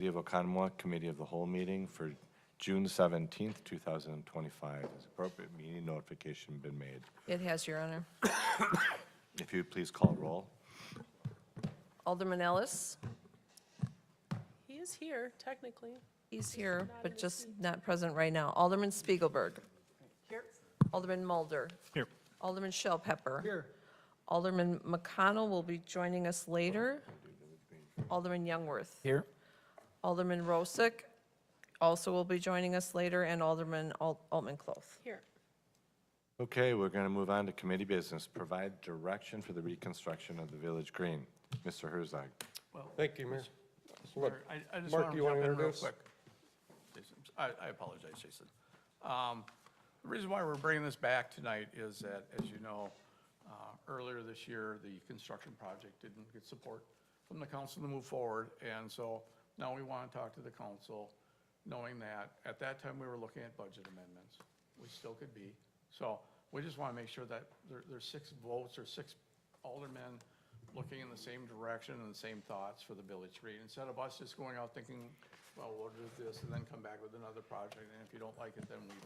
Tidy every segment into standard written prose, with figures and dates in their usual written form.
City of Oconomowoc Committee of the Whole meeting for June 17th, 2025. Has appropriate meeting notification been made? It has, Your Honor. If you would please call roll. Alderman Ellis, He is here, technically. he's here, but just not present right now. Alderman Spiegelberg. Here. Alderman Mulder. Here. Alderman Shell Pepper. Here. Alderman McConnell will be joining us later. Alderman Youngworth. Here. Alderman Rosick also will be joining us later, and Alderman Altman Cloth. Here. Okay, we're going to move on to committee business. Provide direction for the reconstruction of the Village Green. Mr. Herzog. Thank you, Mayor. Mayor, I just Mark, want to you wanna jump in real introduce? quick. Jason, I apologize, Jason. The reason why we're bringing this back tonight is that, as you know, earlier this year, the construction project didn't get support from the council to move forward, and so now we want to talk to the council, knowing that at that time we were looking at budget amendments. We still could be. So we just want to make sure that there's 6 votes or 6 aldermen looking in the same direction and the same thoughts for the Village Green, instead of us just going out thinking, well, we'll do this and then come back with another project, and if you don't like it, then we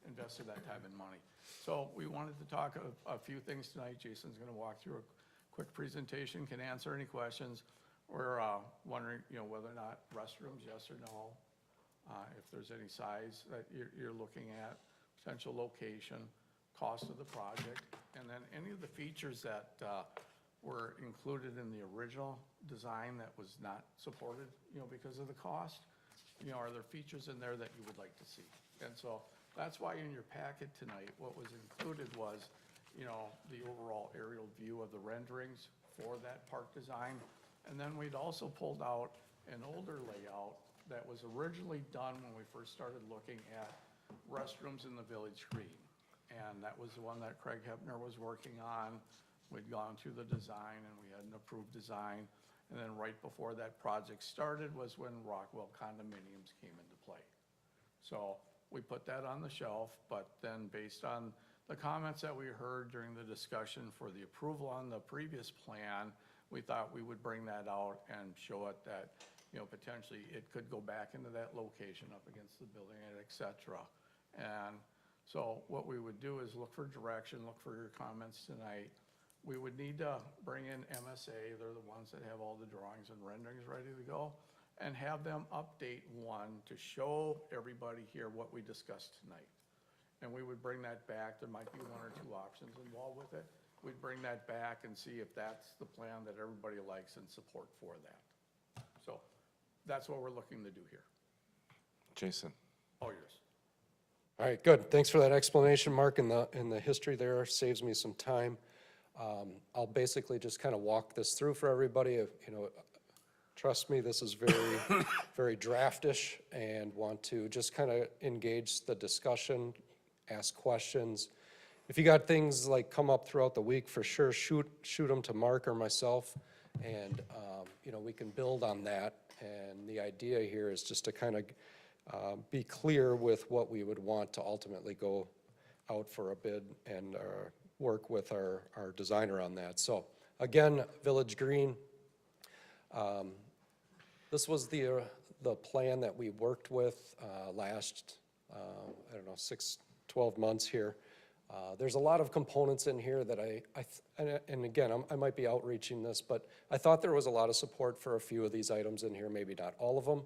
invested that time and money. So we wanted to talk a few things tonight. Jason's going to walk through a quick presentation, can answer any questions. We're wondering, whether or not restrooms, yes or no, if there's any size that you're looking at, potential location, cost of the project, and then any of the features that were included in the original design that was not supported, because of the cost. Are there features in there that you would like to see? And so that's why in your packet tonight, what was included was, the overall aerial view of the renderings for that park design. And then we'd also pulled out an older layout that was originally done when we first started looking at restrooms in the Village Green. And that was the one that Craig Hebner was working on. We'd gone through the design and we had an approved design. And then right before that project started was when Rockwell condominiums came into play. So we put that on the shelf, but then based on the comments that we heard during the discussion for the approval on the previous plan, we thought we would bring that out and show it that, potentially it could go back into that location up against the building, et cetera. And so what we would do is look for direction, look for your comments tonight. We would need to bring in MSA, they're the ones that have all the drawings and renderings ready to go, and have them update one to show everybody here what we discussed tonight. And we would bring that back. There might be 1 or 2 options involved with it. We'd bring that back and see if that's the plan that everybody likes and support for that. So that's what we're looking to do here. Jason. All yours. All right, good. Thanks for that explanation, Mark, and the history there saves me some time. I'll basically just kind of walk this through for everybody. Trust me, this is very, very draftish, and want to just kind of engage the discussion, ask questions. If you got things like come up throughout the week, for sure, shoot them to Mark or myself, and we can build on that. And the idea here is just to kind of be clear with what we would want to ultimately go out for a bid and work with our designer on that. So again, Village Green. This was the plan that we worked with last, 12 months here. There's a lot of components in here that and again, I might be outreaching this, but I thought there was a lot of support for a few of these items in here, maybe not all of them.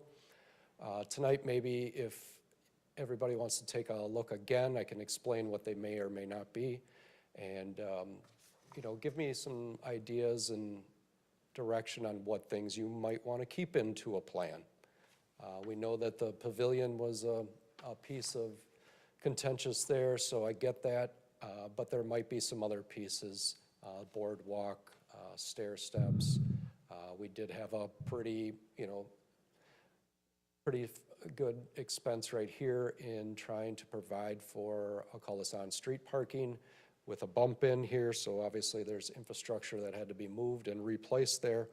Tonight, maybe if everybody wants to take a look again, I can explain what they may or may not be, and give me some ideas and direction on what things you might want to keep into a plan. We know that the pavilion was a piece of contentious there, so I get that, but there might be some other pieces, boardwalk, stair steps. We did have a pretty good expense right here in trying to provide for, I'll call this on-street parking with a bump in here, so obviously there's infrastructure that had to be moved and replaced there.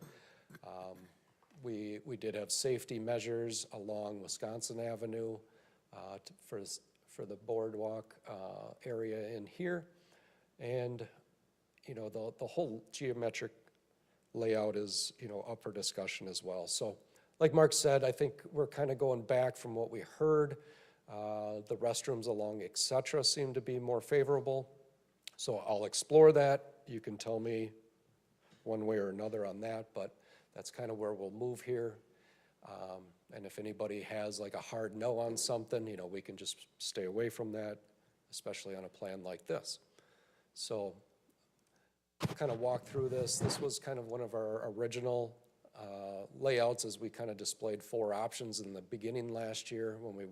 We did have safety measures along Wisconsin Avenue for the boardwalk area in here, and the whole geometric layout is up for discussion as well. So like Mark said, I think we're kind of going back from what we heard. The restrooms along et cetera seem to be more favorable. So I'll explore that. You can tell me one way or another on that, but that's kind of where we'll move here. And if anybody has like a hard no on something, you know, we can just stay away from that, especially on a plan like this. So kind of walk through this. This was kind of one of our original layouts as we kind of displayed 4 options in the beginning last year when we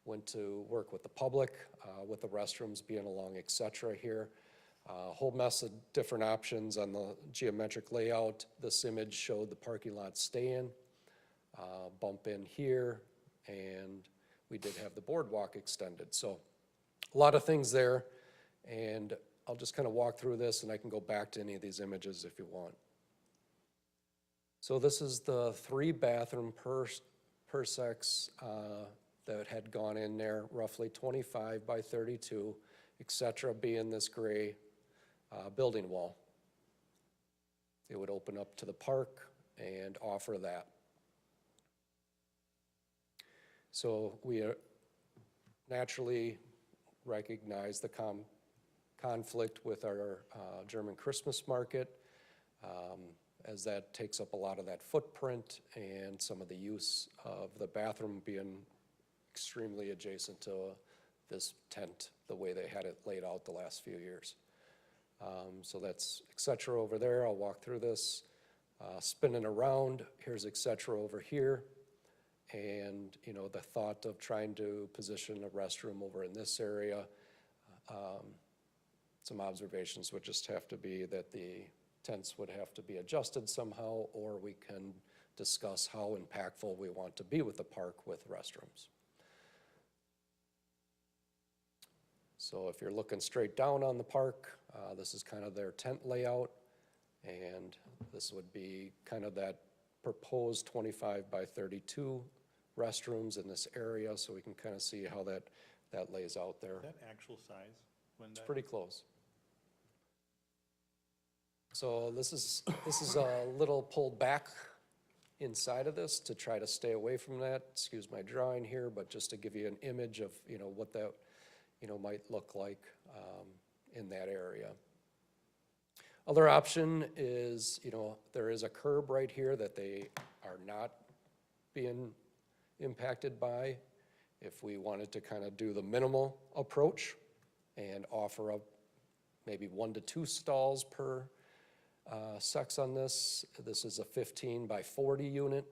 went to work with the public, with the restrooms being along et cetera here. A whole mess of different options on the geometric layout. This image showed the parking lot stay-in, bump in here, and we did have the boardwalk extended. So a lot of things there, and I'll just kind of walk through this and I can go back to any of these images if you want. So this is the 3-bathroom per sex that had gone in there, roughly 25 by 32, et cetera, being this gray building wall. It would open up to the park and offer that. So we naturally recognize the conflict with our German Christmas market, as that takes up a lot of that footprint and some of the use of the bathroom being extremely adjacent to this tent, the way they had it laid out the last few years. So that's et cetera over there. I'll walk through this. Spinning around, here's et cetera over here. And, you know, the thought of trying to position a restroom over in this area, some observations would just have to be that the tents would have to be adjusted somehow, or we can discuss how impactful we want to be with the park with restrooms. So if you're looking straight down on the park, this is kind of their tent layout, and this would be kind of that proposed 25 by 32 restrooms in this area, so we can kind of see how that lays out there. Is that actual size? When It's that, pretty close. So this is a little pulled back inside of this to try to stay away from that. Excuse my drawing here, but just to give you an image of, you know, what that, you know, might look like in that area. Other option is, you know, there is a curb right here that they are not being impacted by. If we wanted to kind of do the minimal approach and offer up maybe 1 to 2 stalls per sex on this. This is a 15 by 40 unit.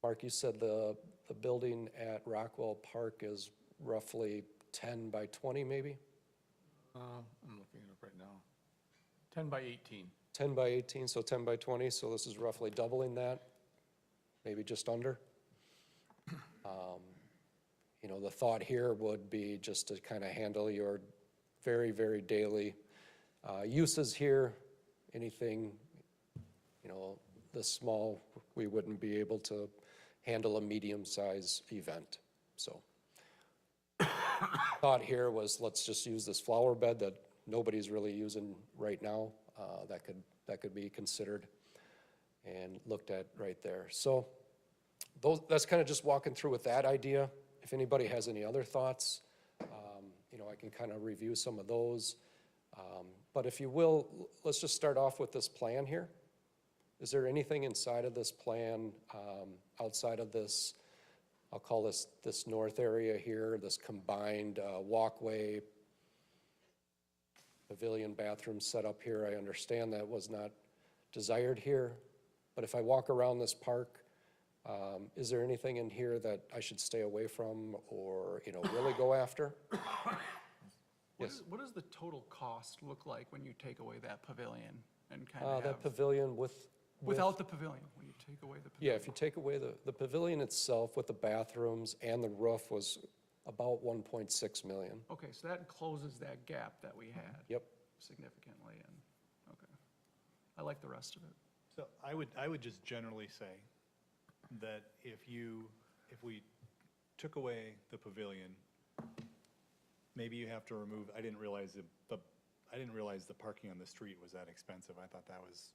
Mark, you said the building at Rockwell Park is roughly 10 by 20 maybe? I'm looking it up right now. 10 by 18. 10 by 18, so 10 by 20, so this is roughly doubling that, maybe just under. You know, the thought here would be just to kind of handle your very, very daily uses here. Anything, you know, this small, we wouldn't be able to handle a medium-size event, so. Thought here was, let's just use this flower bed that nobody's really using right now. That could be considered and looked at right there. So that's kind of just walking through with that idea. If anybody has any other thoughts, you know, I can kind of review some of those. But if you will, let's just start off with this plan here. Is there anything inside of this plan, outside of this, I'll call this north area here, this combined walkway, pavilion bathroom set up here? I understand that was not desired here, but if I walk around this park, is there anything in here that I should stay away from or, you know, really go after? Yes. What does the total cost look like when you take away that pavilion and kind of That have, pavilion without the pavilion, when you take away the yeah, pavilion? if you take away the pavilion itself with the bathrooms and the roof was about 1.6 million. Okay, so that closes that gap that we had. Yep. Significantly, and, okay. I like the rest of it. so I would just generally say that if we took away the pavilion, maybe you have to remove, I didn't realize the parking on the street was that expensive. I thought that was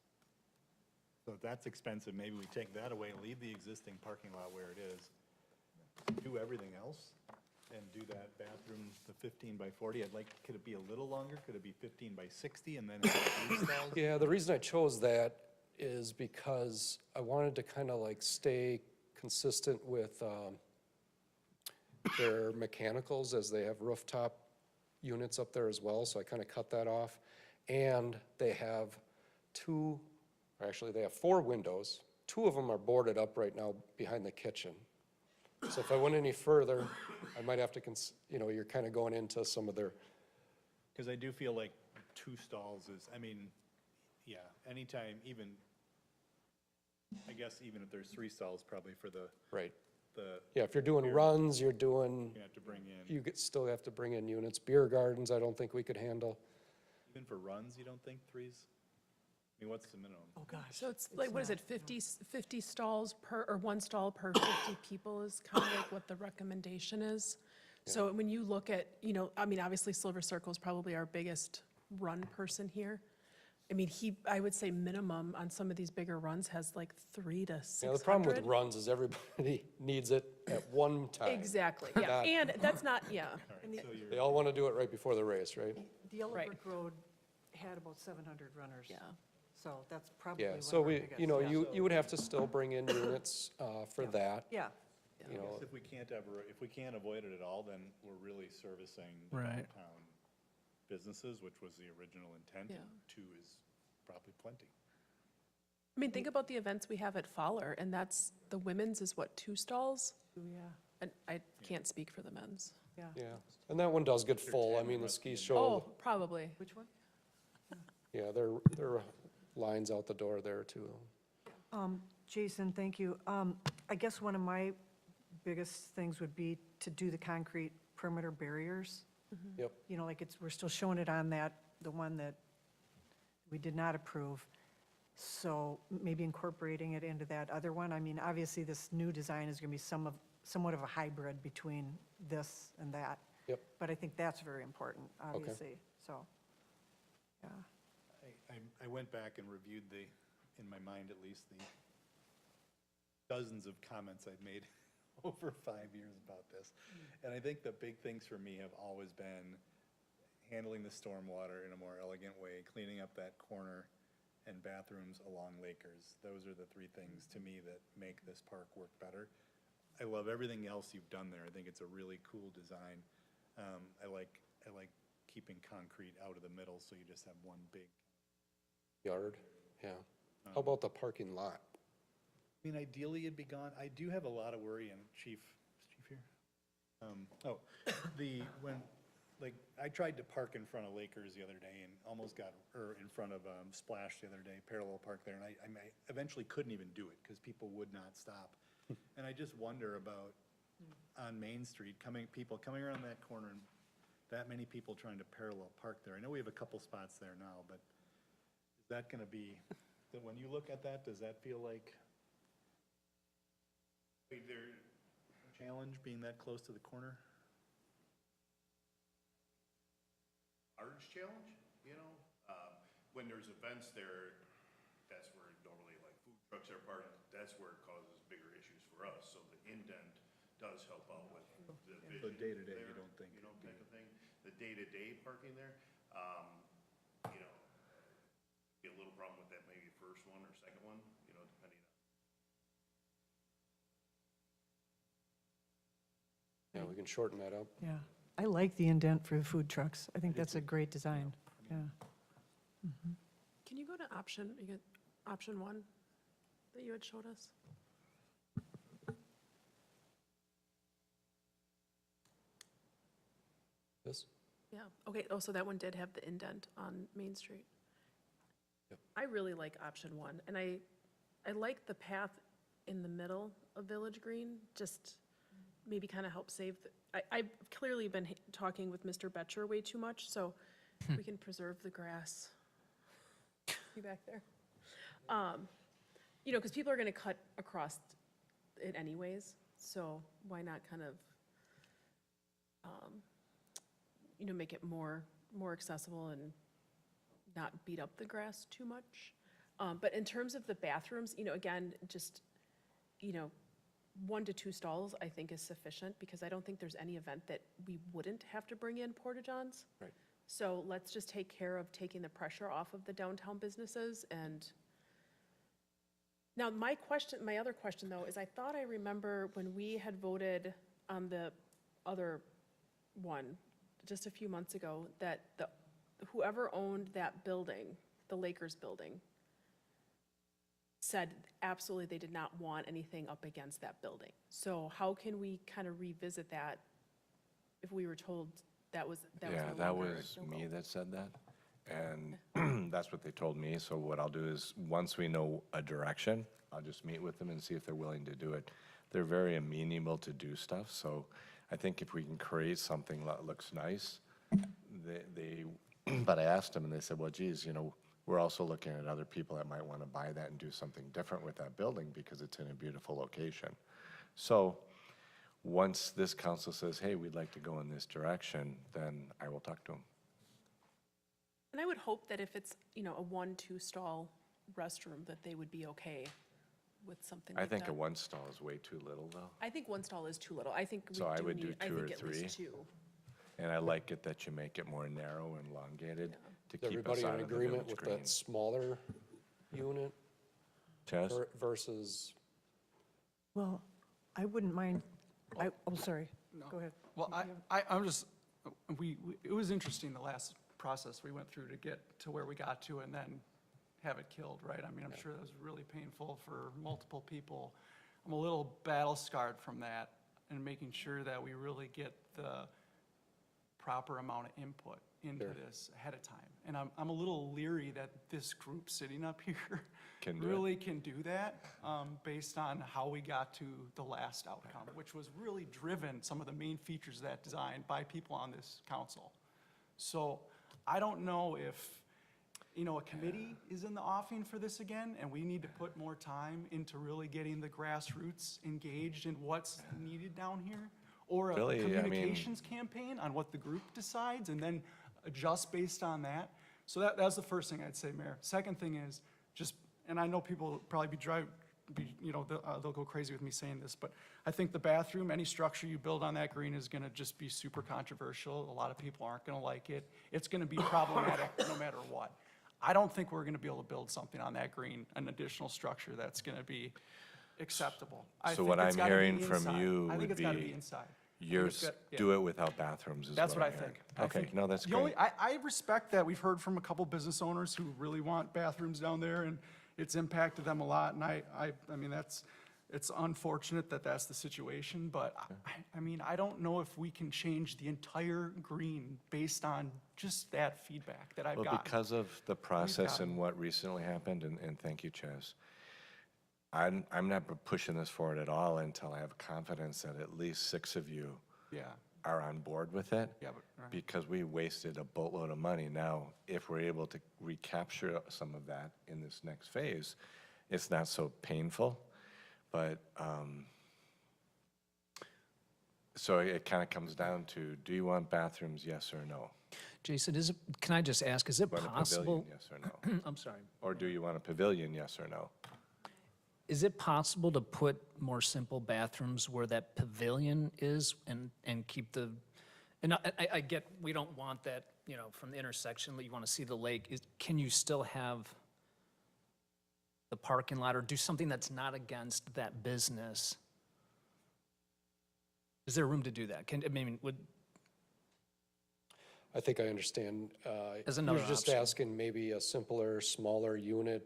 So if that's expensive, maybe we take that away, leave the existing parking lot where it is, do everything else, and do that bathroom, the 15 by 40. I'd like, could it be a little longer? Could it be 15 by 60 and then have 3 stalls? Yeah, the reason I chose that is because I wanted to kind of like stay consistent with their mechanicals, as they have rooftop units up there as well, so I kind of cut that off. And they have they have 4 windows. 2 of them are boarded up right now behind the kitchen. So if I went any further, I might have to, you're kind of going into some of their, Because I do feel like 2 stalls is, I mean, yeah, anytime, even, I guess even if there's 3 stalls, probably for the, right. the, Yeah, if you're doing runs, you're doing, you have to bring in, still have to bring in units. Beer gardens, I don't think we could handle. even for runs, you don't think 3's? I mean, what's the minimum? Oh, gosh. So it's like, what is it, 50 stalls per, or 1 stall per 50 people is kind of like what the recommendation is? So when you look at, I mean, obviously Silver Circle is probably our biggest run person here. I mean, I would say minimum on some of these bigger runs has like 300 to 600. Yeah, the problem with runs is everybody needs it at one time. Exactly, yeah, Not- and that's not, yeah. So you're, They all want to do it right before the race, right? The Yellow Right. Brick Road had about 700 runners. Yeah. So that's probably Yeah, one of so our we, biggest. you would have to still bring in units for that, Yeah, you know. if we can't avoid it at all, then we're really servicing the Right. downtown businesses, which was the original intent, and Yeah. 2 is probably plenty. I mean, think about the events we have at Fowler, and that's, the women's is what, 2 stalls? yeah, And I can't speak for the men's. yeah. Yeah, and that one does get full. I mean, the ski show, Oh, probably. Which one? yeah, there are lines out the door there too. Jason, thank you. I guess one of my biggest things would be to do the concrete perimeter barriers. Yep, Like we're still showing it on the one that we did not approve. So maybe incorporating it into that other one. I mean, obviously, this new design is going to be somewhat of a hybrid between this and that. yep. But I think that's very important, obviously, so, yeah. I went back and reviewed in my mind at least, the dozens of comments I've made over 5 years about this. And I think the big things for me have always been handling the stormwater in a more elegant way, cleaning up that corner, and bathrooms along Lakers. Those are the 3 things to me that make this park work better. I love everything else you've done there. I think it's a really cool design. I like keeping concrete out of the middle, so you just have one big. Yard, yeah. How about the parking lot? I mean, ideally it'd be gone. I do have a lot of worry, and Chief, is Chief here? I tried to park in front of Lakers the other day and almost in front of Splash the other day, parallel park there, and I eventually couldn't even do it because people would not stop. And I just wonder about, on Main Street, people coming around that corner and that many people trying to parallel park there. I know we have a couple spots there now, but is that gonna be, that when you look at that, does that feel like a challenge being that close to the corner? Large challenge, when there's events there, that's where normally like food trucks are parked, that's where it causes bigger issues for us, so the indent does help out with the vision. So day-to-day, you there, don't think type of thing. The day-to-day parking there, be a little problem with that, maybe first one or second one, depending on. Yeah, we can shorten that up. Yeah, I like the indent for the food trucks. I think that's a great design, yeah. Can you go to option 1 that you had showed us? This? Yeah, okay, oh, so that one did have the indent on Main Street. Yep. I really like option 1, and I like the path in the middle of Village Green, just maybe kind of help save, I've clearly been talking with Mr. Betcher way too much, so we can preserve the grass. You back there? Because people are gonna cut across it anyways, so why not kind of, make it more accessible and not beat up the grass too much. But in terms of the bathrooms, again, just, 1 to 2 stalls, I think is sufficient, because I don't think there's any event that we wouldn't have to bring in porta-johns. Right. So let's just take care of taking the pressure off of the downtown businesses. And now my other question though, is I thought I remember when we had voted on the other one just a few months ago, that whoever owned that building, the Lakers building, said absolutely they did not want anything up against that building. So how can we kind of revisit that if we were told that was no Yeah, longer that a was no-go? me that said that. And that's what they told me. So what I'll do is, once we know a direction, I'll just meet with them and see if they're willing to do it. They're very amenable to do stuff, so I think if we can create something that looks nice, but I asked them and they said, well, geez, we're also looking at other people that might want to buy that and do something different with that building because it's in a beautiful location. So once this council says, hey, we'd like to go in this direction, then I will talk to them. And I would hope that if it's, a 1-2 stall restroom, that they would be okay with something I like think that. a one stall is way too little though. I think 1 stall is too little. I think we So I do would do need, I 2 or think at 3. least 2. And I like it that you make it more narrow and elongated to Is keep us everybody out in of the agreement village with green. that smaller unit Chess? versus, Well, I wouldn't mind, sorry, go ahead. Well, I'm just, it was interesting, the last process we went through to get to where we got to and then have it killed, right? I mean, I'm sure that was really painful for multiple people. I'm a little battle scarred from that and making sure that we really get the proper amount of input into Sure. this ahead of time. And I'm a little leery that this group sitting up here Can do it. really can do that, based on how we got to the last outcome, which was really driven, some of the main features of that design, by people on this council. So I don't know if, a committee is in the offing for this again, and we need to put more time into really getting the grassroots engaged in what's needed down here, or a Really, I mean- communications campaign on what the group decides, and then adjust based on that. So that's the first thing I'd say, Mayor. Second thing is just, and I know people will probably they'll go crazy with me saying this, but I think the bathroom, any structure you build on that green is gonna just be super controversial. A lot of people aren't gonna like it. It's gonna be problematic no matter what. I don't think we're gonna be able to build something on that green, an additional structure that's gonna be acceptable. I So think what it's I'm gotta be hearing from inside. you I think would it's gotta be be inside. I think yours, it's got- yeah. do it without bathrooms is That's what I I'm hearing. think. I Okay, think no, that's the only- great. I respect that. We've heard from a couple business owners who really want bathrooms down there, and it's impacted them a lot, and I mean, it's unfortunate that that's the situation, but I don't know if we can change the entire green based on just that feedback that I've Well, gotten. because of the process gotten- and what recently happened, and thank you, Chaz, I'm not pushing this forward at all until I have confidence that at least 6 of you Yeah, are on board with it. Yeah, but- right. Because we wasted a boatload of money. Now, if we're able to recapture some of that in this next phase, it's not so painful. But, so it kind of comes down to, do you want bathrooms, yes or no? Jason, can I just ask, is it Want a possible, pavilion, yes or no? I'm sorry, Or do you want a pavilion, yes or no? is it possible to put more simple bathrooms where that pavilion is and keep the, and I get, we don't want that, from the intersection, that you want to see the lake. Can you still have the parking lot or do something that's not against that business? Is there room to do that? I think I understand. As another You're just option. asking maybe a simpler, smaller unit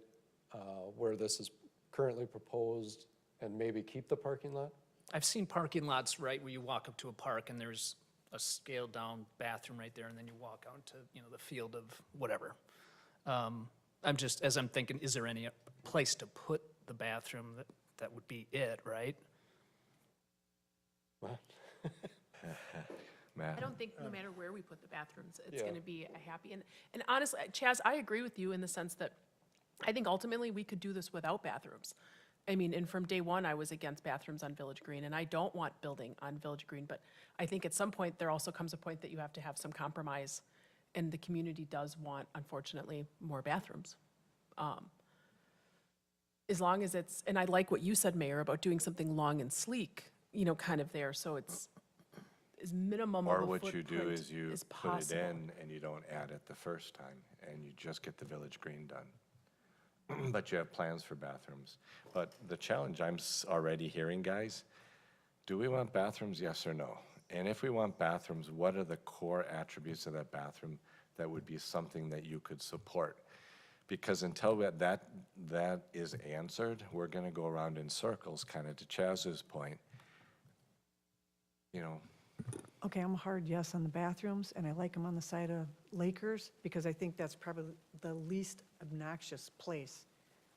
where this is currently proposed and maybe keep the parking lot? I've seen parking lots, right, where you walk up to a park and there's a scaled down bathroom right there and then you walk out to, the field of whatever. I'm just, as I'm thinking, is there any place to put the bathroom that would be it, right? Matt? I don't think no matter where we put the bathrooms, it's Yeah. going to be a happy, and honestly, Chaz, I agree with you in the sense that I think ultimately we could do this without bathrooms. I mean, and from day one, I was against bathrooms on Village Green, and I don't want building on Village Green, but I think at some point, there also comes a point that you have to have some compromise, and the community does want, unfortunately, more bathrooms. as long as it's, and I like what you said, Mayor, about doing something long and sleek, you know, kind of there, so it's as minimum of Or a what you do footprint is you as put it possible. in and you don't add it the first time, and you just get the village green done. But you have plans for bathrooms. But the challenge I'm already hearing, guys, do we want bathrooms, yes or no? And if we want bathrooms, what are the core attributes of that bathroom that would be something that you could support? Because until that is answered, we're gonna go around in circles, kind of to Chaz's point. You know, Okay, I'm a hard yes on the bathrooms, and I like them on the side of Lakers, because I think that's probably the least obnoxious place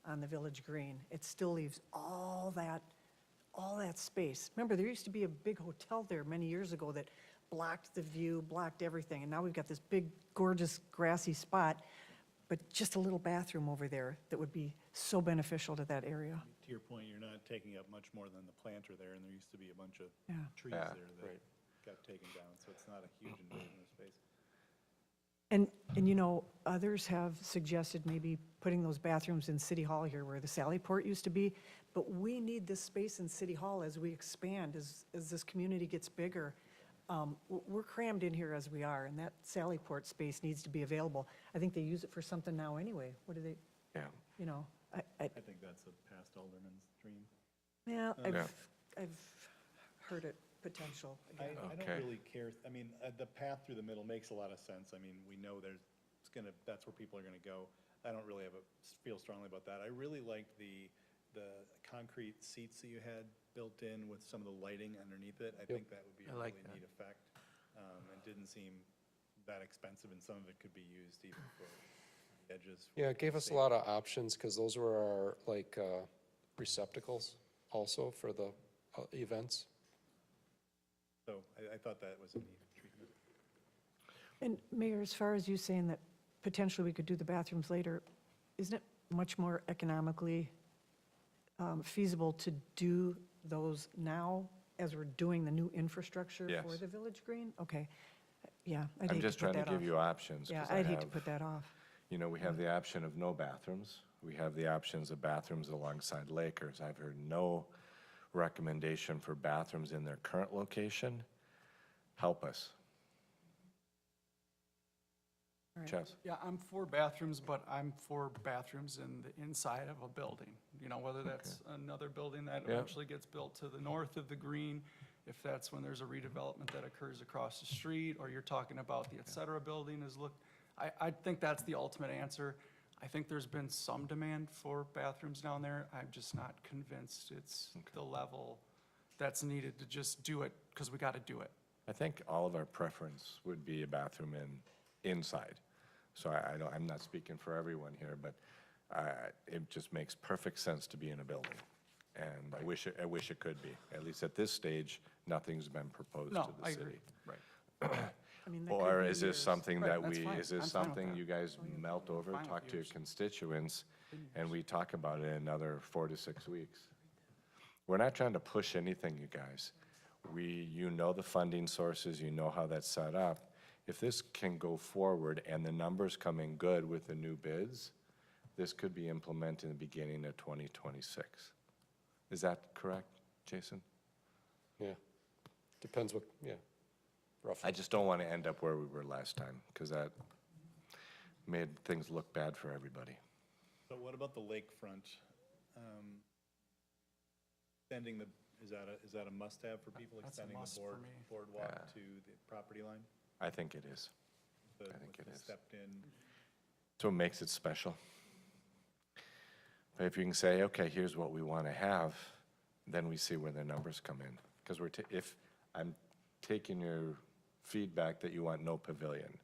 on the Village Green. It still leaves all that space. Remember, there used to be a big hotel there many years ago that blocked the view, blocked everything, and now we've got this big, gorgeous, grassy spot, but just a little bathroom over there that would be so beneficial to that area. To your point, you're not taking up much more than the planter there, and there used to be a bunch of Yeah. trees Yeah. there that got taken down, so it's not a huge invasion of space. And you know, others have suggested maybe putting those bathrooms in City Hall here where the Sally Port used to be, but we need this space in City Hall as we expand, as this community gets bigger. We're crammed in here as we are, and that Sally Port space needs to be available. I think they use it for something now anyway. What do they, yeah. you know, I think that's a past alderman's dream. yeah, Yeah. I've heard it potential I again. don't Okay. really care, I mean, the path through the middle makes a lot of sense, I mean, we know that's where people are gonna go. I don't really feel strongly about that. I really liked the concrete seats that you had built in with some of the lighting underneath it. I think that would be a really neat effect. It didn't seem that expensive, and some of it could be used even for edges. Yeah, it gave us a lot of options, because those were our, like, receptacles also for the events. So I thought that was a neat treatment. And Mayor, as far as you saying that potentially we could do the bathrooms later, isn't it much more economically feasible to do those now as we're doing the new infrastructure Yes. for the Village Green? Okay, yeah, I'd I'm hate to just put trying to that give off. you options. Yeah, 'cause I I'd hate to have- put that off. You know, we have the option of no bathrooms. We have the options of bathrooms alongside Lakers. I've heard no recommendation for bathrooms in their current location. Help us. All right. Chess? Yeah, I'm for bathrooms, but I'm for bathrooms in the inside of a building. You know, whether that's another building that Yeah. eventually gets built to the north of the green, if that's when there's a redevelopment that occurs across the street, or you're talking about the et cetera building I think that's the ultimate answer. I think there's been some demand for bathrooms down there. I'm just not convinced it's the level that's needed to just do it, because we got to do it. I think all of our preference would be a bathroom inside. So I'm not speaking for everyone here, but it just makes perfect sense to be in a building. And I wish it could be. At least at this stage, nothing's been proposed to No, the I city. agree, right. I mean, that could Or be is this years. something Right, that that's fine. is I'm this fine with something that. you guys melt over, Fine with talk to your years. constituents, and we talk about it in another 4 to 6 weeks? We're not trying to push anything, you guys. You know the funding sources, you know how that's set up. If this can go forward and the numbers come in good with the new bids, this could be implemented in the beginning of 2026. Is that correct, Jason? Yeah, depends what, yeah, roughly. I just don't want to end up where we were last time, because that made things look bad for everybody. So what about the lakefront? Extending is that a must-have for people, That's a extending must the for me. boardwalk Yeah. to the property line? I think it is. The- I think with it the is. Stepped-in, So it makes it special. But if you can say, okay, here's what we want to have, then we see where the numbers come in. Because if I'm taking your feedback that you want no pavilion,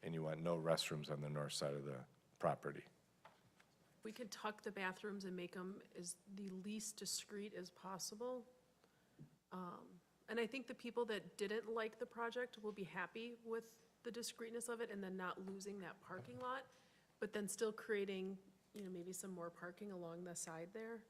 and you want no restrooms on the north side of the property. We could tuck the bathrooms and make them as the least discreet as possible. And I think the people that didn't like the project will be happy with the discreetness of it and then not losing that parking lot, but then still creating, you know, maybe some more parking along the side there.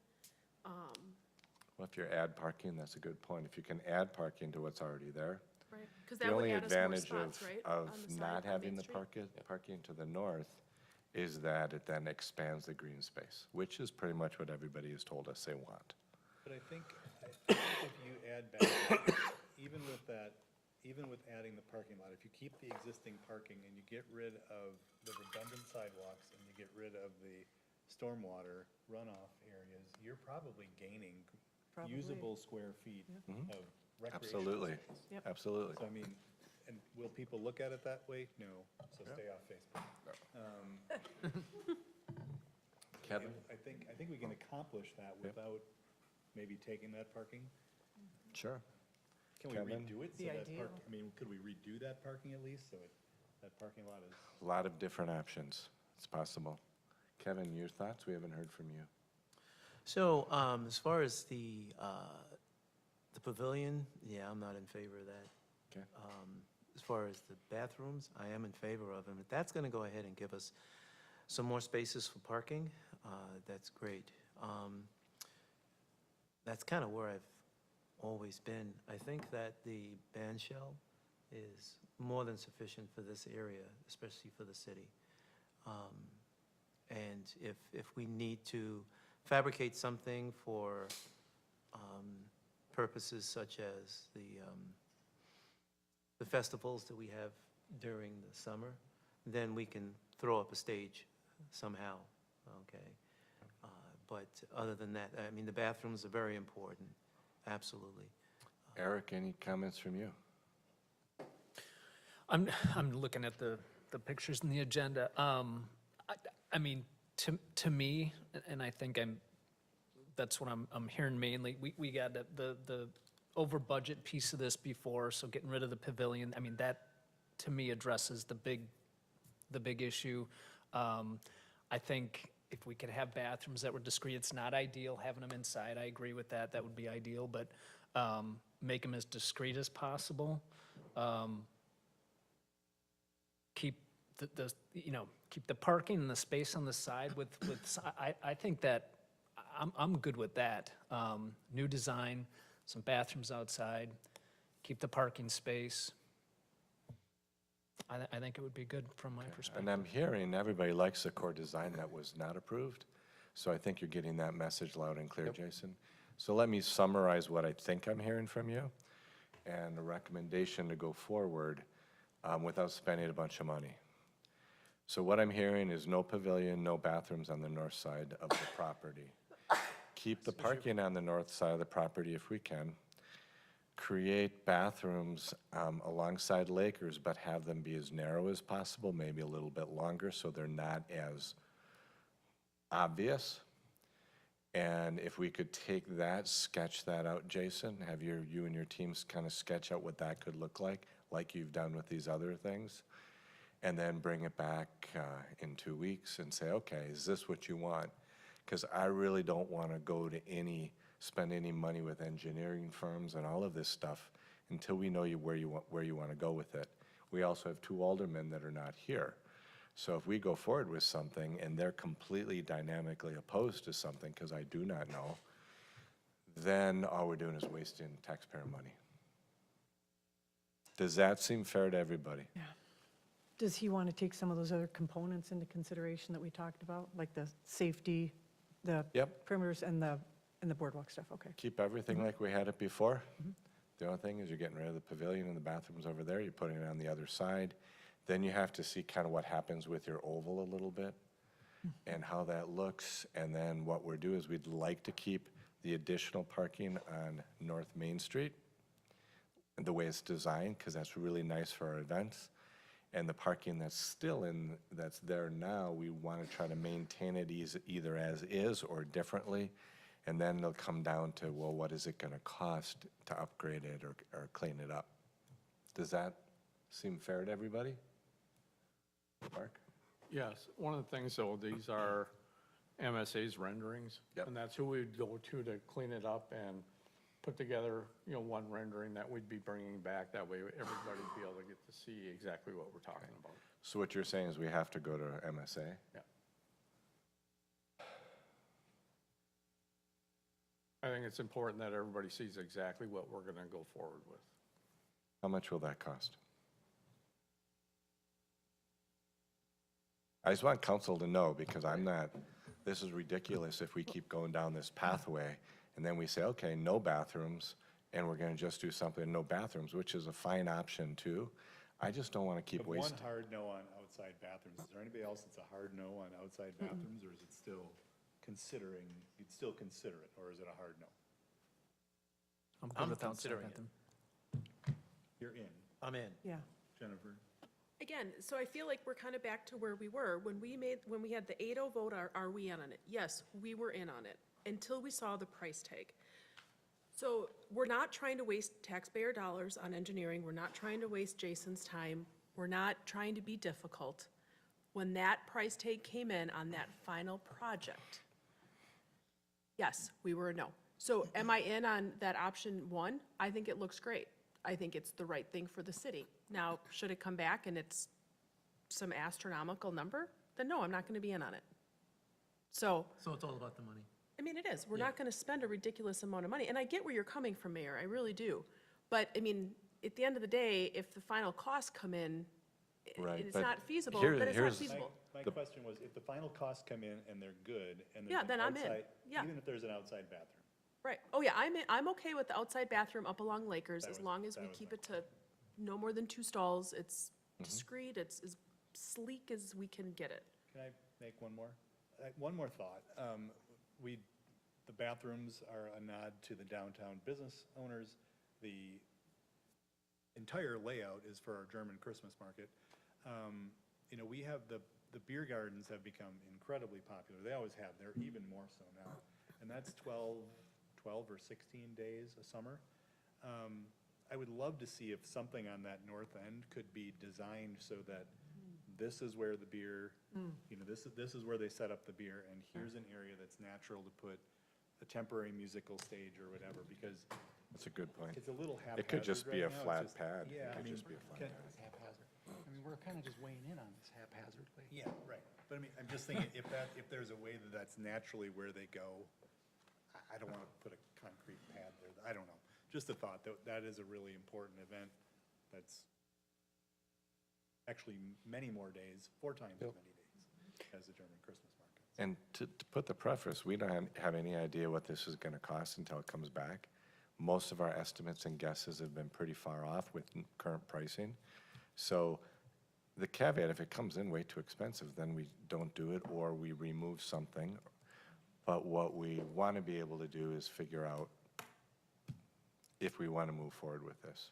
Well, if you add parking, that's a good point. If you can add parking to what's already there. Right, because The that would only add us more advantage spots, right? of on the side, not on having Main the Street? parking to the north is that it then expands the green space, which is pretty much what everybody has told us they want. But I think if you add back, even with that, even with adding the parking lot, if you keep the existing parking and you get rid of the redundant sidewalks and you get rid of the stormwater runoff areas, you're probably gaining Probably. usable square feet of recreational Absolutely, space. absolutely. So I mean, and will people look at it that way? No, so stay off Facebook. Kevin? I think we can accomplish that without maybe taking that parking. Sure. Can we Kevin? redo it so The that ideal. I mean, could we redo that parking at least, so that parking lot is? A lot of different options. It's possible. Kevin, your thoughts? We haven't heard from you. So, as far as the pavilion, yeah, I'm not in favor of that. Okay. As far as the bathrooms, I am in favor of them. If that's gonna go ahead and give us some more spaces for parking, that's great. That's kind of where I've always been. I think that the band shell is more than sufficient for this area, especially for the city. And if we need to fabricate something for purposes such as the festivals that we have during the summer, then we can throw up a stage somehow, okay? But other than that, I mean, the bathrooms are very important, absolutely. Eric, any comments from you? I'm looking at the pictures in the agenda. I mean, to me, and I think that's what I'm hearing mainly, we got the over budget piece of this before, so getting rid of the pavilion, I mean, that to me addresses the big issue. I think if we could have bathrooms that were discreet, it's not ideal having them inside, I agree with that, that would be ideal, but make them as discreet as possible. Keep keep the parking and the space on the side I think that, I'm good with that. New design, some bathrooms outside, keep the parking space. I think it would be good from my perspective. And I'm hearing everybody likes the core design that was not approved. So I think you're getting that message loud and clear, Jason. So let me summarize what I think I'm hearing from you and a recommendation to go forward without spending a bunch of money. So what I'm hearing is no pavilion, no bathrooms on the north side of the property. Keep the parking on the north side of the property if we can. Create bathrooms alongside Lakers, but have them be as narrow as possible, maybe a little bit longer, so they're not as obvious. And if we could take that, sketch that out, Jason, have you and your teams kind of sketch out what that could look like you've done with these other things, and then bring it back in 2 weeks and say, okay, is this what you want? Because I really don't want to spend any money with engineering firms and all of this stuff until we know where you want to go with it. We also have 2 aldermen that are not here. So if we go forward with something and they're completely dynamically opposed to something, because I do not know, then all we're doing is wasting taxpayer money. Does that seem fair to everybody? Yeah. Does he want to take some of those other components into consideration that we talked about, like the safety, the Yep. perimeters and the boardwalk stuff? Okay. Keep everything like we had it before. The only thing is you're getting rid of the pavilion and the bathrooms over there, you're putting it on the other side. Then you have to see kind of what happens with your oval a little bit and how that looks. And then what we're doing is we'd like to keep the additional parking on North Main Street, the way it's designed, because that's really nice for our events. And the parking that's that's there now, we want to try to maintain it either as is or differently. And then it'll come down to, well, what is it going to cost to upgrade it or clean it up? Does that seem fair to everybody? Mark? Yes, one of the things, though, these are MSA's renderings. Yep. And that's who we'd go to clean it up and put together, one rendering that we'd be bringing back. That way, everybody would be able to get to see exactly what we're talking about. So what you're saying is we have to go to MSA? Yeah. I think it's important that everybody sees exactly what we're going to go forward with. How much will that cost? I just want council to know, because I'm not, this is ridiculous if we keep going down this pathway, and then we say, okay, no bathrooms, and we're gonna just do something, no bathrooms, which is a fine option too. I just don't wanna keep But one wasting. hard no on outside bathrooms. Is there anybody else that's a hard no on outside bathrooms, or is it still considering, you'd still consider it, or is it a hard no? I'm I'm good with outside considering it. bathroom. You're in. I'm in. Yeah. Jennifer? Again, so I feel like we're kind of back to where we were when we had the 8-0 vote, are we in on it? Yes, we were in on it, until we saw the price tag. So we're not trying to waste taxpayer dollars on engineering, we're not trying to waste Jason's time, we're not trying to be difficult. When that price tag came in on that final project, yes, we were a no. So am I in on that option one? I think it looks great. I think it's the right thing for the city. Now, should it come back and it's some astronomical number, then no, I'm not gonna be in on it. So, So it's all about the money. I mean, it is. We're not gonna spend a ridiculous amount of money, and I get where you're coming from, Mayor, I really do. But, I mean, at the end of the day, if the final costs come in, Right, and it's but not feasible, here- then it's not here's- feasible. My question was, if the final costs come in and they're good, and Yeah, there's then an I'm in. outside, Yeah. even if there's an outside bathroom. Right. Oh, yeah, I'm okay with the outside bathroom up along Lakers, That as was- long as that we was keep my it to no more than 2 stalls. It's discreet, it's as sleek as we can get it. Can I make one more? One more thought. The bathrooms are a nod to the downtown business owners. The entire layout is for our German Christmas market. You know, we have the beer gardens have become incredibly popular. They always have. They're even more so now. And that's 12 or 16 days a summer. I would love to see if something on that north end could be designed so that this is where the beer, you know, this is where they set up the beer, and here's an area that's natural to put a temporary musical stage or whatever, because That's a good point. it's a little haphazard It could just be right a now. It's flat just- pad. Yeah, It I could mean, just be a flat can- pad. Haphazard. I mean, we're kind of just weighing in on this haphazardly. Yeah, right. But I mean, I'm just thinking, if there's a way that that's naturally where they go, I don't want to put a concrete pad there. I don't know. Just a thought, that is a really important event that's actually many more days, 4 times as many days as the German Christmas market. And to put the preface, we don't have any idea what this is gonna cost until it comes back. Most of our estimates and guesses have been pretty far off with current pricing. So the caveat, if it comes in way too expensive, then we don't do it, or we remove something. But what we wanna be able to do is figure out if we wanna move forward with this.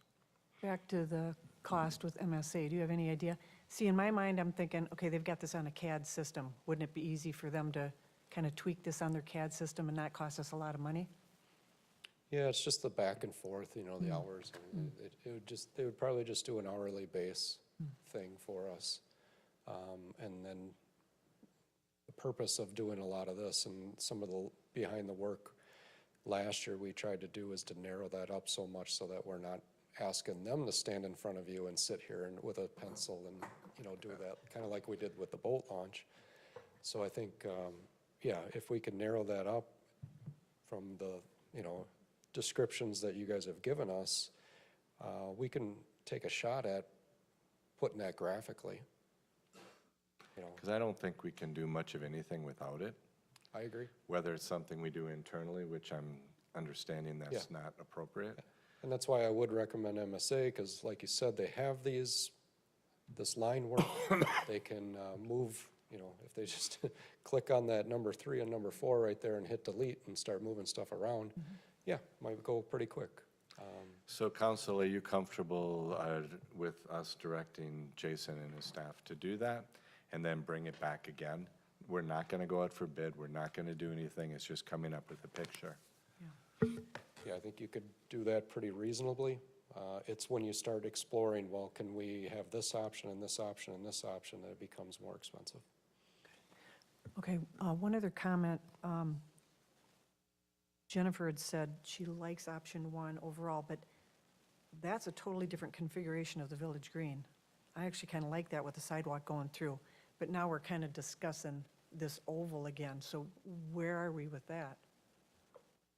Back to the cost with MSA, do you have any idea? See, in my mind, I'm thinking, okay, they've got this on a CAD system. Wouldn't it be easy for them to kind of tweak this on their CAD system and not cost us a lot of money? Yeah, it's just the back and forth, you know, the hours. And they would probably just do an hourly base thing for us. And then the purpose of doing a lot of this and some of the behind the work last year we tried to do is to narrow that up so much so that we're not asking them to stand in front of you and sit here and with a pencil and, you know, do that, kind of like we did with the boat launch. So I think, yeah, if we can narrow that up from the, you know, descriptions that you guys have given us, we can take a shot at putting that graphically. You know, Because I don't think we can do much of anything without it, I agree. whether it's something we do internally, which I'm understanding that's Yeah. not appropriate. And that's why I would recommend MSA, because like you said, they have this line work. They can move, you know, if they just click on that number 3 and number 4 right there and hit delete and start moving stuff around, yeah, might go pretty quick. So council, are you comfortable with us directing Jason and his staff to do that and then bring it back again? We're not going to go out for bid, we're not going to do anything, it's just coming up with a picture. Yeah, I think you could do that pretty reasonably. It's when you start exploring, well, can we have this option and this option and this option, that it becomes more expensive. Okay, one other comment. Jennifer had said she likes option 1 overall, but that's a totally different configuration of the Village Green. I actually kind of like that with the sidewalk going through, but now we're kind of discussing this oval again, so where are we with that?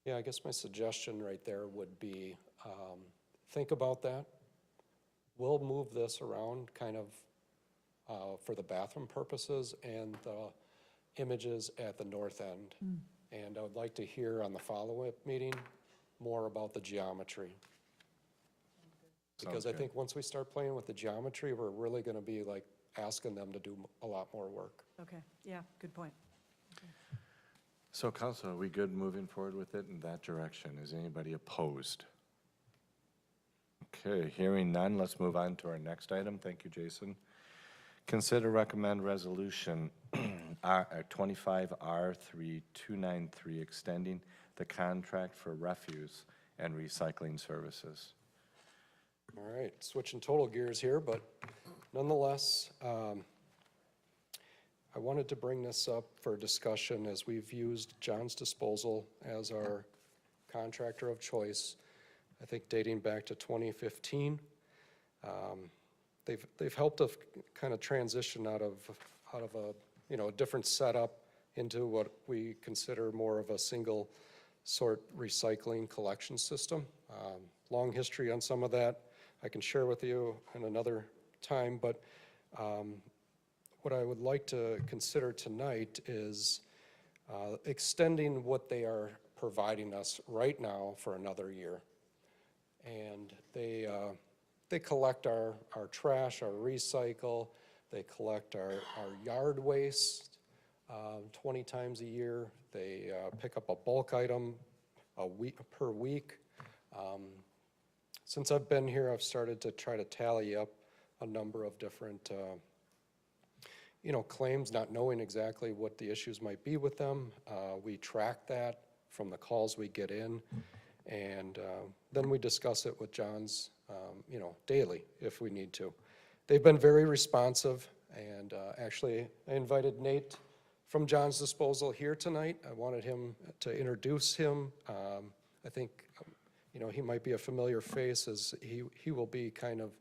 Yeah, I guess my suggestion right there would be, think about that. We'll move this around kind of for the bathroom purposes and the images at the north end. And I would like to hear on the follow-up meeting more about the geometry. Because I think once we start playing with the geometry, we're really gonna be like asking them to do a lot more work. Okay, yeah, good point. So council, are we good moving forward with it in that direction? Is anybody opposed? Okay, hearing none, let's move on to our next item. Thank you, Jason. Consider recommend resolution 25R3293, extending the contract for refuse and recycling services. All right, switching total gears here, but nonetheless, I wanted to bring this up for discussion as we've used John's Disposal as our contractor of choice, I think dating back to 2015. They've helped us kind of transition out of a, a different setup into what we consider more of a single sort recycling collection system. Long history on some of that I can share with you in another time, but what I would like to consider tonight is extending what they are providing us right now for another year. And they collect our trash, our recycle, they collect our yard waste 20 times a year. They pick up a bulk item per week. Since I've been here, I've started to try to tally up a number of different claims, not knowing exactly what the issues might be with them. We track that from the calls we get in, and then we discuss it with John's, daily if we need to. They've been very responsive, and actually, I invited Nate from John's Disposal here tonight. I wanted him to introduce him. I think, he might be a familiar face, as he will be kind of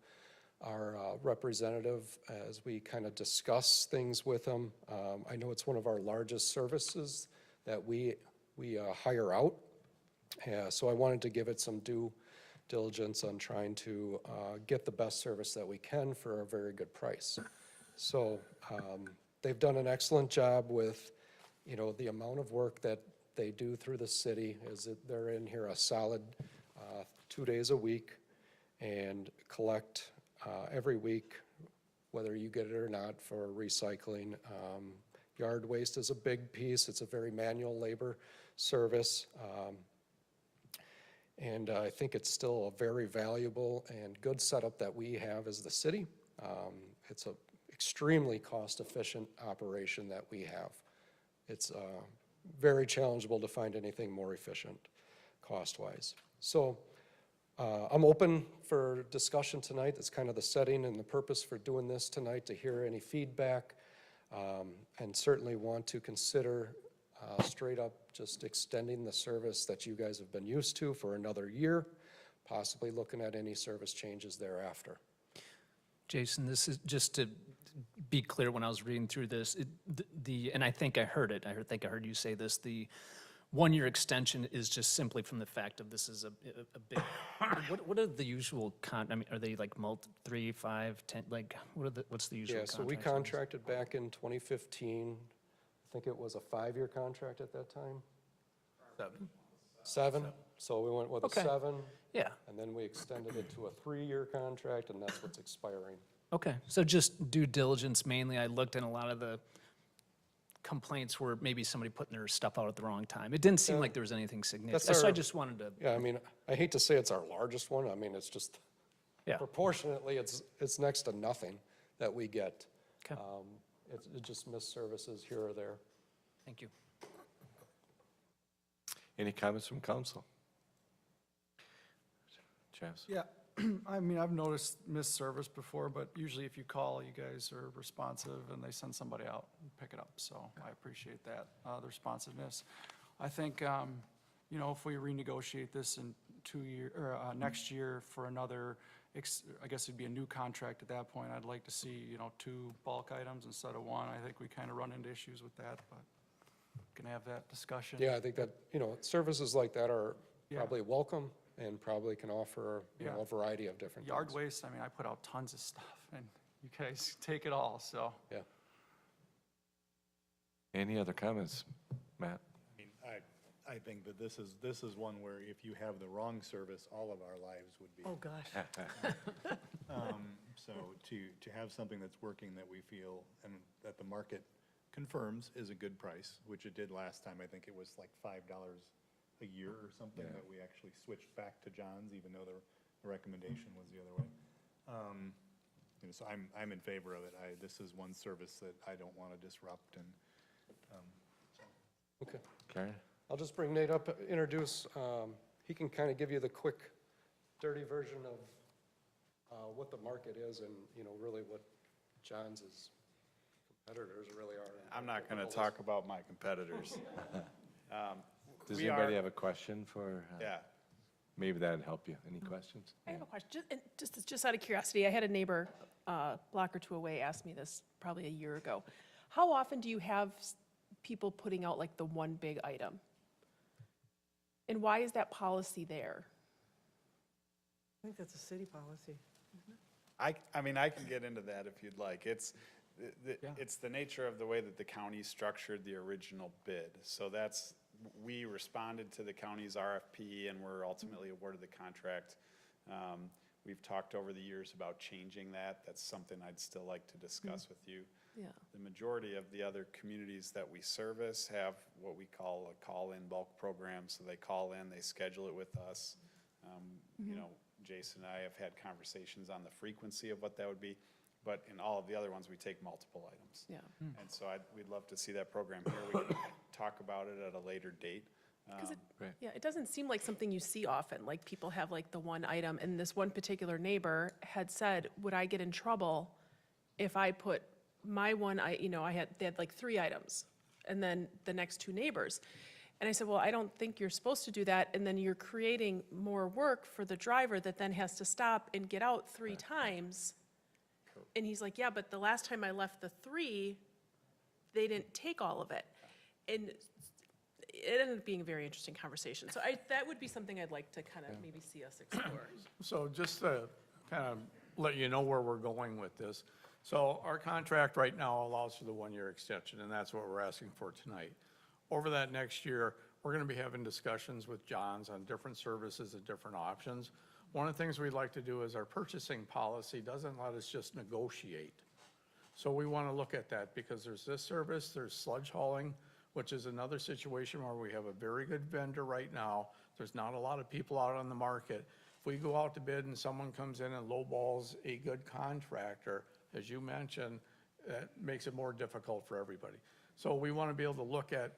our representative as we kind of discuss things with him. I know it's one of our largest services that we hire out, so I wanted to give it some due diligence on trying to get the best service that we can for a very good price. So they've done an excellent job with, the amount of work that they do through the city. Is that they're in here a solid 2 days a week and collect every week, whether you get it or not, for recycling. Yard waste is a big piece. It's a very manual labor service. And I think it's still a very valuable and good setup that we have as the city. It's an extremely cost-efficient operation that we have. It's very challengeable to find anything more efficient cost-wise. So I'm open for discussion tonight. That's kind of the setting and the purpose for doing this tonight, to hear any feedback, and certainly want to consider straight up just extending the service that you guys have been used to for another year, possibly looking at any service changes thereafter. Jason, this is just to be clear, when I was reading through this, and I think I heard it, I think I heard you say this, the one-year extension is just simply from the fact of this is a big, what are the usual are they like 3, 5, 10, like, what's the usual Yeah, contract? so we contracted back in 2015. I think it was a 5-year contract at that time. 7? So we went with a Okay. 7. Yeah, And then we extended it to a 3-year contract, and that's what's expiring. okay, so just due diligence mainly. I looked, and a lot of the complaints were maybe somebody putting their stuff out at the wrong time. It didn't seem like there was anything significant, That's so I our- just wanted to, Yeah, I mean, I hate to say it's our largest one. I mean, it's just yeah, proportionately, it's next to nothing that we get. okay, It just missed services here or there. thank you. Any comments from council? Chaz? Yeah, I mean, I've noticed missed service before, but usually if you call, you guys are responsive and they send somebody out and pick it up, so I appreciate that, the responsiveness. I think, if we renegotiate this in 2 year, or next year for another, I guess it'd be a new contract at that point, I'd like to see, 2 bulk items instead of 1. I think we kind of run into issues with that, but can have that discussion. Yeah, I think that, services like that are Yeah. probably welcome and probably can offer, Yeah. a variety of different Yard things. waste, I mean, I put out tons of stuff, and you guys take it all, so. Yeah. Any other comments, Matt? I mean, I think that this is one where if you have the wrong service, all of our lives would be. Oh, gosh. So to have something that's working that we feel and that the market confirms is a good price, which it did last time. I think it was like $5 a year or something Yeah. that we actually switched back to John's, even though the recommendation was the other way. You know, so I'm in favor of it. This is one service that I don't want to disrupt and, Okay. Karen? I'll just bring Nate up, introduce, he can kind of give you the quick, dirty version of what the market is and, you know, really what John's competitors really are. I'm not going to talk about my competitors. Does We anybody are- have a question for? Yeah. Maybe that'd help you. Any questions? I have a question, just out of curiosity, I had a neighbor, a block or two away, ask me this probably a year ago. How often do you have people putting out like the one big item? And why is that policy there? I think that's a city policy. I mean, I can get into that if you'd like. It's the nature of the way that the county structured the original bid. So we responded to the county's RFP and were ultimately awarded the contract. We've talked over the years about changing that. That's something I'd still like to discuss with you. Yeah. The majority of the other communities that we service have what we call a call-in bulk program. So they call in, they schedule it with us. You know, Jason and I have had conversations on the frequency of what that would be. But in all of the other ones, we take multiple items. Yeah. And so we'd love to see that program here. We can talk about it at a later date. Yeah, it doesn't seem like something you see often, like people have like the one item, and this one particular neighbor had said, would I get in trouble if I put my one, they had like 3 items, and then the next 2 neighbors. And I said, well, I don't think you're supposed to do that, and then you're creating more work for the driver that then has to stop and get out 3 times. And he's like, yeah, but the last time I left the 3, they didn't take all of it. And it ended up being a very interesting conversation. So that would be something I'd like to kind of maybe see us explore. So just to kind of let you know where we're going with this. So our contract right now allows for the 1-year extension, and that's what we're asking for tonight. Over that next year, we're going to be having discussions with John's on different services and different options. One of the things we'd like to do is our purchasing policy doesn't let us just negotiate. So we want to look at that because there's this service, there's sludge hauling, which is another situation where we have a very good vendor right now. There's not a lot of people out on the market. If we go out to bid and someone comes in and lowballs a good contractor, as you mentioned, that makes it more difficult for everybody. So we want to be able to look at,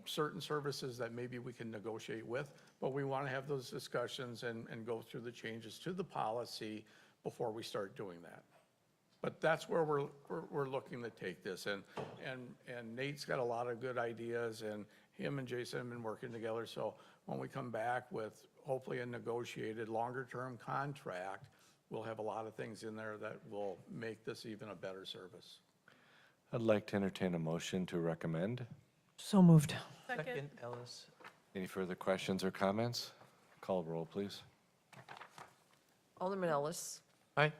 certain services that maybe we can negotiate with, but we want to have those discussions and go through the changes to the policy before we start doing that. But that's where we're looking to take this, and Nate's got a lot of good ideas, and him and Jason have been working together, so when we come back with hopefully a negotiated longer-term contract, we'll have a lot of things in there that will make this even a better service. I'd like to entertain a motion to recommend. So moved. Second, Ellis. Any further questions or comments? Call roll, please. Alderman Ellis. Aye.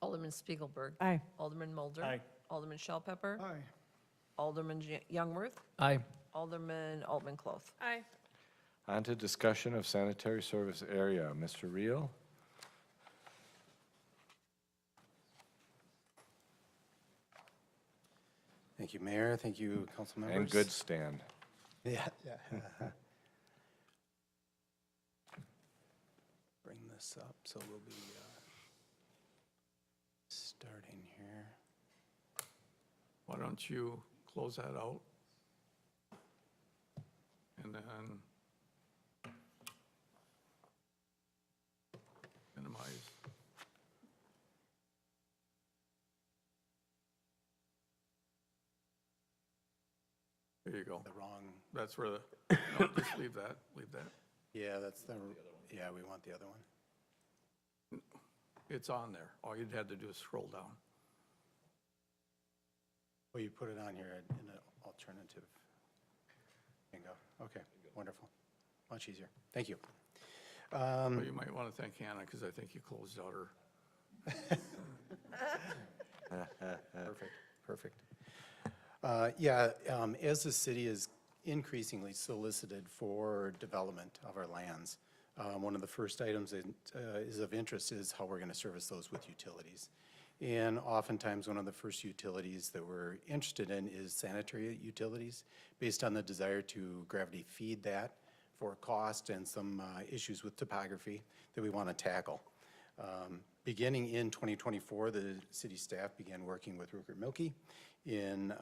Alderman Spiegelberg. Aye. Alderman Mulder. Aye. Alderman Shell Pepper. Aye. Alderman Youngworth. Aye. Alderman Altman Cloth. Aye. On to discussion of sanitary service area. Mr. Reel? Thank you, Mayor. Thank you, council members. And good stand. Yeah. Bring this up, so we'll be starting here. Why don't you close that out? And then minimize. There you go. The wrong, That's where no, just leave that. yeah, that's the, yeah, we want the other one. It's on there. All you'd had to do is scroll down. Well, you put it on here in an alternative. Bingo. Okay, wonderful. Much easier. Thank you. But you might want to thank Hannah, because I think you closed out her. Perfect, perfect. As the city is increasingly solicited for development of our lands, one of the first items that is of interest is how we're going to service those with utilities. And oftentimes, one of the first utilities that we're interested in is sanitary utilities, based on the desire to gravity feed that for cost and some issues with topography that we want to tackle. Beginning in 2024, the city staff began working with Rupert Milkie in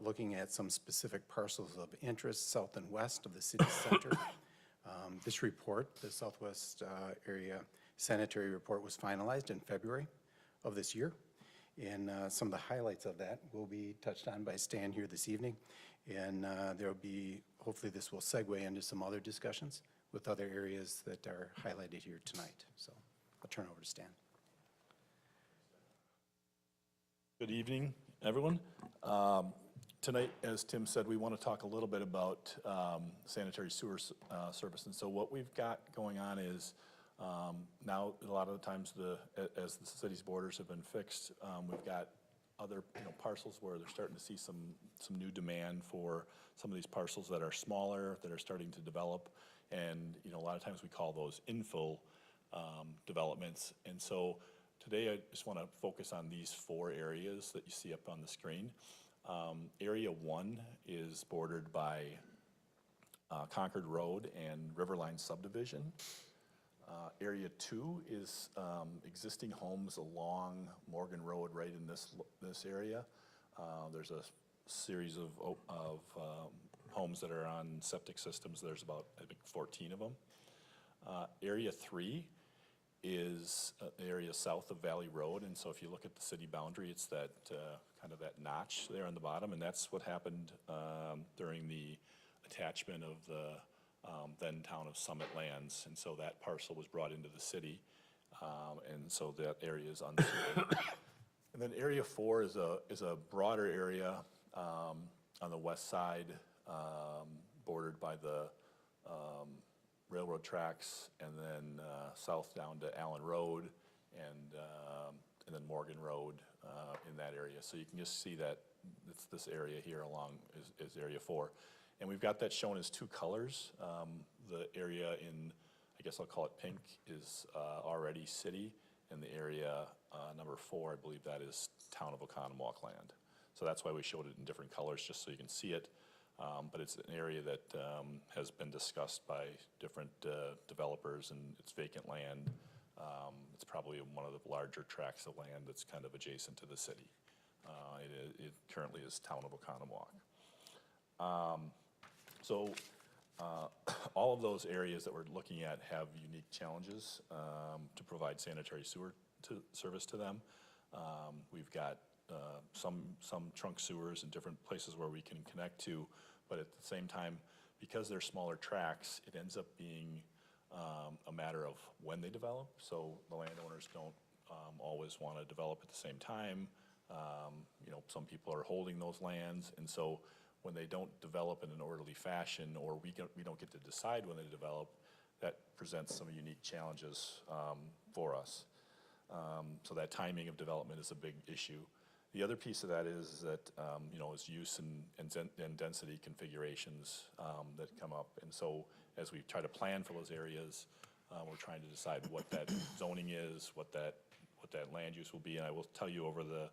looking at some specific parcels of interest south and west of the city center. This report, the Southwest Area Sanitary Report, was finalized in February of this year. And some of the highlights of that will be touched on by Stan here this evening. And there will be, hopefully this will segue into some other discussions with other areas that are highlighted here tonight. So I'll turn over to Stan. Good evening, everyone. Tonight, as Tim said, we want to talk a little bit about sanitary sewer service. And so what we've got going on is now a lot of the times as the city's borders have been fixed, we've got other parcels where they're starting to see some new demand for some of these parcels that are smaller, that are starting to develop. And a lot of times we call those infill developments. And so today I just want to focus on these 4 areas that you see up on the screen. Area 1 is bordered by Concord Road and Riverline subdivision. Area 2 is existing homes along Morgan Road right in this area. There's a series of homes that are on septic systems. There's about, I think, 14 of them. Area 3 is the area south of Valley Road, and so if you look at the city boundary, it's that kind of that notch there on the bottom, and that's what happened during the attachment of the then town of Summit lands, and so that parcel was brought into the city, and so that area is unserved. And then Area 4 is a broader area on the west side, bordered by the railroad tracks, and then south down to Allen Road, and then Morgan Road in that area. So you can just see that it's this area here along is Area 4. And we've got that shown as 2 colors. The area in, I guess I'll call it pink, is already city, and the area number 4, I believe that is town of Oconomowoc land. So that's why we showed it in different colors, just so you can see it. But it's an area that has been discussed by different developers, and it's vacant land. It's probably one of the larger tracts of land that's kind of adjacent to the city. It currently is town of Oconomowoc. So all of those areas that we're looking at have unique challenges to provide sanitary sewer service to them. We've got some trunk sewers in different places where we can connect to, but at the same time, because they're smaller tracts, it ends up being a matter of when they develop. So the landowners don't always want to develop at the same time. Some people are holding those lands, and so when they don't develop in an orderly fashion, or we don't get to decide when they develop, that presents some unique challenges for us. So that timing of development is a big issue. The other piece of that is that, is use and density configurations that come up. And so as we try to plan for those areas, we're trying to decide what that zoning is, what that land use will be. And I will tell you, over the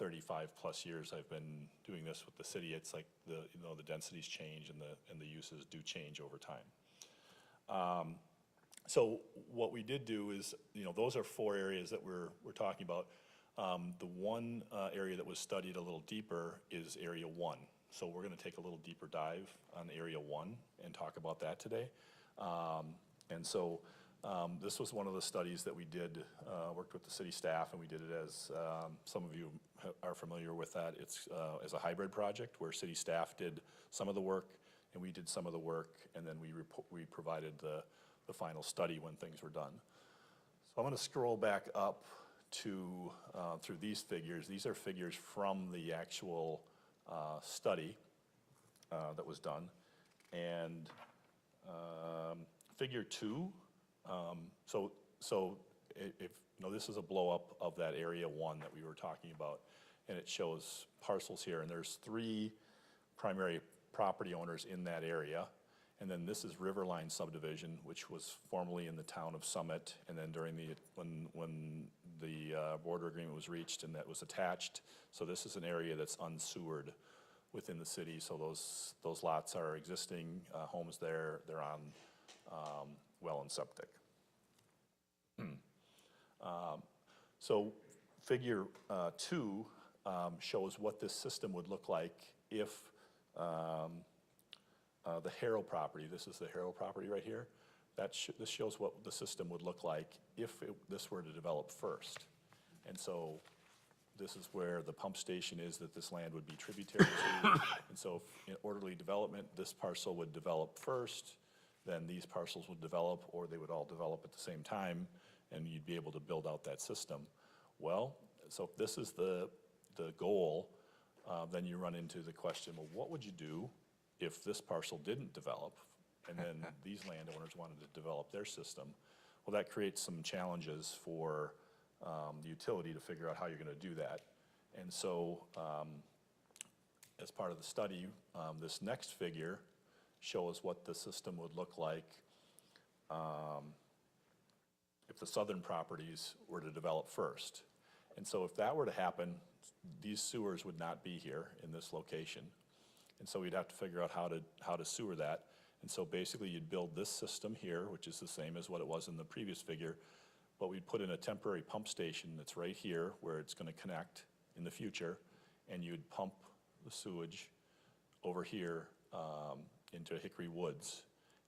35-plus years I've been doing this with the city, it's like the densities change and the uses do change over time. So what we did do is, those are 4 areas that we're talking about. The one area that was studied a little deeper is Area 1. So we're going to take a little deeper dive on Area 1 and talk about that today. And so this was one of the studies that we did, worked with the city staff, and we did it as, some of you are familiar with that. It's as a hybrid project where city staff did some of the work and we did some of the work, and then we provided the final study when things were done. So I'm going to scroll back up to through these figures. These are figures from the actual study that was done. And figure 2, so this is a blow-up of that Area 1 that we were talking about, and it shows parcels here, and there's 3 primary property owners in that area. And then this is Riverline subdivision, which was formerly in the town of Summit, and then during when the border agreement was reached and that was attached. So this is an area that's unsewered within the city, so those lots are existing homes there, they're on well and septic. So figure 2 shows what this system would look like if the Harrow property, this is the Harrow property right here, this shows what the system would look like if this were to develop first. And so this is where the pump station is that this land would be tributary to. And so in orderly development, this parcel would develop first, then these parcels would develop, or they would all develop at the same time, and you'd be able to build out that system. Well, so if this is the goal, then you run into the question, well, what would you do if this parcel didn't develop, and then these landowners wanted to develop their system? Well, that creates some challenges for the utility to figure out how you're gonna do that. And so, as part of the study, this next figure shows what the system would look like if the southern properties were to develop first. And so if that were to happen, these sewers would not be here in this location. And so we'd have to figure out how to sewer that. And so basically you'd build this system here, which is the same as what it was in the previous figure, but we'd put in a temporary pump station that's right here where it's gonna connect in the future, and you'd pump the sewage over here into Hickory Woods.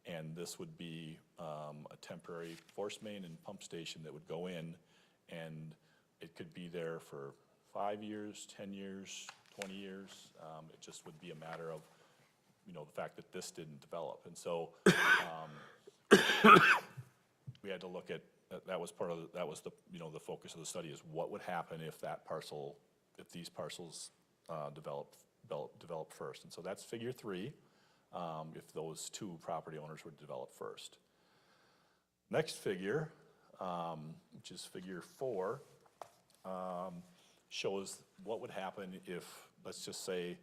And this would be a temporary force main and pump station that would go in, and it could be there for 5 years, 10 years, 20 years. It just would be a matter of, the fact that this didn't develop. And so we had to look at, that was the, the focus of the study, is what would happen if these parcels develop first. And so that's figure 3, if those 2 property owners would develop first. Next figure, which is figure 4, shows what would happen if, let's just say,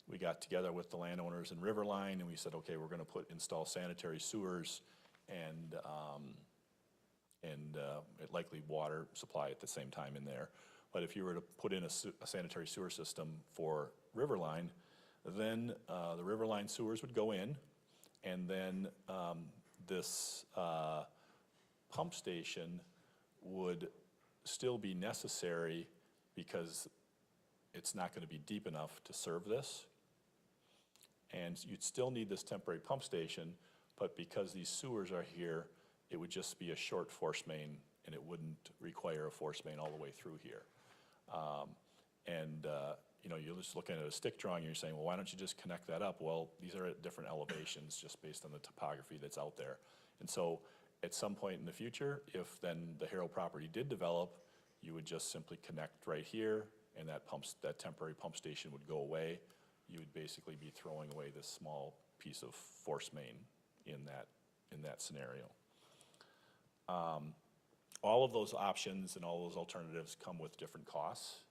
we got together with the landowners in Riverline and we said, okay, we're gonna install sanitary sewers and likely water supply at the same time in there. But if you were to put in a sanitary sewer system for Riverline, then the Riverline sewers would go in, and then this pump station would still be necessary because it's not going to be deep enough to serve this. And you'd still need this temporary pump station, but because these sewers are here, it would just be a short force main, and it wouldn't require a force main all the way through here. You're just looking at a stick drawing and you're saying, well, why don't you just connect that up? Well, these are at different elevations just based on the topography that's out there. And so at some point in the future, if then the Harrow property did develop, you would just simply connect right here, and that temporary pump station would go away. You would basically be throwing away this small piece of force main in that scenario. All of those options and all those alternatives come with different costs.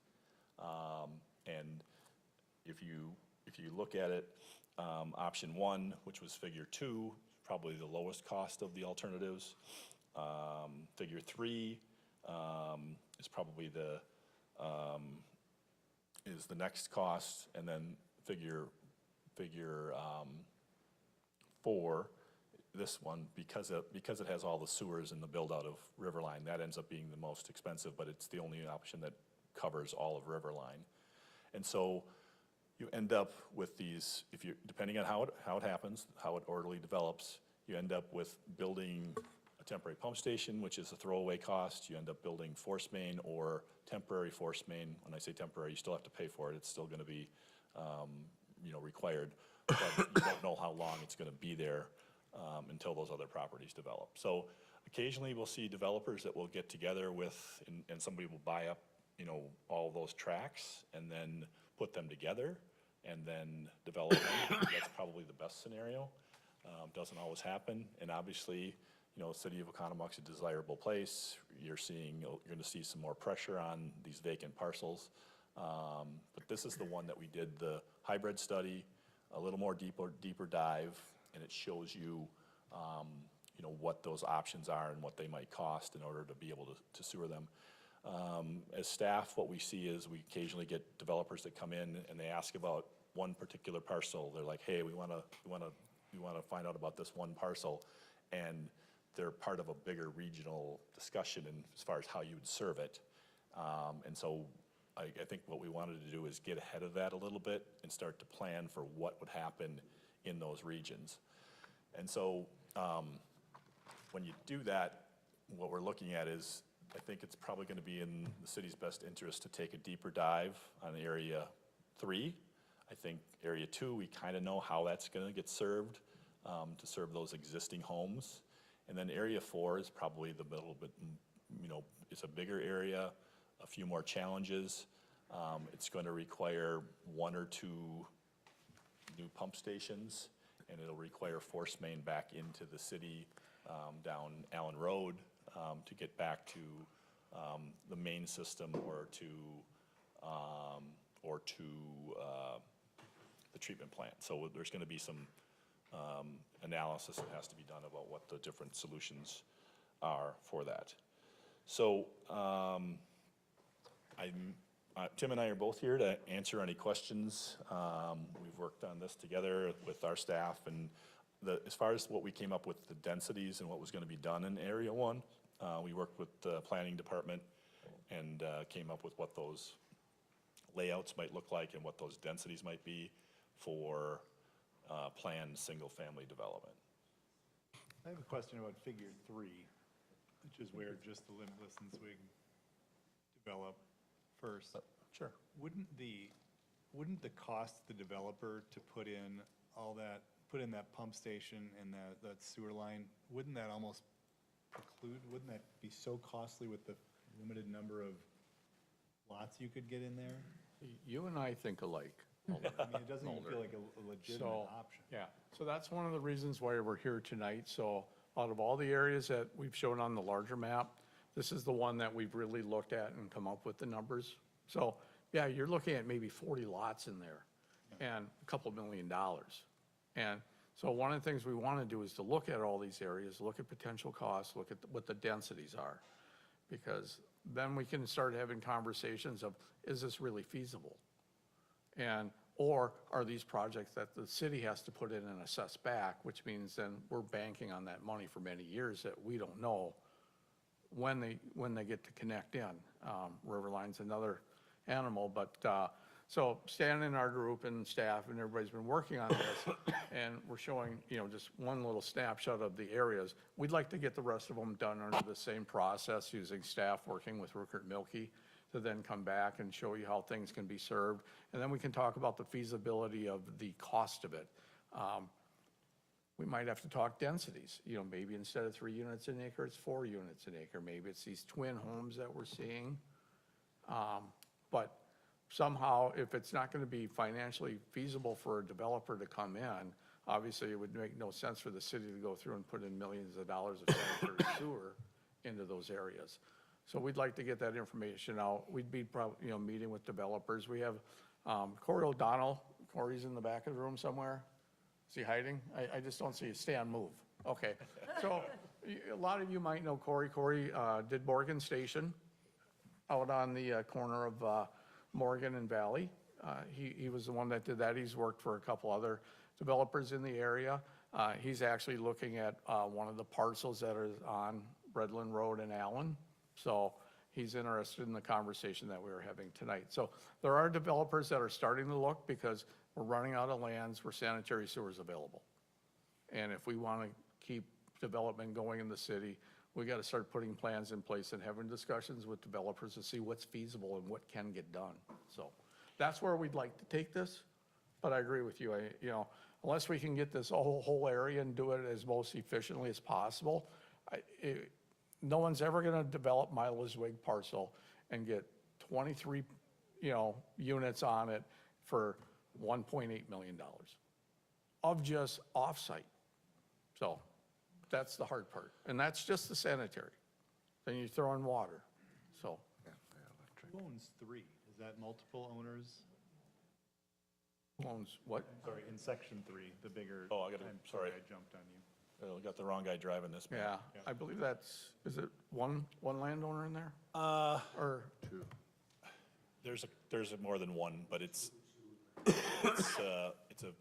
And if you look at it, option 1, which was figure 2, probably the lowest cost of the alternatives. Figure 3 is probably the next cost, and then figure 4, this one, because it has all the sewers and the build out of Riverline, that ends up being the most expensive, but it's the only option that covers all of Riverline. And so you end up with these, depending on how it happens, how it orderly develops, you end up with building a temporary pump station, which is a throwaway cost. You end up building force main or temporary force main. When I say temporary, you still have to pay for it. It's still gonna be, required, but you don't know how long it's gonna be there until those other properties develop. So occasionally we'll see developers that will get together with, and somebody will buy up, all those tracks and then put them together and then develop them. That's probably the best scenario. Doesn't always happen. And obviously, you know, city of Oconomoc's a desirable place. You're gonna see some more pressure on these vacant parcels. But this is the one that we did the hybrid study, a little more deeper dive, and it shows you, you know, what those options are and what they might cost in order to be able to sewer them. As staff, what we see is we occasionally get developers that come in and they ask about one particular parcel. They're like, hey, we wanna find out about this one parcel. And they're part of a bigger regional discussion in, as far as how you would serve it. And so I think what we wanted to do is get ahead of that a little bit and start to plan for what would happen in those regions. And so when you do that, what we're looking at is, I think it's probably gonna be in the city's best interest to take a deeper dive on Area 3. I think Area 2, we kind of know how that's gonna get served, to serve those existing homes. And then Area 4 is probably the middle, but, you know, it's a bigger area, a few more challenges. It's going to require 1 or 2 new pump stations, and it'll require force main back into the city, down Allen Road, to get back to the main system or to the treatment plant. So there's going to be some analysis that has to be done about what the different solutions are for that. So Tim and I are both here to answer any questions. We've worked on this together with our staff, and as far as what we came up with, the densities and what was going to be done in Area 1, we worked with the planning department and came up with what those layouts might look like and what those densities might be for planned single-family development. I have a question about Figure 3, which is where just the limitless and Swig develop first. Sure. Wouldn't the cost to the developer to put in that pump station and that sewer line, wouldn't that almost preclude, wouldn't that be so costly with the limited number of lots you could get in there? You and I think alike. I mean, it doesn't even feel like a legitimate option. Yeah, so that's one of the reasons why we're here tonight. So out of all the areas that we've shown on the larger map, this is the one that we've really looked at and come up with the numbers. So, yeah, you're looking at maybe 40 lots in there and a couple $1 million. And so one of the things we want to do is to look at all these areas, look at potential costs, look at what the densities are. Because then we can start having conversations of, is this really feasible? Or are these projects that the city has to put in and assess back, which means then we're banking on that money for many years that we don't know when they get to connect in. Riverline's another animal, but, so Stan and our group and staff and everybody's been working on this, and we're showing, you know, just one little snapshot of the areas. We'd like to get the rest of them done under the same process, using staff working with Rupert Milkie, to then come back and show you how things can be served. And then we can talk about the feasibility of the cost of it. We might have to talk densities, you know, maybe instead of 3 units an acre, it's 4 units an acre. Maybe it's these twin homes that we're seeing. But somehow, if it's not going to be financially feasible for a developer to come in, obviously it would make no sense for the city to go through and put in millions of dollars of sanitary sewer into those areas. So we'd like to get that information out. We'd be probably, you know, meeting with developers. We have Corey O'Donnell. Corey's in the back of the room somewhere. Is he hiding? I just don't see you. Stand, move. Okay. So a lot of you might know Corey. Corey did Morgan Station out on the corner of Morgan and Valley. He was the one that did that. He's worked for a couple other developers in the area. He's actually looking at one of the parcels that are on Redland Road in Allen. So he's interested in the conversation that we were having tonight. So there are developers that are starting to look because we're running out of lands where sanitary sewer is available. And if we want to keep development going in the city, we got to start putting plans in place and having discussions with developers to see what's feasible and what can get done. So that's where we'd like to take this. But I agree with you. You know, unless we can get this whole area and do it as most efficiently as possible, no one's ever going to develop my Liswig parcel and get 23, you know, units on it for $1.8 million of just off-site. So that's the hard part. And that's just the sanitary. Then you throw in water, so. Who owns 3? Is that multiple owners? Who owns what? Sorry, in section 3, the bigger. Oh, I gotta- I'm sorry. I jumped on you. We got the wrong guy driving this. man. Yeah, I believe that's, is it one landowner in there? Or, There's more than one, but it's a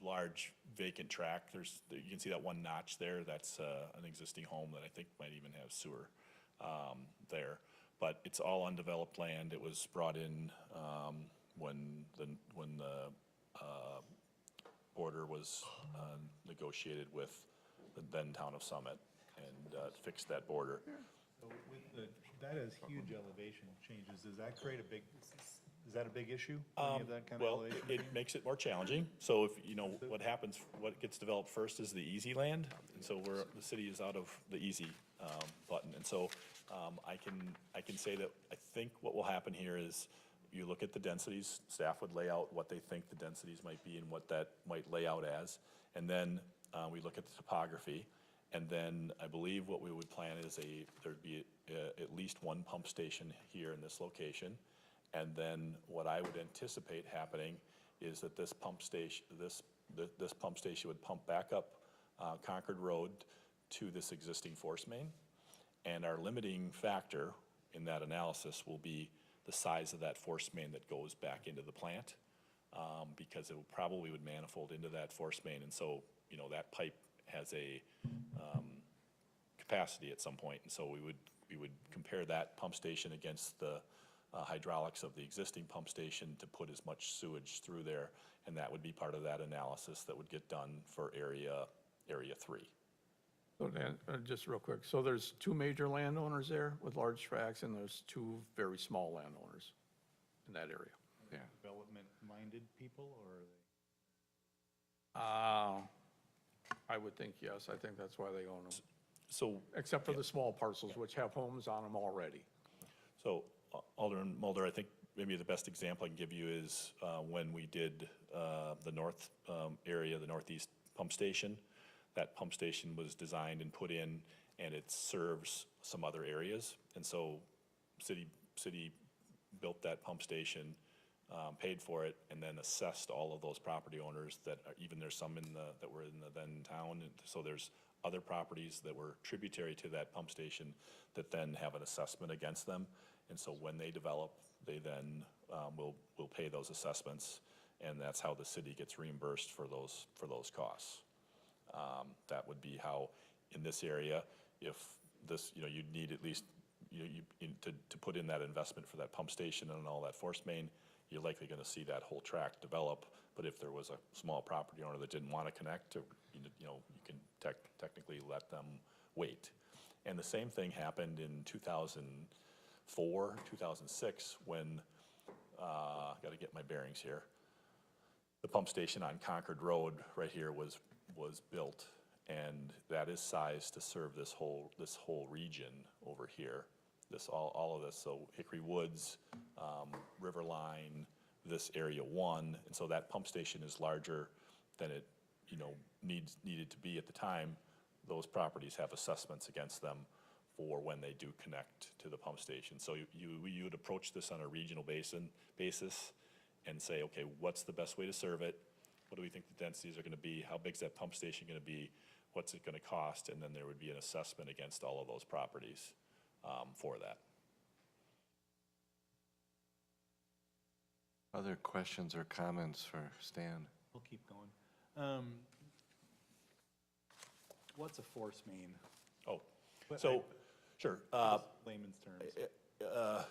large vacant tract. You can see that one notch there, that's an existing home that I think might even have sewer there. But it's all undeveloped land. It was brought in when the border was negotiated with the then town of Summit and fixed that border. So with that has huge elevation changes. Does that create is that a big issue? Any of that kind of Well, elevation? it makes it more challenging. So if, what happens, what gets developed first is the easy land. And so the city is out of the easy button. And so I can say that I think what will happen here is you look at the densities, staff would lay out what they think the densities might be and what that might lay out as. And then we look at the topography. And then I believe what we would plan is there'd be at least one pump station here in this location. And then what I would anticipate happening is that this pump station would pump back up Concord Road to this existing force main. And our limiting factor in that analysis will be the size of that force main that goes back into the plant, because it probably would manifold into that force main. And so, that pipe has a capacity at some point. And so we would compare that pump station against the hydraulics of the existing pump station to put as much sewage through there, and that would be part of that analysis that would get done for area 3. so Dan, just real quick, so there's 2 major landowners there with large tracts, and there's 2 very small landowners in that area. Yeah. Development-minded people, or are they? I would think yes, I think that's why they own them, So, except for the small parcels, which have homes on them already. so Alderman Mulder, I think maybe the best example I can give you is when we did the north area, the northeast pump station. That pump station was designed and put in, and it serves some other areas. And so city built that pump station, paid for it, and then assessed all of those property owners that, even there's some that were in the then town. And so there's other properties that were tributary to that pump station that then have an assessment against them. And so when they develop, they then will pay those assessments, and that's how the city gets reimbursed for those costs. That would be how, in this area, if this, you'd need at least, to put in that investment for that pump station and all that force main, you're likely going to see that whole tract develop. But if there was a small property owner that didn't want to connect, you can technically let them wait. And the same thing happened in 2004, 2006, when, got to get my bearings here, the pump station on Concord Road right here was built, and that is sized to serve this whole region over here. All of this, so Hickory Woods, Riverline, this area 1, and so that pump station is larger than it, needed to be at the time. Those properties have assessments against them for when they do connect to the pump station. So you would approach this on a regional basis and say, okay, what's the best way to serve it? What do we think the densities are going to be? How big is that pump station going to be? What's it going to cost? And then there would be an assessment against all of those properties for that. Other questions or comments for Stan? We'll keep going. What's a force main? Oh, so, sure. Layman's terms.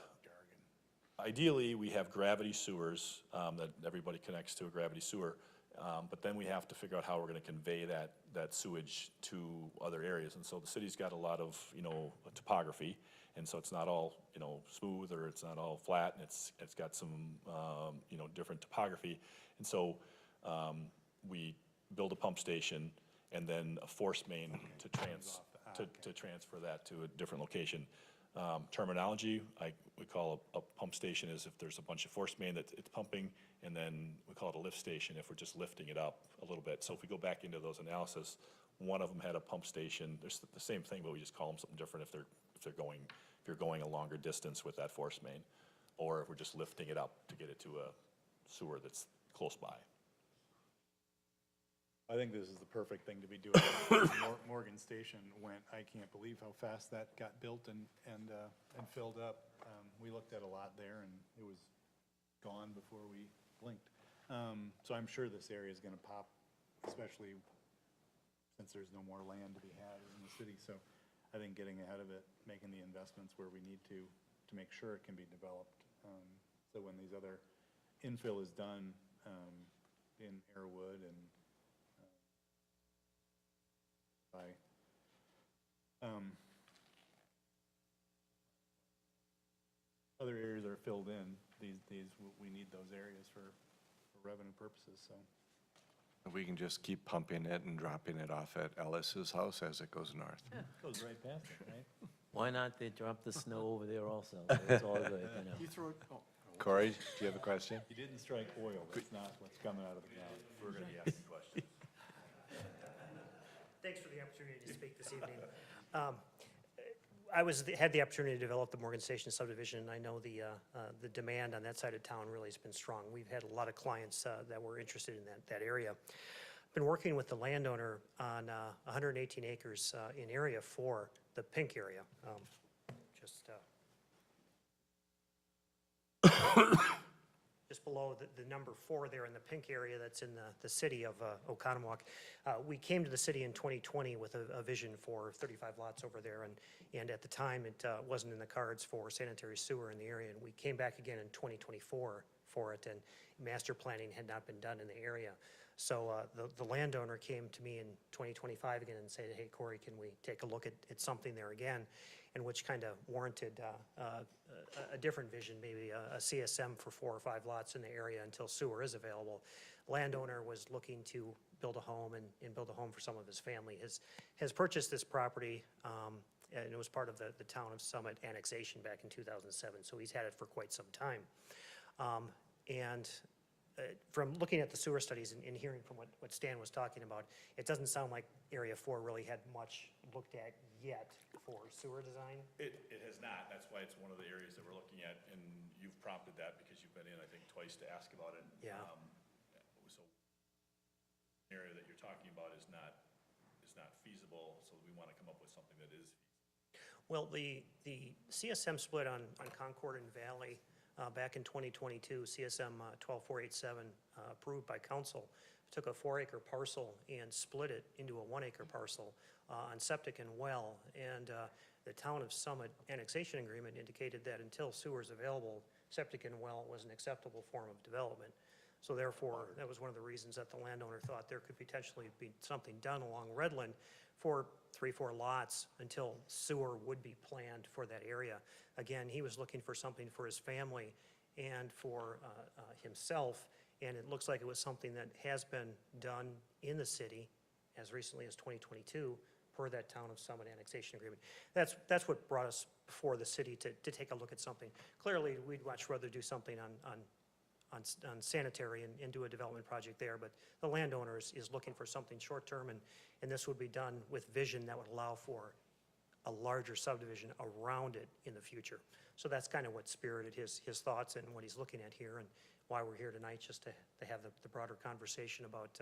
Ideally, we have gravity sewers that everybody connects to a gravity sewer, but then we have to figure out how we're going to convey that sewage to other areas. And so the city's got a lot of, topography, and so it's not all, smooth, or it's not all flat, and it's got some, different topography. And so we build a pump station and then a force main to transfer that to a different location. Terminology, we call a pump station is if there's a bunch of force main that it's pumping, and then we call it a lift station if we're just lifting it up a little bit. So if we go back into those analysis, one of them had a pump station. There's the same thing, but we just call them something different if you're going a longer distance with that force main, or if we're just lifting it up to get it to a sewer that's close by. I think this is the perfect thing to be doing. Morgan Station went, I can't believe how fast that got built and filled up. We looked at a lot there and it was gone before we blinked. So I'm sure this area is gonna pop, especially since there's no more land to be had in the city. So I think getting ahead of it, making the investments where we need to make sure it can be developed. So when these other infill is done, in Airwood and other areas are filled in, we need those areas for revenue purposes, so. We can just keep pumping it and dropping it off at Ellis's house as it goes north. Goes right past it, right? Why not they drop the snow over there also? It's all good, you know. You throw it, Corey, do you have a question? you didn't strike oil, that's not what's coming out of the ground. We're gonna be asking questions. Thanks for the opportunity to speak this evening. Had the opportunity to develop the Morgan Station subdivision. I know the demand on that side of town really has been strong. We've had a lot of clients that were interested in that area. Been working with the landowner on 118 acres in Area 4, the pink area. Just below the number 4 there in the pink area that's in the city of Oconomowoc. We came to the city in 2020 with a vision for 35 lots over there, and at the time it wasn't in the cards for sanitary sewer in the area, and we came back again in 2024 for it, and master planning had not been done in the area. So the landowner came to me in 2025 again and said, hey, Corey, can we take a look at something there again? And which kind of warranted a different vision, maybe a CSM for 4 or 5 lots in the area until sewer is available. Landowner was looking to build a home and build a home for some of his family. Has purchased this property, and it was part of the Town of Summit annexation back in 2007, so he's had it for quite some time. From looking at the sewer studies and hearing from what Stan was talking about, it doesn't sound like Area 4 really had much looked at yet for sewer design. It has not, that's why it's one of the areas that we're looking at, and you've prompted that because you've been in, I think, twice to ask about it. Yeah. So, the area that you're talking about is not feasible, so we want to come up with something that is feasible. Well, the CSM split on Concord and Valley back in 2022, CSM 12487, approved by council, took a 4-acre parcel and split it into a 1-acre parcel on septic and well. And the Town of Summit annexation agreement indicated that until sewer is available, septic and well was an acceptable form of development. So therefore, that was one of the reasons that the landowner thought there could potentially be something done along Redland for 3-4 lots until sewer would be planned for that area. Again, he was looking for something for his family and for himself, and it looks like it was something that has been done in the city as recently as 2022 per that Town of Summit annexation agreement. That's what brought us before the city to take a look at something. Clearly, we'd much rather do something on sanitary and do a development project there, but the landowner is looking for something short-term, and this would be done with vision that would allow for a larger subdivision around it in the future. So that's kind of what spirited his thoughts and what he's looking at here, and why we're here tonight, just to have the broader conversation about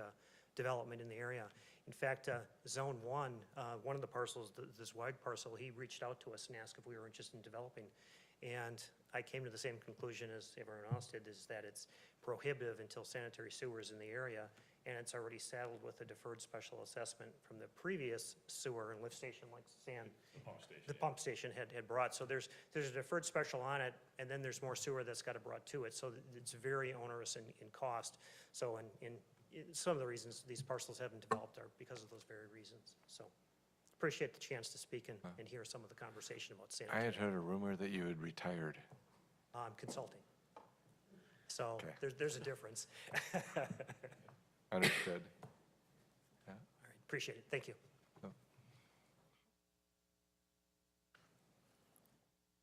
development in the area. In fact, Zone 1, one of the parcels, this wide parcel, he reached out to us and asked if we were interested in developing. And I came to the same conclusion as everyone else did, is that it's prohibitive until sanitary sewer is in the area, and it's already saddled with a deferred special assessment from the previous sewer and lift station, like Stan, the pump station had brought. So there's a deferred special on it, and then there's more sewer that's got to brought to it. So it's very onerous in cost. So in some of the reasons these parcels haven't developed are because of those very reasons. So appreciate the chance to speak and hear some of the conversation about sanitary. I had heard a rumor that you had retired. Consulting. So Okay. there's a difference. Understood. Yeah. All right, appreciate it. Thank you.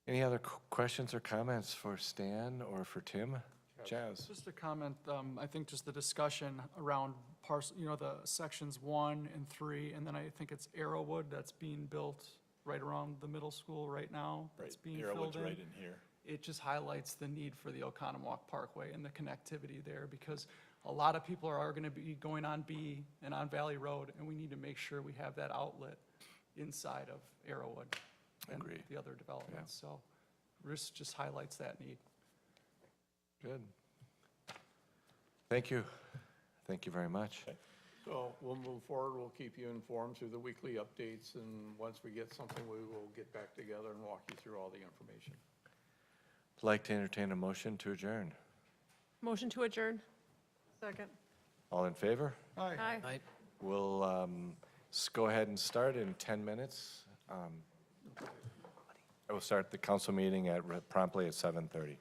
Any other questions or comments for Stan or for Tim? Jazz. Just a comment, I think just the discussion around parcel, the sections 1 and 3, and then I think it's Arrowwood that's being built right around the middle school right now. That's being filled Arrowwood's in. right in here. It just highlights the need for the Oconomowoc Parkway and the connectivity there, because a lot of people are gonna be going on B and on Valley Road, and we need to make sure we have that outlet inside of Arrowwood and Agree. the other developments, so this just highlights that need. Good. Thank you. Thank you very much. So we'll move forward, we'll keep you informed through the weekly updates, and once we get something, we will get back together and walk you through all the information. I'd like to entertain a motion to adjourn. Motion to adjourn? Second. All in favor? Aye. We'll go ahead and start in 10 minutes. I will start the council meeting promptly at 7:30.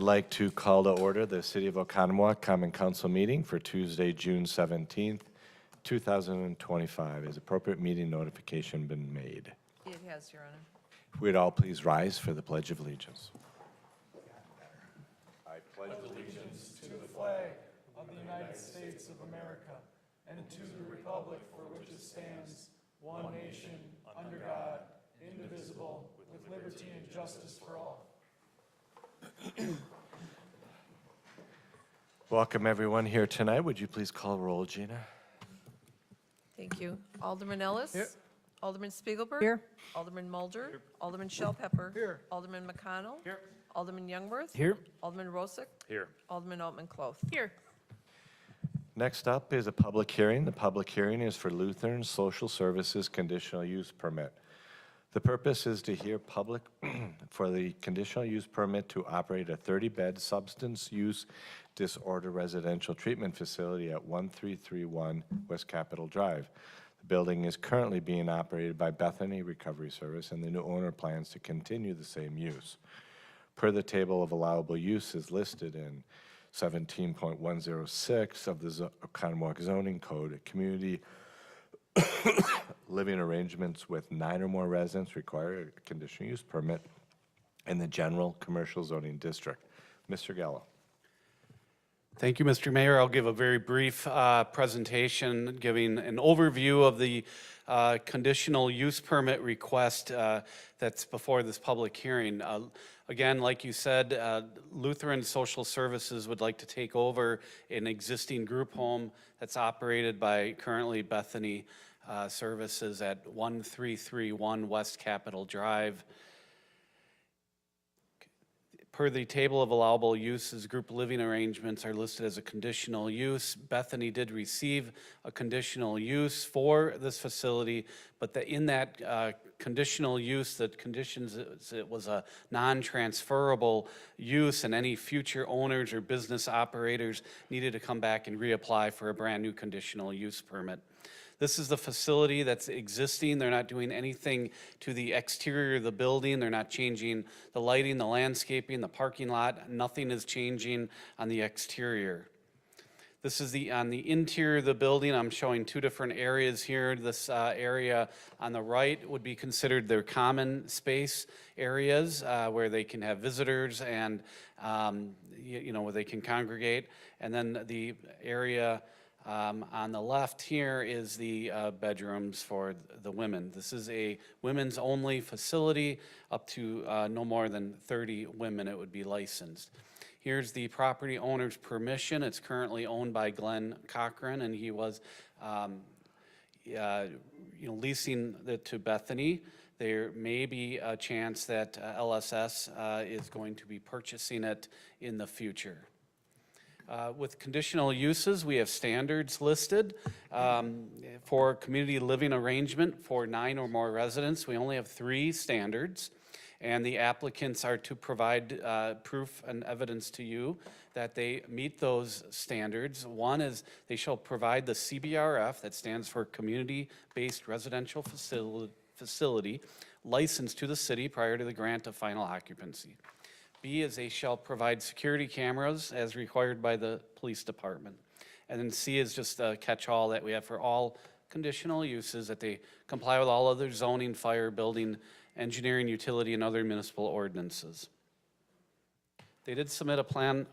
like to call to order the City of Oconomowoc Common Council meeting for Tuesday, June 17th, 2025. Has appropriate meeting notification been made? It has, Your Honor. If we'd all please rise for the Pledge of Allegiance. I pledge allegiance to the flag of the United States of America and to the republic for which it stands, one nation, under God, indivisible, with liberty and justice for all. Welcome everyone here tonight. Would you please call roll, Gina? Thank you. Alderman Ellis? Here. Alderman Spiegelberg? Here. Alderman Mulder? Alderman Shell Pepper? Here. Alderman McConnell? Here. Alderman Youngworth? Here. Alderman Rosick? Here. Alderman Altman Cloth? Here. Next up is a public hearing. The public hearing is for Lutheran Social Services Conditional Use Permit. The purpose is to hear public for the conditional use permit to operate a 30-bed substance use disorder residential treatment facility at 1331 West Capitol Drive. The building is currently being operated by Bethany Recovery Service, and the new owner plans to continue the same use. Per the table of allowable uses listed in 17.106 of the Oconomowoc zoning code, community living arrangements with 9 or more residents require a conditional use permit in the general commercial zoning district. Mr. Gallo. Thank you, Mr. Mayor. I'll give a very brief presentation giving an overview of the conditional use permit request that's before this public hearing. Again, like you said, Lutheran Social Services would like to take over an existing group home that's operated by currently Bethany Services at 1331 West Capitol Drive. Per the table of allowable uses, group living arrangements are listed as a conditional use. Bethany did receive a conditional use for this facility, but in that conditional use, the conditions, it was a non-transferable use, and any future owners or business operators needed to come back and reapply for a brand-new conditional use permit. This is the facility that's existing. They're not doing anything to the exterior of the building. They're not changing the lighting, the landscaping, the parking lot. Nothing is changing on the exterior. This is on the interior of the building. I'm showing two different areas here. This area on the right would be considered their common space areas where they can have visitors and where they can congregate. And then the area on the left here is the bedrooms for the women. This is a women's only facility. Up to no more than 30 women it would be licensed. Here's the property owner's permission. It's currently owned by Glenn Cochran, and he was leasing it to Bethany. There may be a chance that LSS is going to be purchasing it in the future. With conditional uses, we have standards listed. For community living arrangement for 9 or more residents, we only have 3 standards, and the applicants are to provide proof and evidence to you that they meet those standards. One is they shall provide the CBRF, that stands for Community-Based Residential Facility, licensed to the city prior to the grant of final occupancy. B is they shall provide security cameras as required by the police department. And then C is just a catch-all that we have for all conditional uses, that they comply with all other zoning, fire, building, engineering, utility, and other municipal ordinances. They did submit a plan.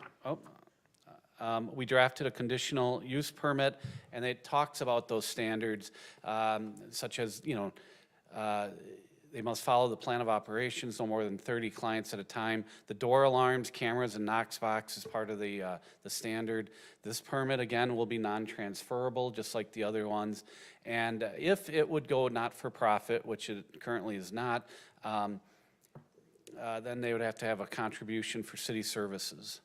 We drafted a conditional use permit, and it talks about those standards, such as, they must follow the plan of operations, no more than 30 clients at a time. The door alarms, cameras, and Knox box is part of the standard. This permit, again, will be non-transferable, just like the other ones. And if it would go not-for-profit, which it currently is not, then they would have to have a contribution for city services.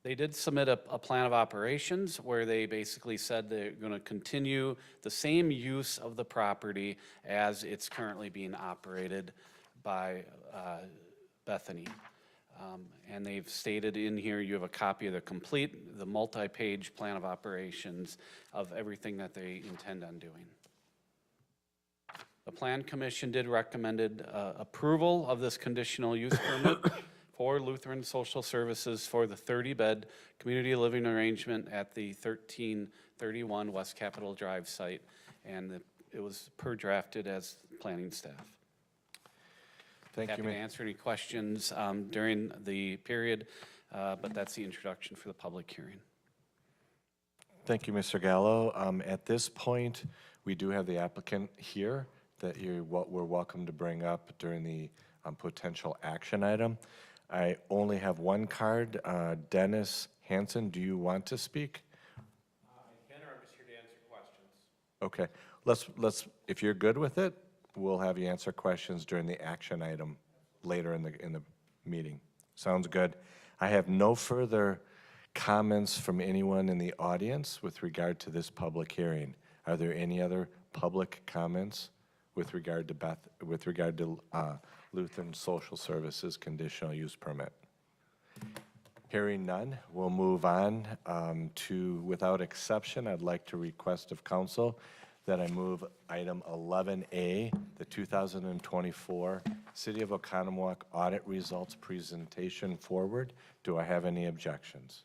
They did submit a plan of operations where they basically said they're going to continue the same use of the property as it's currently being operated by Bethany. And they've stated in here, you have a copy of the multi-page plan of operations of everything that they intend on doing. The Plan Commission did recommended approval of this conditional use permit for Lutheran Social Services for the 30-bed community living arrangement at the 1331 West Capitol Drive site. And it was per-drafted as planning staff. Thank you, Happy to answer any questions during the period, but that's the introduction for the public hearing. Thank you, Mr. Gallo. At this point, we do have the applicant here that we're welcome to bring up during the potential action item. I only have one card. Dennis Hansen, do you want to speak? I can, or I'm just here to answer questions. Okay, let's, if you're good with it, we'll have you answer questions during the action item later in the meeting. Sounds good. I have no further comments from anyone in the audience with regard to this public hearing. Are there any other public comments with regard to Lutheran Social Services conditional use permit? Hearing none, we'll move on to, without exception, I'd like to request of council that I move item 11A, the 2024 City of Oconomowoc audit results presentation forward. Do I have any objections?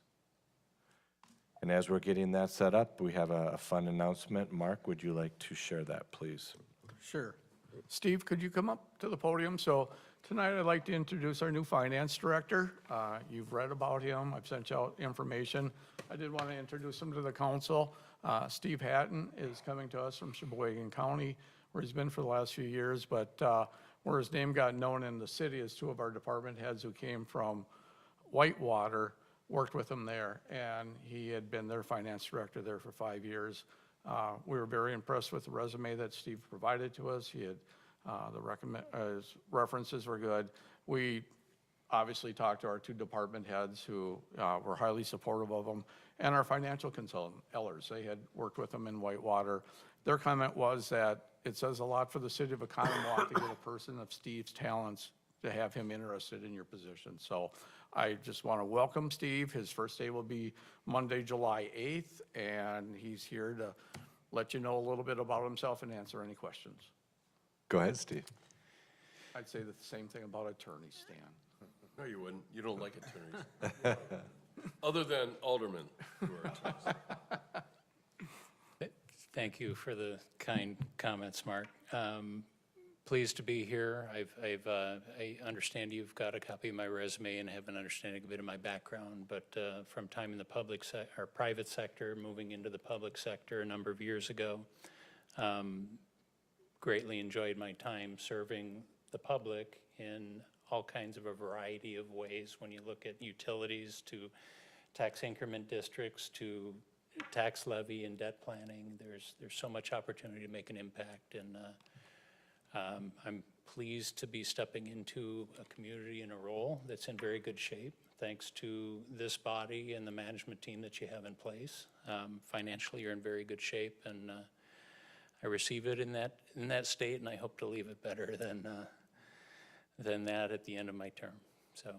And as we're getting that set up, we have a fun announcement. Mark, would you like to share that, please? Sure. Steve, could you come up to the podium? So tonight I'd like to introduce our new finance director. You've read about him. I've sent you out information. I did want to introduce him to the council. Steve Hatton is coming to us from Sheboygan County, where he's been for the last few years, but where his name got known in the city is two of our department heads who came from Whitewater worked with him there, and he had been their finance director there for 5 years. We were very impressed with the resume that Steve provided to us. He had, his references were good. We obviously talked to our two department heads who were highly supportive of him, and our financial consultant, Ellers. They had worked with him in Whitewater. Their comment was that it says a lot for the city of Oconomowoc to get a person of Steve's talents to have him interested in your position. So I just want to welcome Steve. His first day will be Monday, July 8th, and he's here to let you know a little bit about himself and answer any questions. Go ahead, Steve. I'd say the same thing about attorney, Stan. No, you wouldn't. You don't like attorneys. Other than aldermen who are attorneys. Thank you for the kind comments, Mark. Pleased to be here. I understand you've got a copy of my resume and have an understanding a bit of my background, but from time in the private sector, moving into the public sector a number of years ago, greatly enjoyed my time serving the public in all kinds of a variety of ways. When you look at utilities to tax increment districts to tax levy and debt planning, there's so much opportunity to make an impact, and I'm pleased to be stepping into a community and a role that's in very good shape, thanks to this body and the management team that you have in place. Financially, you're in very good shape, and I receive it in that state, and I hope to leave it better than that at the end of my term. So,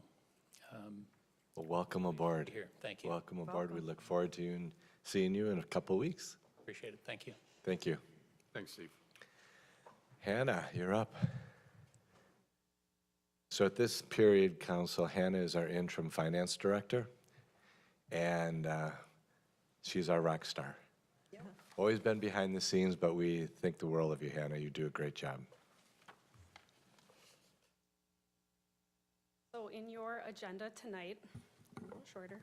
Well, welcome aboard. here. Thank you. Welcome aboard. We look forward to you and seeing you in a couple weeks. Appreciate it. Thank you. Thank you. Thanks, Steve. Hannah, you're up. So at this period, Council, Hannah is our interim finance director, and she's our rock star. Always been behind the scenes, but we think the world of you, Hannah. You do a great job. So in your agenda tonight, a little shorter,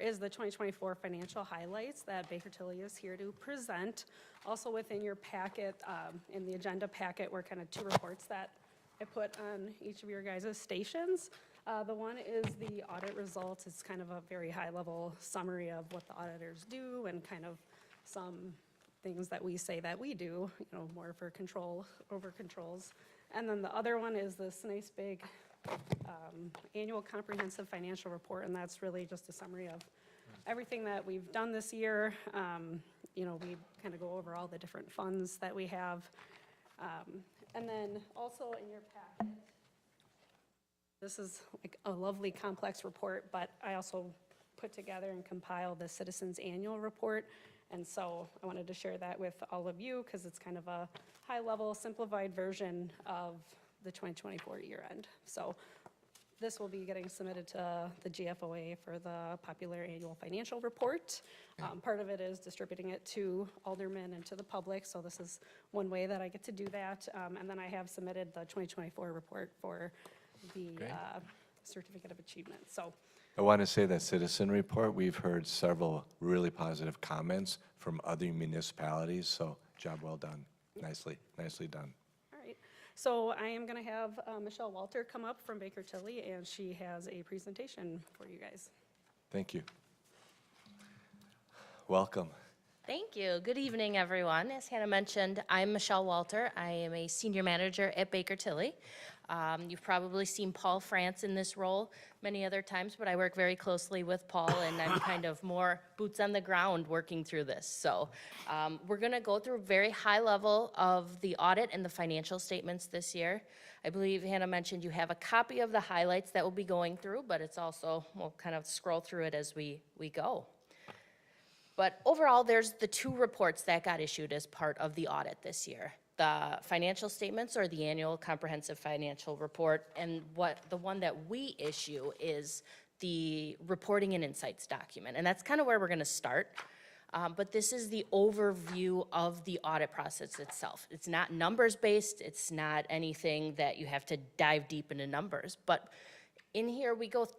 is the 2024 financial highlights that Baker Tilly is here to present. Also within your packet, in the agenda packet, were kind of two reports that I put on each of your guys' stations. The one is the audit results. It's kind of a very high-level summary of what the auditors do and kind of some things that we say that we do, more for control over controls. And then the other one is this nice big annual comprehensive financial report, and that's really just a summary of everything that we've done this year. We kind of go over all the different funds that we have. And then also in your packet, this is like a lovely complex report, but I also put together and compiled the Citizens Annual Report. And so I wanted to share that with all of you because it's kind of a high-level simplified version of the 2024 year end. So this will be getting submitted to the GFOA for the popular annual financial report. Part of it is distributing it to aldermen and to the public, so this is one way that I get to do that. And then I have submitted the 2024 report for the Certificate of Achievement. So I want to say that citizen report, we've heard several really positive comments from other municipalities, so job well done. Nicely done. all right, so I am going to have Michelle Walter come up from Baker Tilly, and she has a presentation for you guys. Thank you. Welcome. Thank you. Good evening, everyone. As Hannah mentioned, I'm Michelle Walter. I am a senior manager at Baker Tilly. You've probably seen Paul France in this role many other times, but I work very closely with Paul, and I'm kind of more boots on the ground working through this. So we're going to go through a very high level of the audit and the financial statements this year. I believe Hannah mentioned you have a copy of the highlights that we'll be going through, but it's also, we'll kind of scroll through it as we go. But overall, there's the two reports that got issued as part of the audit this year. The financial statements, or the annual comprehensive financial report, and the one that we issue is the reporting and insights document. And that's kind of where we're gonna start. But this is the overview of the audit process itself. It's not numbers-based, it's not anything that you have to dive deep into numbers. But in here,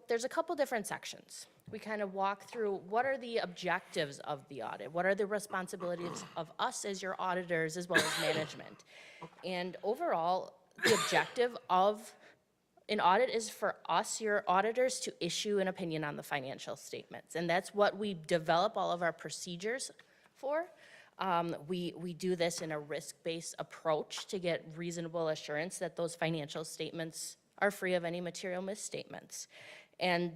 there's a couple different sections. We kind of walk through what are the objectives of the audit, what are the responsibilities of us as your auditors as well as management. And overall, the objective of an audit is for us, your auditors, to issue an opinion on the financial statements. And that's what we develop all of our procedures for. We do this in a risk-based approach to get reasonable assurance that those financial statements are free of any material misstatements. And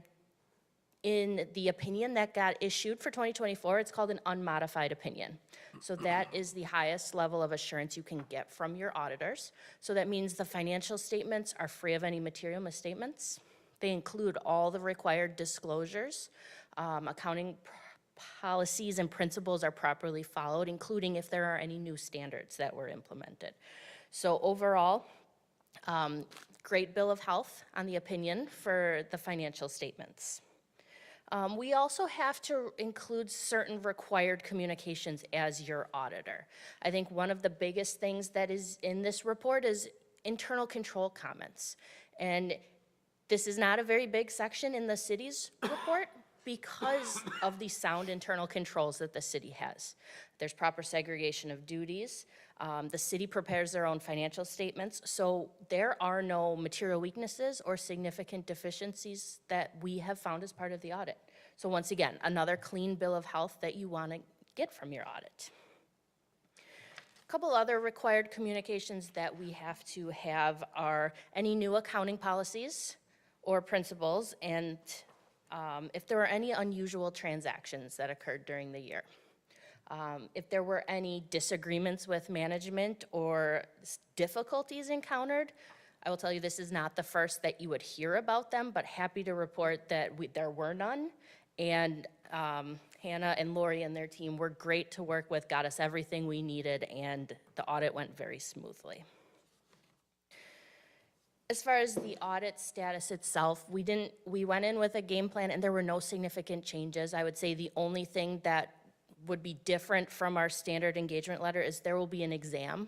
in the opinion that got issued for 2024, it's called an unmodified opinion. So that is the highest level of assurance you can get from your auditors. So that means the financial statements are free of any material misstatements. They include all the required disclosures. Accounting policies and principles are properly followed, including if there are any new standards that were implemented. So overall, great bill of health on the opinion for the financial statements. We also have to include certain required communications as your auditor. I think one of the biggest things that is in this report is internal control comments. And this is not a very big section in the city's report because of the sound internal controls that the city has. There's proper segregation of duties. The city prepares their own financial statements, so there are no material weaknesses or significant deficiencies that we have found as part of the audit. So once again, another clean bill of health that you want to get from your audit. A couple other required communications that we have to have are any new accounting policies or principles, and if there were any unusual transactions that occurred during the year. If there were any disagreements with management or difficulties encountered, I will tell you this is not the first that you would hear about them, but happy to report that there were none. And Hannah and Lori and their team were great to work with, got us everything we needed, and the audit went very smoothly. As far as the audit status itself, we went in with a game plan and there were no significant changes. I would say the only thing that would be different from our standard engagement letter is there will be an exam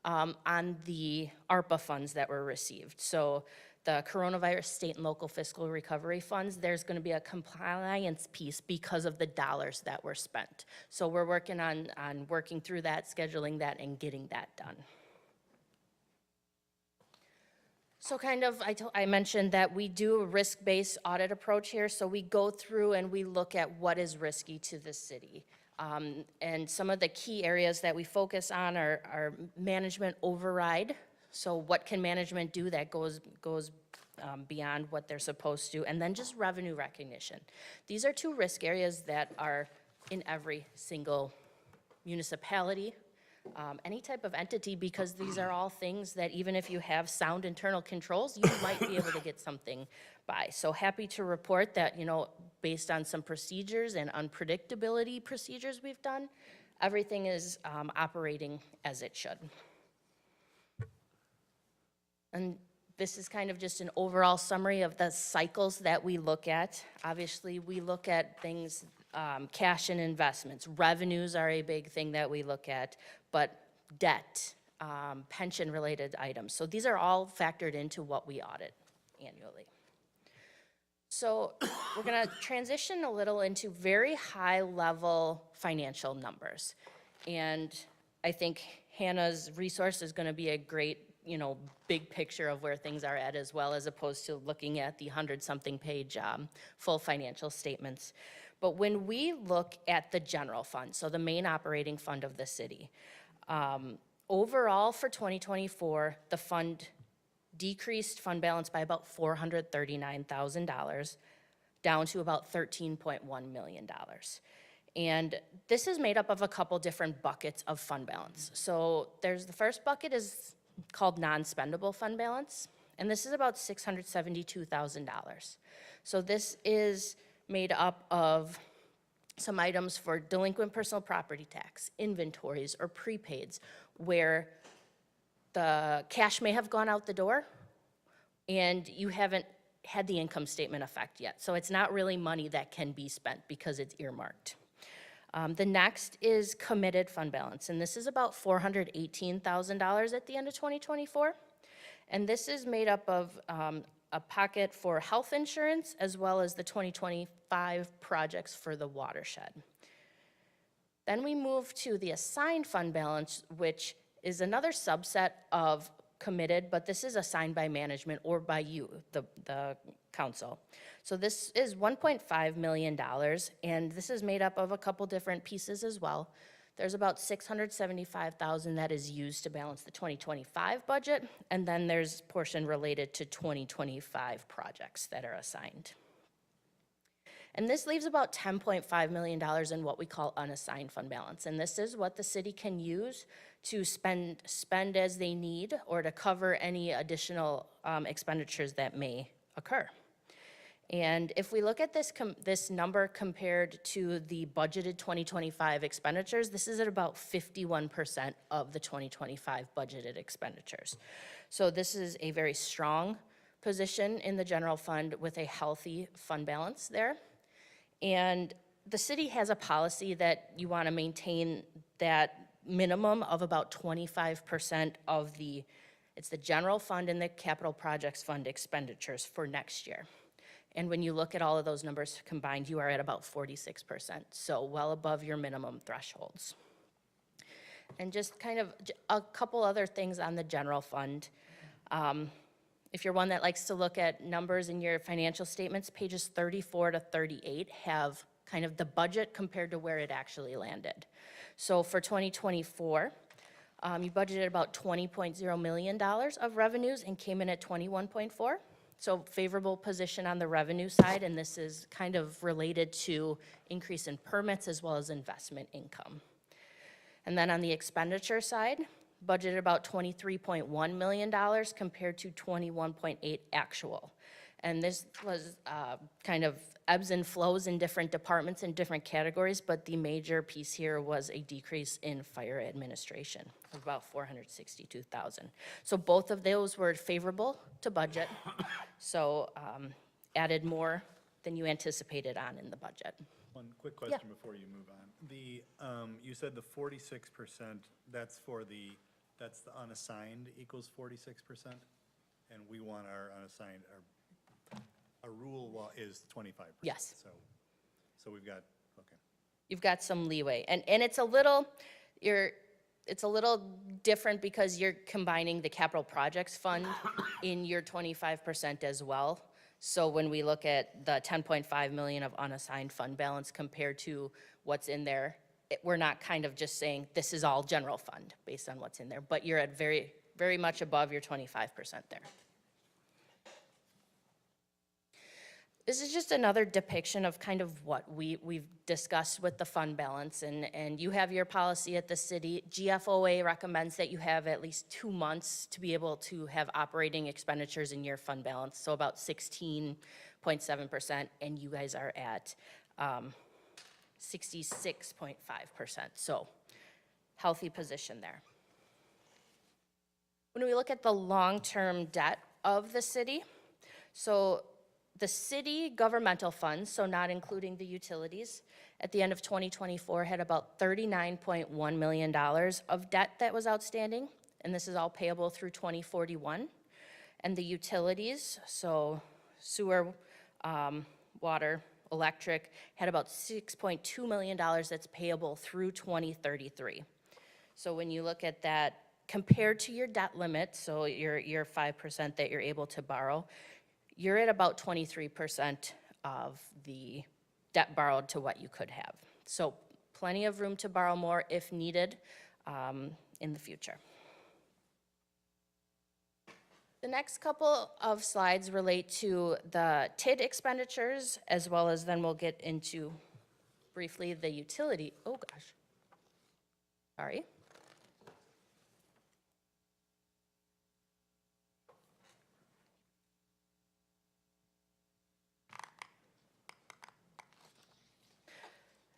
on the ARPA funds that were received. So the coronavirus state and local fiscal recovery funds, there's going to be a compliance piece because of the dollars that were spent. So we're working on working through that, scheduling that, and getting that done. So kind of, I mentioned that we do a risk-based audit approach here. So we go through and we look at what is risky to the city. And some of the key areas that we focus on are management override. So what can management do that goes beyond what they're supposed to? And then just revenue recognition. These are two risk areas that are in every single municipality, any type of entity, because these are all things that even if you have sound internal controls, you might be able to get something by. So happy to report that, based on some procedures and unpredictability procedures we've done, everything is operating as it should. And this is kind of just an overall summary of the cycles that we look at. Obviously, we look at things, cash and investments. Revenues are a big thing that we look at, but debt, pension-related items. So these are all factored into what we audit annually. So we're going to transition a little into very high-level financial numbers. And I think Hannah's resource is going to be a great, big picture of where things are at, as well, as opposed to looking at the 100-something page full financial statements. But when we look at the general fund, so the main operating fund of the city, overall for 2024, the fund decreased fund balance by about $439,000, down to about $13.1 million. And this is made up of a couple different buckets of fund balance. So the first bucket is called non-spendable fund balance, and this is about $672,000. So this is made up of some items for delinquent personal property tax, inventories, or prepaids, where the cash may have gone out the door and you haven't had the income statement effect yet. So it's not really money that can be spent because it's earmarked. The next is committed fund balance, and this is about $418,000 at the end of 2024. And this is made up of a pocket for health insurance, as well as the 2025 projects for the watershed. Then we move to the assigned fund balance, which is another subset of committed, but this is assigned by management or by you, the council. So this is $1.5 million, and this is made up of a couple different pieces as well. There's about $675,000 that is used to balance the 2025 budget, and then there's portion related to 2025 projects that are assigned. And this leaves about $10.5 million in what we call unassigned fund balance, and this is what the city can use to spend as they need or to cover any additional expenditures that may occur. And if we look at this number compared to the budgeted 2025 expenditures, this is at about 51% of the 2025 budgeted expenditures. So this is a very strong position in the general fund with a healthy fund balance there. And the city has a policy that you want to maintain that minimum of about 25% of it's the general fund and the capital projects fund expenditures for next year. And when you look at all of those numbers combined, you are at about 46%, so well above your minimum thresholds. And just kind of a couple other things on the general fund. If you're one that likes to look at numbers in your financial statements, pages 34 to 38 have kind of the budget compared to where it actually landed. So for 2024, you budgeted about $20.0 million of revenues and came in at 21.4. So favorable position on the revenue side, and this is kind of related to increase in permits as well as investment income. And then on the expenditure side, budgeted about $23.1 million compared to 21.8 actual. And this was kind of ebbs and flows in different departments and different categories, but the major piece here was a decrease in fire administration of about $462,000. So both of those were favorable to budget, so added more than you anticipated on in the budget. One quick question before you move on. You said the 46%, that's the unassigned equals 46%? And we want our unassigned, our rule is 25%? Yes. So we've got, okay. You've got some leeway, and it's a little, it's a little different because you're combining the capital projects fund in your 25% as well. So when we look at the 10.5 million of unassigned fund balance compared to what's in there, we're not kind of just saying this is all general fund based on what's in there, but you're at very, very much above your 25% there. This is just another depiction of kind of what we've discussed with the fund balance, and you have your policy at the city. GFOA recommends that you have at least 2 months to be able to have operating expenditures in your fund balance, so about 16.7%, and you guys are at 66.5%, so healthy position there. When we look at the long-term debt of the city, so the city governmental funds, so not including the utilities, at the end of 2024 had about $39.1 million of debt that was outstanding, and this is all payable through 2041. And the utilities, so sewer, water, electric, had about $6.2 million that's payable through 2033. So when you look at that compared to your debt limit, so your 5% that you're able to borrow, you're at about 23% of the debt borrowed to what you could have. So plenty of room to borrow more if needed in the future. The next couple of slides relate to the TID expenditures, as well as then we'll get into briefly the utility, oh gosh, sorry.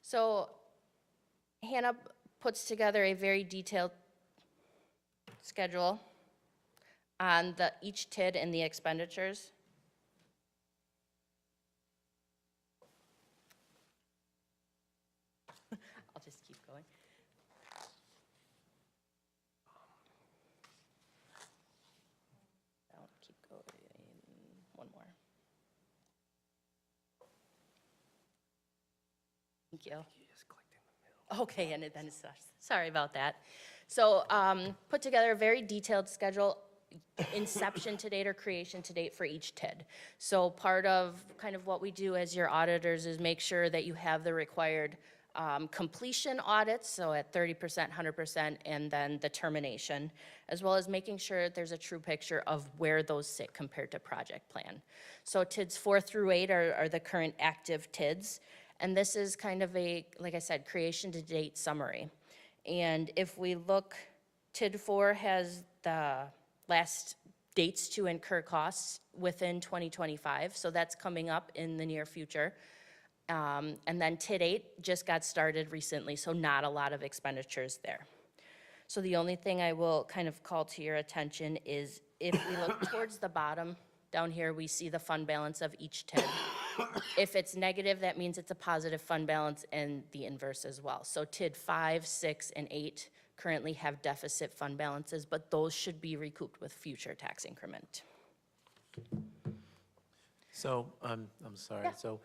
So Hannah puts together a very detailed schedule on each TID and the expenditures. I'll just keep going. I'll keep going. One more. Thank you. Okay, and then it's, sorry about that. So put together a very detailed schedule, inception to date or creation to date for each TID. So part of kind of what we do as your auditors is make sure that you have the required completion audits, so at 30%, 100%, and then the termination, as well as making sure there's a true picture of where those sit compared to project plan. So TIDs 4 through 8 are the current active TIDs. And this is kind of a, like I said, creation to date summary. And if we look, TID 4 has the last dates to incur costs within 2025, so that's coming up in the near future. And then TID 8 just got started recently, so not a lot of expenditures there. So the only thing I will kind of call to your attention is if we look towards the bottom, down here we see the fund balance of each TID. If it's negative, that means it's a positive fund balance, and the inverse as well. So TID 5, 6, and 8 currently have deficit fund balances, but those should be recouped with future tax increment. So, I'm sorry, Yeah. so,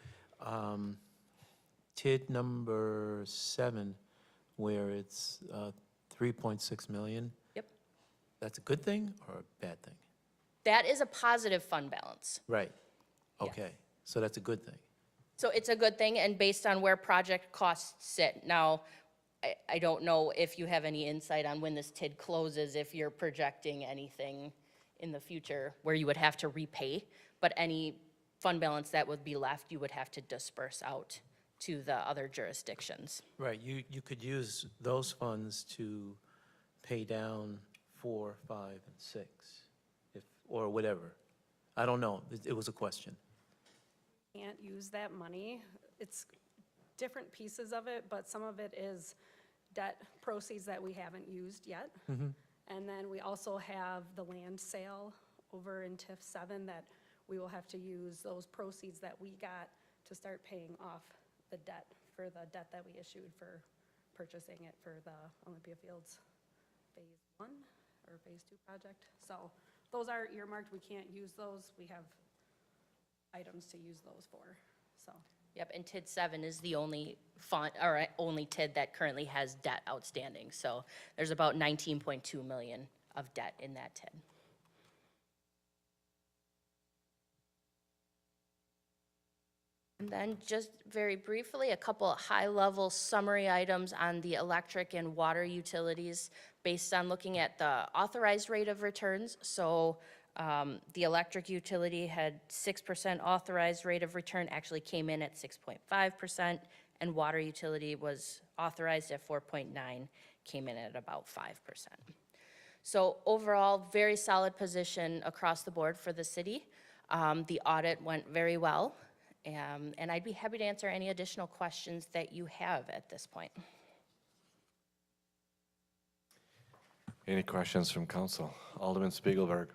TID number 7, where it's 3.6 million? Yep. That's a good thing or a bad thing? That is a positive fund balance. Right, okay, so that's a good thing. So it's a good thing, and based on where project costs sit. Now, I don't know if you have any insight on when this TID closes, if you're projecting anything in the future where you would have to repay, but any fund balance that would be left, you would have to disperse out to the other jurisdictions. Right, you could use those funds to pay down 4, 5, and 6, or whatever. I don't know, it was a question. Can't use that money. It's different pieces of it, but some of it is debt proceeds that we haven't used yet. And then we also have the land sale over in TIF 7 that we will have to use those proceeds that we got to start paying off the debt for the debt that we issued for purchasing it for the Olympia Fields Phase 1 or Phase 2 project. So those are earmarked. We can't use those. We have items to use those for, so. Yep, and TID 7 is the only fund, or only TID that currently has debt outstanding. So there's about 19.2 million of debt in that TID. And then just very briefly, a couple of high-level summary items on the electric and water utilities based on looking at the authorized rate of returns. So the electric utility had 6% authorized rate of return, actually came in at 6.5%, and water utility was authorized at 4.9, came in at about 5%. So overall, very solid position across the board for the city. The audit went very well, and I'd be happy to answer any additional questions that you have at this point. Any questions from council? Alderman Spiegelberg.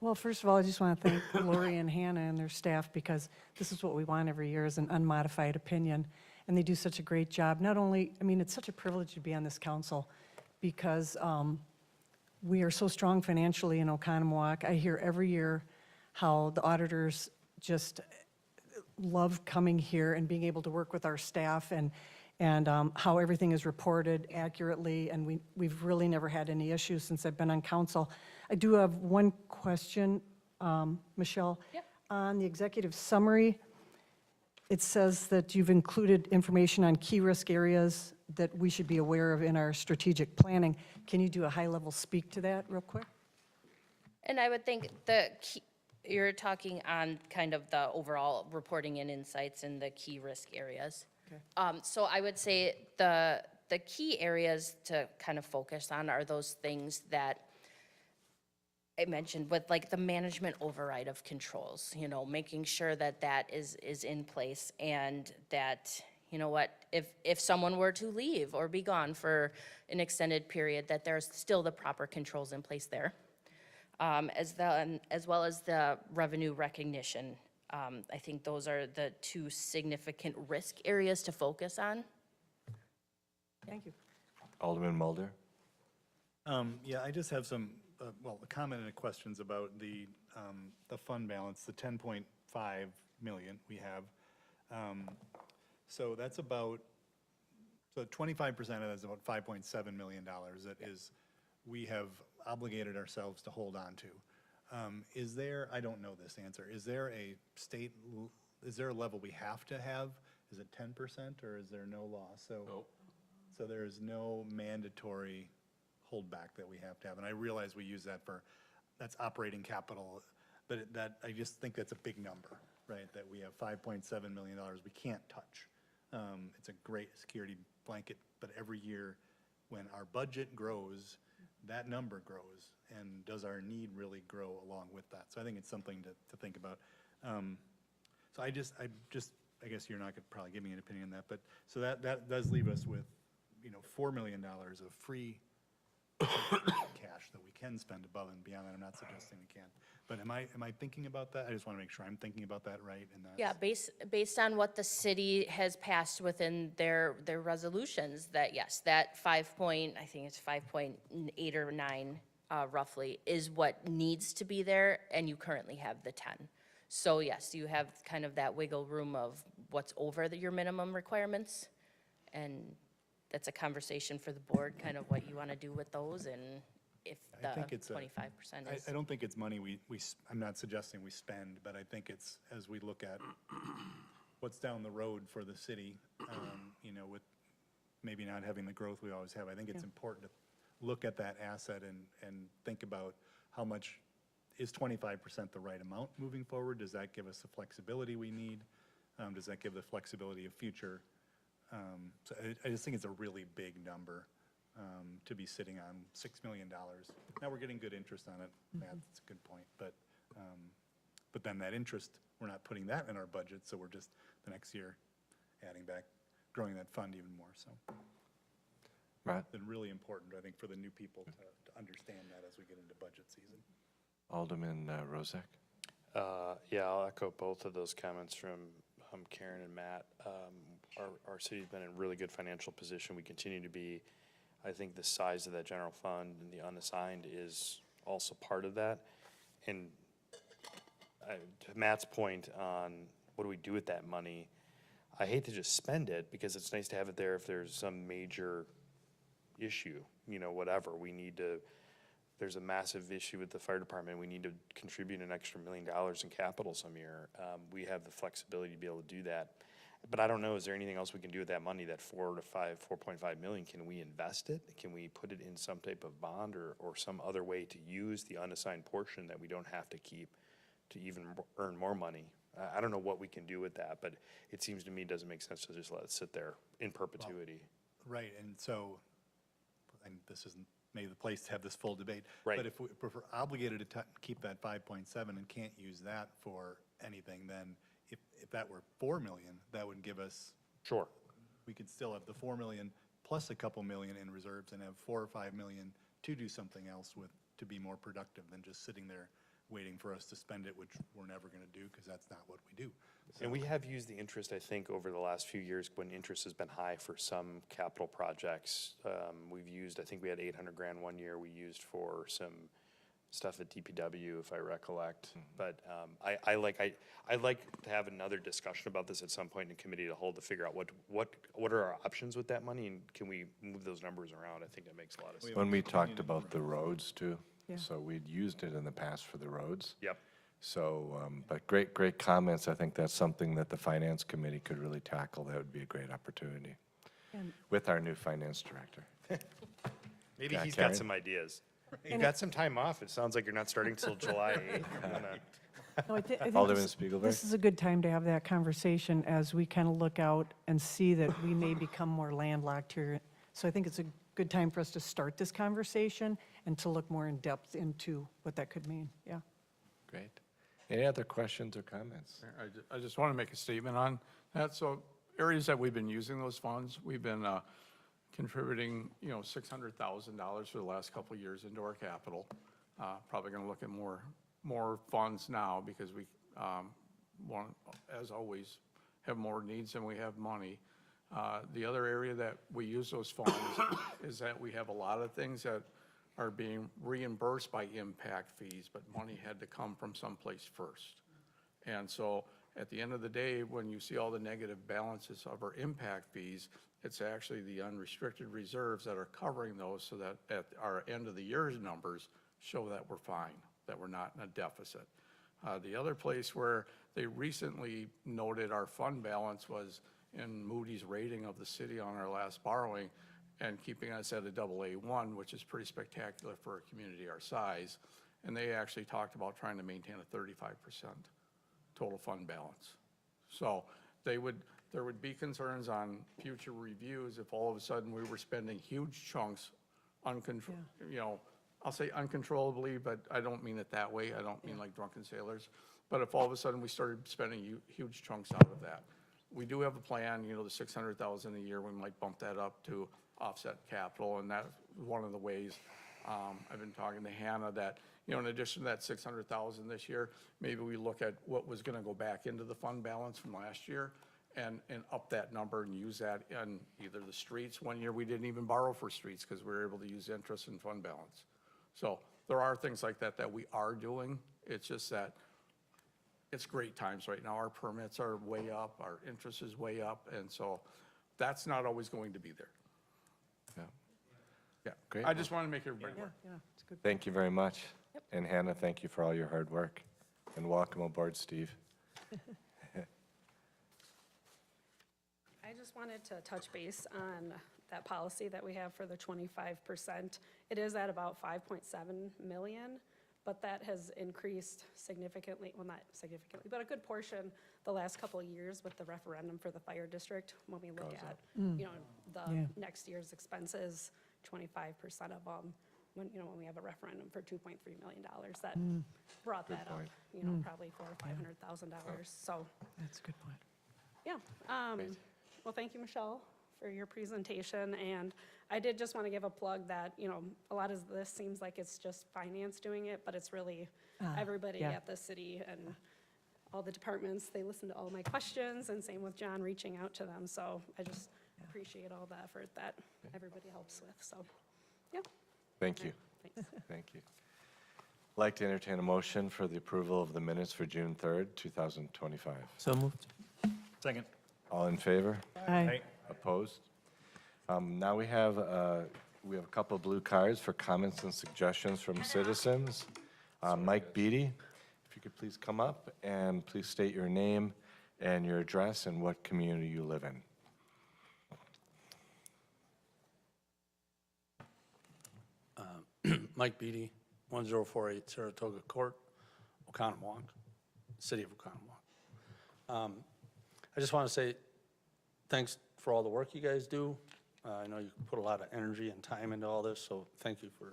Well, first of all, I just want to thank Lori and Hannah and their staff, because this is what we want every year, is an unmodified opinion. And they do such a great job. Not only, I mean, it's such a privilege to be on this council, because we are so strong financially in Oconomowoc. I hear every year how the auditors just love coming here and being able to work with our staff, and how everything is reported accurately, and we've really never had any issues since I've been on council. I do have one question, Michelle. Yep. On the executive summary, it says that you've included information on key risk areas that we should be aware of in our strategic planning. Can you do a high-level speak to that real quick? And I would think the key, you're talking on kind of the overall reporting and insights in the key risk areas. Okay. So I would say the key areas to kind of focus on are those things that I mentioned, with like the management override of controls, you know, making sure that that is in place, and that, you know what, if someone were to leave or be gone for an extended period, that there's still the proper controls in place there. As well as the revenue recognition. I think those are the two significant risk areas to focus on. Thank you. Alderman Mulder. Yeah, I just have some, well, a comment and a questions about the fund balance, the 10.5 million we have. So that's about, so 25% of that is about $5.7 million that is, we have obligated ourselves to hold on to. Is there, I don't know this answer, is there a state, is there a level we have to have? Is it 10% or is there no law? So there is no mandatory holdback that we have to have. And I realize we use that for, that's operating capital, but I just think that's a big number, right? That we have $5.7 million we can't touch. It's a great security blanket, but every year when our budget grows, that number grows, and does our need really grow along with that? So I think it's something to think about. So I guess you're not gonna probably give me an opinion on that, but, so that does leave us with, you know, $4 million of free cash that we can spend above and beyond that. I'm not suggesting we can't. But am I thinking about that? I just want to make sure I'm thinking about that right, and that's. Yeah, based on what the city has passed within their resolutions, that yes, that I think it's 5.8 or 9 roughly, is what needs to be there, and you currently have the 10. So yes, you have kind of that wiggle room of what's over your minimum requirements, and that's a conversation for the board, kind of what you want to do with those, and if the 25% is. I don't think it's money I'm not suggesting we spend, but I think it's, as we look at what's down the road for the city, you know, with maybe not having the growth we always have, I think it's important to look at that asset and think about how much, is 25% the right amount moving forward? Does that give us the flexibility we need? Does that give the flexibility of future? So I just think it's a really big number to be sitting on $6 million. Now we're getting good interest on it. That's a good point. But then that interest, we're not putting that in our budget, so we're just the next year adding back, growing that fund even more. So Matt? it's been really important, I think, for the new people to understand that as we get into budget season. Alderman Rozak. Yeah, I'll echo both of those comments from Karen and Matt. Our city's been in a really good financial position. We continue to be. I think the size of that general fund and the unassigned is also part of that. And to Matt's point on what do we do with that money, I hate to just spend it, because it's nice to have it there if there's some major issue, you know, whatever. There's a massive issue with the fire department. We need to contribute an extra $1 million in capital some year. We have the flexibility to be able to do that. But I don't know, is there anything else we can do with that money, that 4.5 million? Can we invest it? Can we put it in some type of bond or some other way to use the unassigned portion that we don't have to keep to even earn more money? I don't know what we can do with that, but it seems to me it doesn't make sense to just let it sit there in perpetuity. Well, right, and so, and this isn't maybe the place to have this full debate. Right. But if we're obligated to keep that 5.7 and can't use that for anything, then if that were 4 million, that would give us. Sure. We could still have the 4 million plus a couple million in reserves and have 4 or 5 million to do something else with, to be more productive than just sitting there waiting for us to spend it, which we're never gonna do, because that's not what we do. And we have used the interest, I think, over the last few years when interest has been high for some capital projects. We've used, I think we had 800 grand one year we used for some stuff at DPW, if I recollect. But I like to have another discussion about this at some point in committee to hold to figure out what are our options with that money, and can we move those numbers around? I think that makes a lot of sense. When we talked about the roads too, Yeah. so we'd used it in the past for the roads. Yep. So, but great comments. I think that's something that the finance committee could really tackle. That would be a great opportunity And- with our new finance director. Maybe Yeah, he's Karen? got some ideas. You've And got some time off. It sounds like you're not starting till July 8th. No, I think Alderman this- Spiegelberg? This is a good time to have that conversation as we kind of look out and see that we may become more landlocked here. So I think it's a good time for us to start this conversation and to look more in depth into what that could mean, yeah. Great. Any other questions or comments? I just want to make a statement on that. So areas that we've been using those funds, we've been contributing, $600,000 for the last couple of years into our capital. Probably going to look at more funds now because we want, as always, have more needs than we have money. The other area that we use those funds is that we have a lot of things that are being reimbursed by impact fees, but money had to come from someplace first. And so at the end of the day, when you see all the negative balances of our impact fees, it's actually the unrestricted reserves that are covering those so that at our end of the year's numbers show that we're fine, that we're not in a deficit. The other place where they recently noted our fund balance was in Moody's rating of the city on our last borrowing and keeping us at a AA1, which is pretty spectacular for a community our size. And they actually talked about trying to maintain a 35% total fund balance. So there would be concerns on future reviews if all of a sudden we were spending huge chunks I'll say uncontrollably, but I don't mean it that way. I don't mean like drunken sailors. But if all of a sudden we started spending huge chunks out of that. We do have a plan, the 600,000 a year, we might bump that up to offset capital, and that's one of the ways I've been talking to Hannah that, in addition to that 600,000 this year, maybe we look at what was gonna go back into the fund balance from last year and up that number and use that in either the streets. One year we didn't even borrow for streets because we were able to use interest and fund balance. So there are things like that that we are doing. It's just that it's great times right now. Our permits are way up, our interest is way up, and so that's not always going to be there. Yeah. Yeah, Great. I just want to make everybody aware. Yeah, it's good. Thank you very much. And Hannah, thank you for all your hard work. And welcome aboard, Steve. I just wanted to touch base on that policy that we have for the 25%. It is at about 5.7 million, but that has increased significantly, well, not significantly, but a good portion the last couple of years with the referendum for the fire district. When we look at, the next year's expenses, 25% of them, when we have a referendum for $2.3 million, that brought that up, probably $400,000 or $500,000. So, That's a good point. yeah. Well, thank you, Michelle, for your presentation. And I did just want to give a plug that, a lot of this seems like it's just finance doing it, but it's really everybody yeah. at the city and all the departments. They listen to all my questions, and same with John reaching out to them. So I just appreciate all the effort that everybody helps with. So, yeah. Thank you. Thanks. Thank you. I'd like to entertain a motion for the approval of the minutes for June 3rd, 2025. So moved. Second. All in favor? Aye. Opposed? Now we have a couple of blue cards for comments and suggestions from citizens. Mike Beatty, if you could please come up and please state your name and your address and what community you live in. Mike Beatty, 1048 Saratoga Court, Oconomowoc, City of Oconomowoc. I just want to say thanks for all the work you guys do. I know you put a lot of energy and time into all this, so thank you for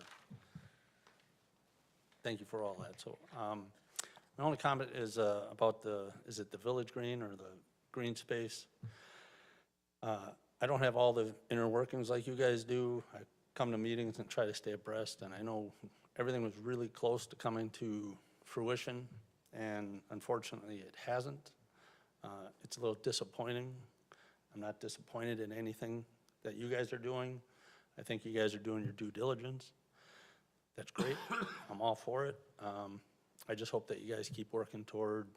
all that. So my only comment is about is it the Village Green or the green space? I don't have all the inner workings like you guys do. I come to meetings and try to stay abreast, and I know everything was really close to coming to fruition, and unfortunately, it hasn't. It's a little disappointing. I'm not disappointed in anything that you guys are doing. I think you guys are doing your due diligence. That's great. I'm all for it. I just hope that you guys keep working toward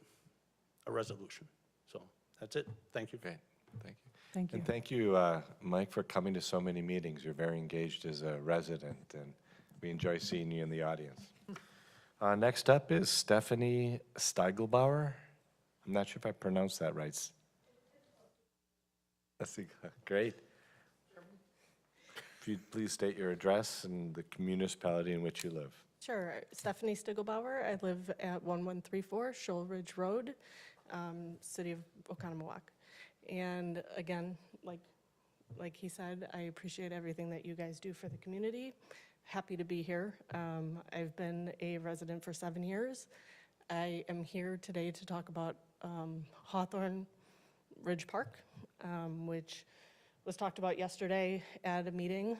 a resolution. So that's it. Thank you. Great, thank you. Thank you. And thank you, Mike, for coming to so many meetings. You're very engaged as a resident, and we enjoy seeing you in the audience. Next up is Stephanie Steigelbauer. I'm not sure if I pronounced that right. Great. If you'd please state your address and the municipality in which you live. Sure. Stephanie Stiegelbauer. I live at 1134 Shoal Ridge Road, City of Oconomowoc. And again, like he said, I appreciate everything that you guys do for the community. Happy to be here. I've been a resident for 7 years. I am here today to talk about Hawthorne Ridge Park, which was talked about yesterday at a meeting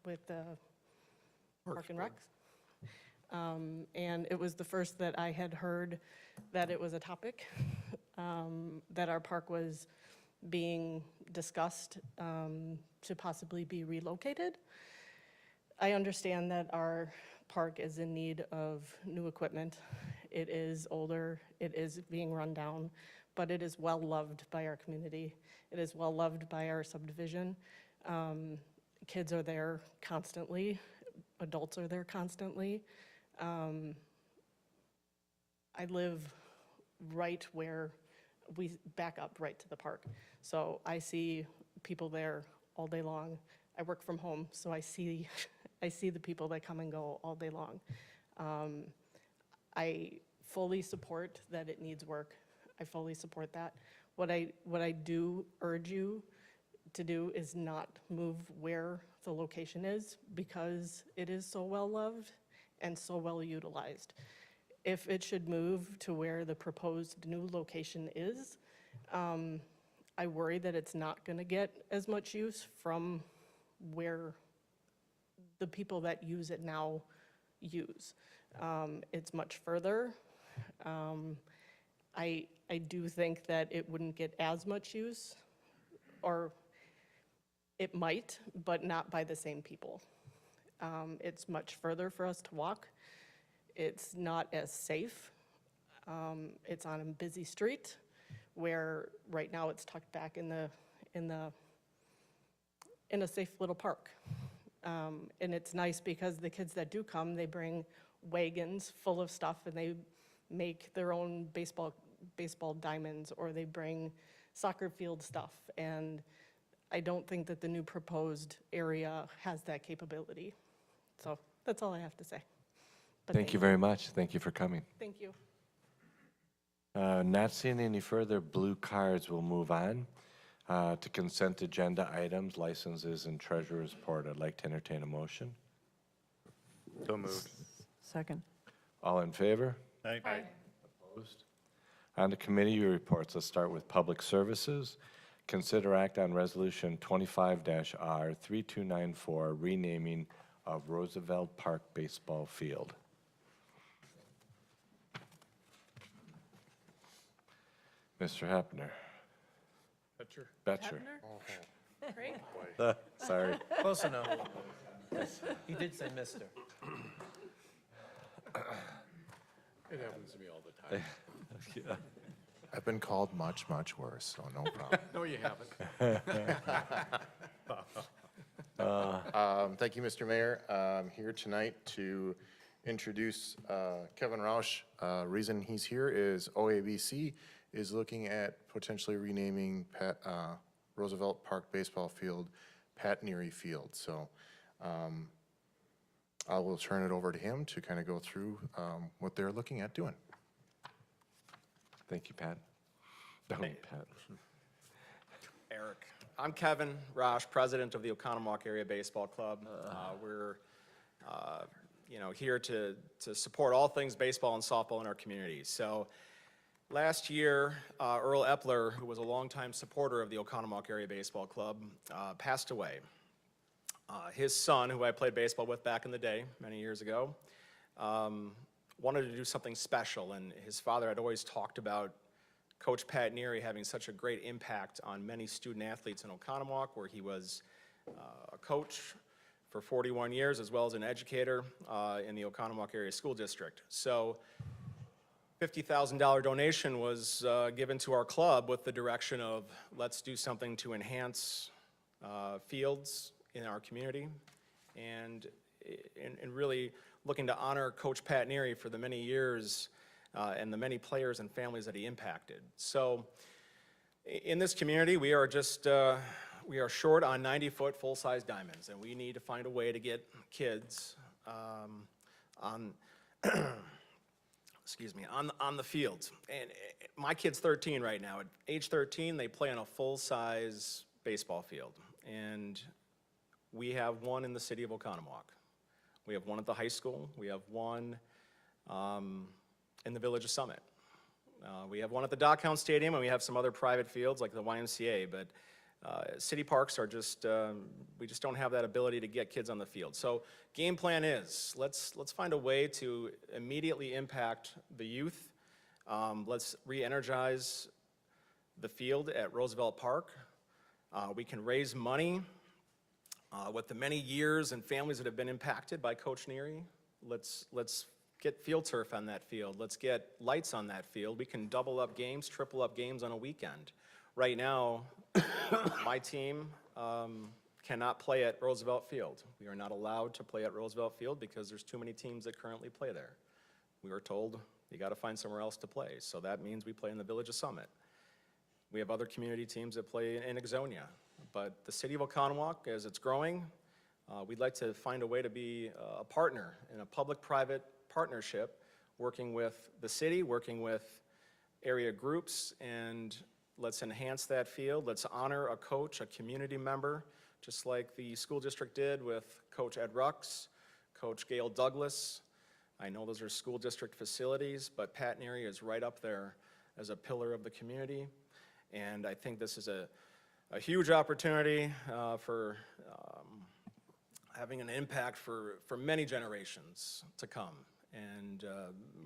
with the Park and Rec. And it was the first that I had heard that it was a topic, that our park was being discussed to possibly be relocated. I understand that our park is in need of new equipment. It is older, it is being run down, but it is well-loved by our community. It is well-loved by our subdivision. Kids are there constantly. Adults are there constantly. I live right where we back up right to the park. So I see people there all day long. I work from home, so I see the people that come and go all day long. I fully support that it needs work. I fully support that. What I do urge you to do is not move where the location is, because it is so well-loved and so well-utilized. If it should move to where the proposed new location is, I worry that it's not gonna get as much use from where the people that use it now use. It's much further. I do think that it wouldn't get as much use, or it might, but not by the same people. It's much further for us to walk. It's not as safe. It's on a busy street where right now it's tucked back in a safe little park. And it's nice because the kids that do come, they bring wagons full of stuff, and they make their own baseball diamonds, or they bring soccer field stuff. And I don't think that the new proposed area has that capability. So that's all I have to say. But Thank you very much. Thank you for coming. Thank you. Not seeing any further blue cards, we'll move on to consent agenda items, licenses, and treasurer's report. I'd like to entertain a motion. So moved. Second. All in favor? Aye. Opposed? On to committee reports. Let's start with public services. Consider act on resolution 25-R 3294, renaming of Roosevelt Park Baseball Field. Mr. Hepner. Betcher. Great. Sorry. Close enough. He did say mister. It happens to me all the time. Yeah. I've been called much, much worse, so no problem. No, you haven't. Thank you, Mr. Mayor. I'm here tonight to introduce Kevin Roush. Reason he's here is OABC is looking at potentially renaming Roosevelt Park Baseball Field Pat Neary Field. So I will turn it over to him to kind of go through what they're looking at doing. Thank you, Pat. Hey. Pat. Eric. I'm Kevin Roush, president of the Oconomowoc Area Baseball Club. We're here to support all things baseball and softball in our community. So last year, Earl Epler, who was a longtime supporter of the Oconomowoc Area Baseball Club, passed away. His son, who I played baseball with back in the day, many years ago, wanted to do something special, and his father had always talked about Coach Pat Neary having such a great impact on many student athletes in Oconomowoc, where he was a coach for 41 years, as well as an educator in the Oconomowoc Area School District. So $50,000 donation was given to our club with the direction of, let's do something to enhance fields in our community, and really looking to honor Coach Pat Neary for the many years and the many players and families that he impacted. So in this community, we are just, we are short on 90-foot full-size diamonds, and we need to find a way to get kids on, excuse me, on the fields. And my kid's 13 right now. At age 13, they play on a full-size baseball field. And we have one in the city of Oconomowoc. We have one at the high school. We have one in the village of Summit. We have one at the Dockhound Stadium, and we have some other private fields like the YMCA, but city parks are just, we just don't have that ability to get kids on the field. So game plan is, let's find a way to immediately impact the youth. Let's re-energize the field at Roosevelt Park. We can raise money with the many years and families that have been impacted by Coach Neary. Let's get field turf on that field. Let's get lights on that field. We can double up games, triple up games on a weekend. Right now, my team cannot play at Roosevelt Field. We are not allowed to play at Roosevelt Field because there's too many teams that currently play there. We were told you got to find somewhere else to play, so that means we play in the village of Summit. We have other community teams that play in Ixonia, but the city of Oconomowoc, as it's growing, we'd like to find a way to be a partner in a public-private partnership, working with the city, working with area groups, and let's enhance that field. Let's honor a coach, a community member, just like the school district did with Coach Ed Rux, Coach Gail Douglas. I know those are school district facilities, but Pat Neary is right up there as a pillar of the community. And I think this is a huge opportunity for having an impact for many generations to come. And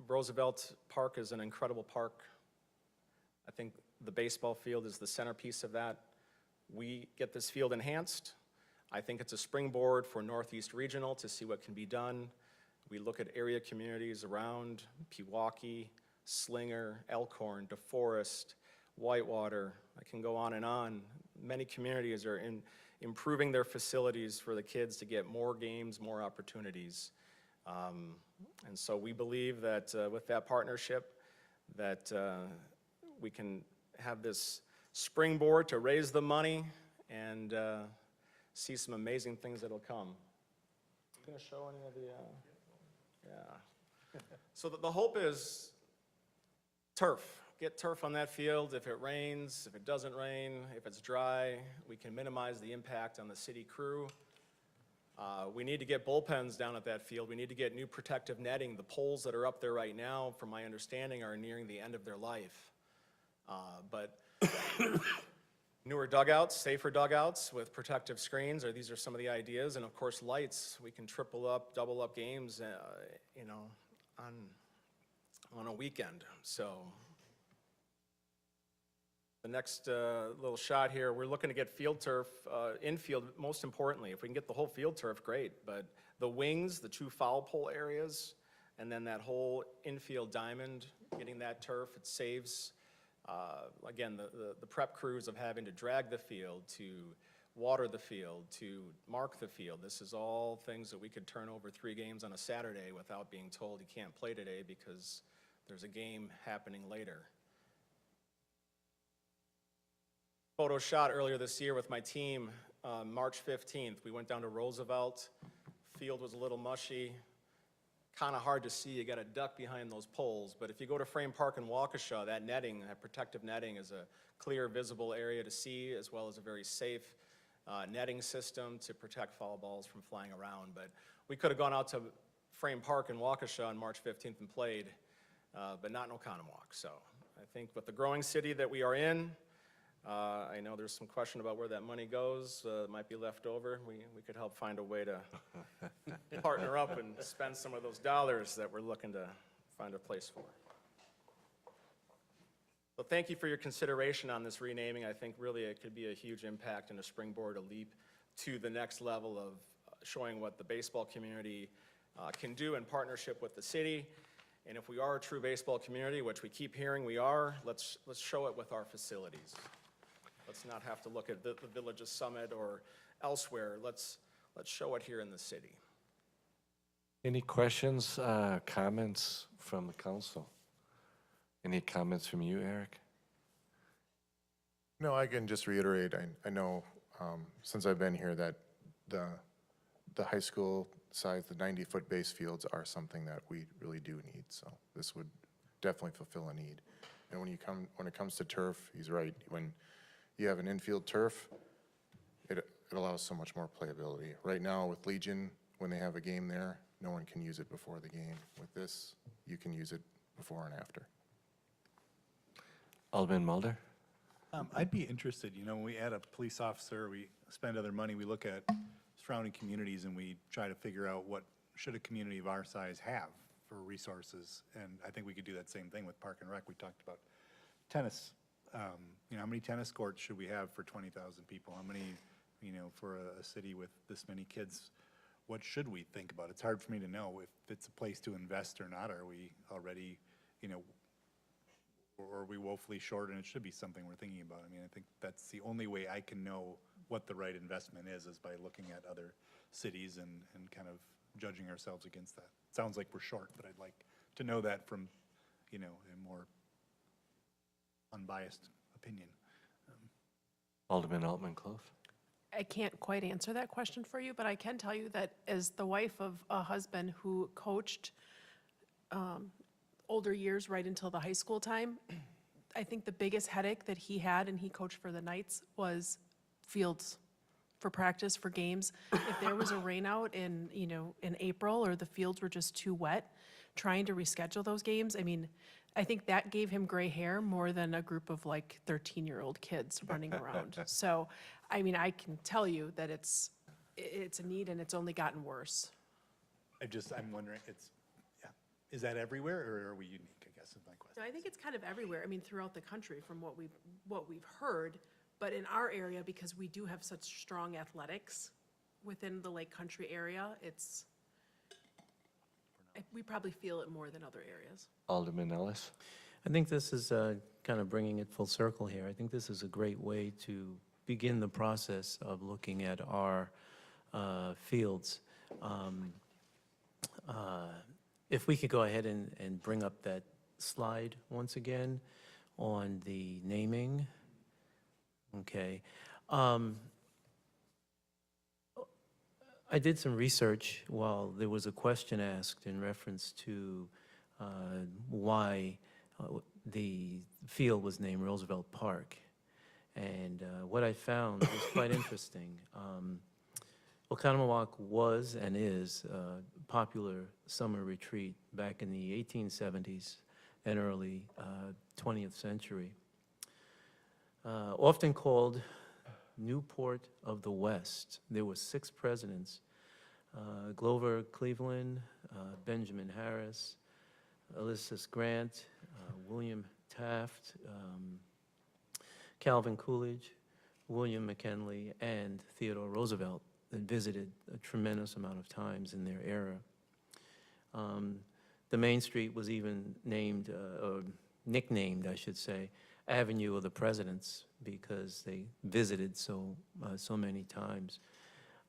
Roosevelt Park is an incredible park. I think the baseball field is the centerpiece of that. We get this field enhanced. I think it's a springboard for Northeast Regional to see what can be done. We look at area communities around Pewaukee, Slinger, Elkhorn, DeForest, Whitewater. I can go on and on. Many communities are improving their facilities for the kids to get more games, more opportunities. And so we believe that with that partnership, that we can have this springboard to raise the money and see some amazing things that'll come. You gonna show any of the, yeah. So the hope is turf. Get turf on that field. If it rains, if it doesn't rain, if it's dry, we can minimize the impact on the city crew. We need to get bullpens down at that field. We need to get new protective netting. The poles that are up there right now, from my understanding, are nearing the end of their life. But newer dugouts, safer dugouts with protective screens, these are some of the ideas. And of course, lights. We can triple up, double up games, you know, on a weekend. So the next little shot here, we're looking to get field turf, infield, most importantly. If we can get the whole field turf, great. But the wings, the two foul pole areas, and then that whole infield diamond, getting that turf, it saves, again, the prep crews of having to drag the field, to water the field, to mark the field. This is all things that we could turn over 3 games on a Saturday without being told you can't play today because there's a game happening later. Photo shot earlier this year with my team, March 15th. We went down to Roosevelt. Field was a little mushy, kind of hard to see. You got to duck behind those poles. But if you go to Frame Park in Waukesha, that netting, that protective netting, is a clear, visible area to see, as well as a very safe netting system to protect foul balls from flying around. But we could have gone out to Frame Park in Waukesha on March 15th and played, but not in Oconomowoc. So I think with the growing city that we are in, I know there's some question about where that money goes, it might be left over. We could help find a way to partner up and spend some of those dollars that we're looking to find a place for. So thank you for your consideration on this renaming. I think really it could be a huge impact and a springboard, a leap to the next level of showing what the baseball community can do in partnership with the city. And if we are a true baseball community, which we keep hearing we are, let's show it with our facilities. Let's not have to look at the Villages Summit or elsewhere. Let's show it here in the city. Any questions, comments from the council? Any comments from you, Eric? No, I can just reiterate, I know, since I've been here, that the high school size, the 90-foot base fields are something that we really do need, so this would definitely fulfill a need. And when it comes to turf, he's right. When you have an infield turf, it allows so much more playability. Right now with Legion, when they have a game there, no one can use it before the game. With this, you can use it before and after. Alderman Mulder? I'd be interested, when we add a police officer, we spend other money, we look at surrounding communities and we try to figure out what should a community of our size have for resources. And I think we could do that same thing with Park and Rec. We talked about tennis. How many tennis courts should we have for 20,000 people? How many, for a city with this many kids? What should we think about? It's hard for me to know if it's a place to invest or not. Are we already, or are we woefully short, and it should be something we're thinking about? I think that's the only way I can know what the right investment is by looking at other cities and kind of judging ourselves against that. Sounds like we're short, but I'd like to know that from, a more unbiased opinion. Alderman Altman-Close? I can't quite answer that question for you, but I can tell you that as the wife of a husband who coached older years right until the high school time, I think the biggest headache that he had, and he coached for the Knights, was fields for practice, for games. If there was a rain out in April, or the fields were just too wet, trying to reschedule those games, I think that gave him gray hair more than a group of 13-year-old kids running around. So, I can tell you that it's a need, and it's only gotten worse. I'm wondering, is that everywhere, or are we unique, I guess, is my question. So I think it's kind of everywhere, throughout the country from what we've heard, but in our area, because we do have such strong athletics within the Lake Country area, we probably feel it more than other areas. Alderman Ellis? I think this is kind of bringing it full circle here. I think this is a great way to begin the process of looking at our fields. If we could go ahead and bring up that slide once again on the naming. Okay. I did some research while there was a question asked in reference to why the field was named Roosevelt Park. And what I found was quite interesting. Oconomowoc was and is a popular summer retreat back in the 1870s and early 20th century. Often called Newport of the West. There were 6 presidents: Glover Cleveland, Benjamin Harris, Ulysses Grant, William Taft, Calvin Coolidge, William McKinley, and Theodore Roosevelt that visited a tremendous amount of times in their era. The main street was even named, or nicknamed, I should say, Avenue of the Presidents, because they visited so many times.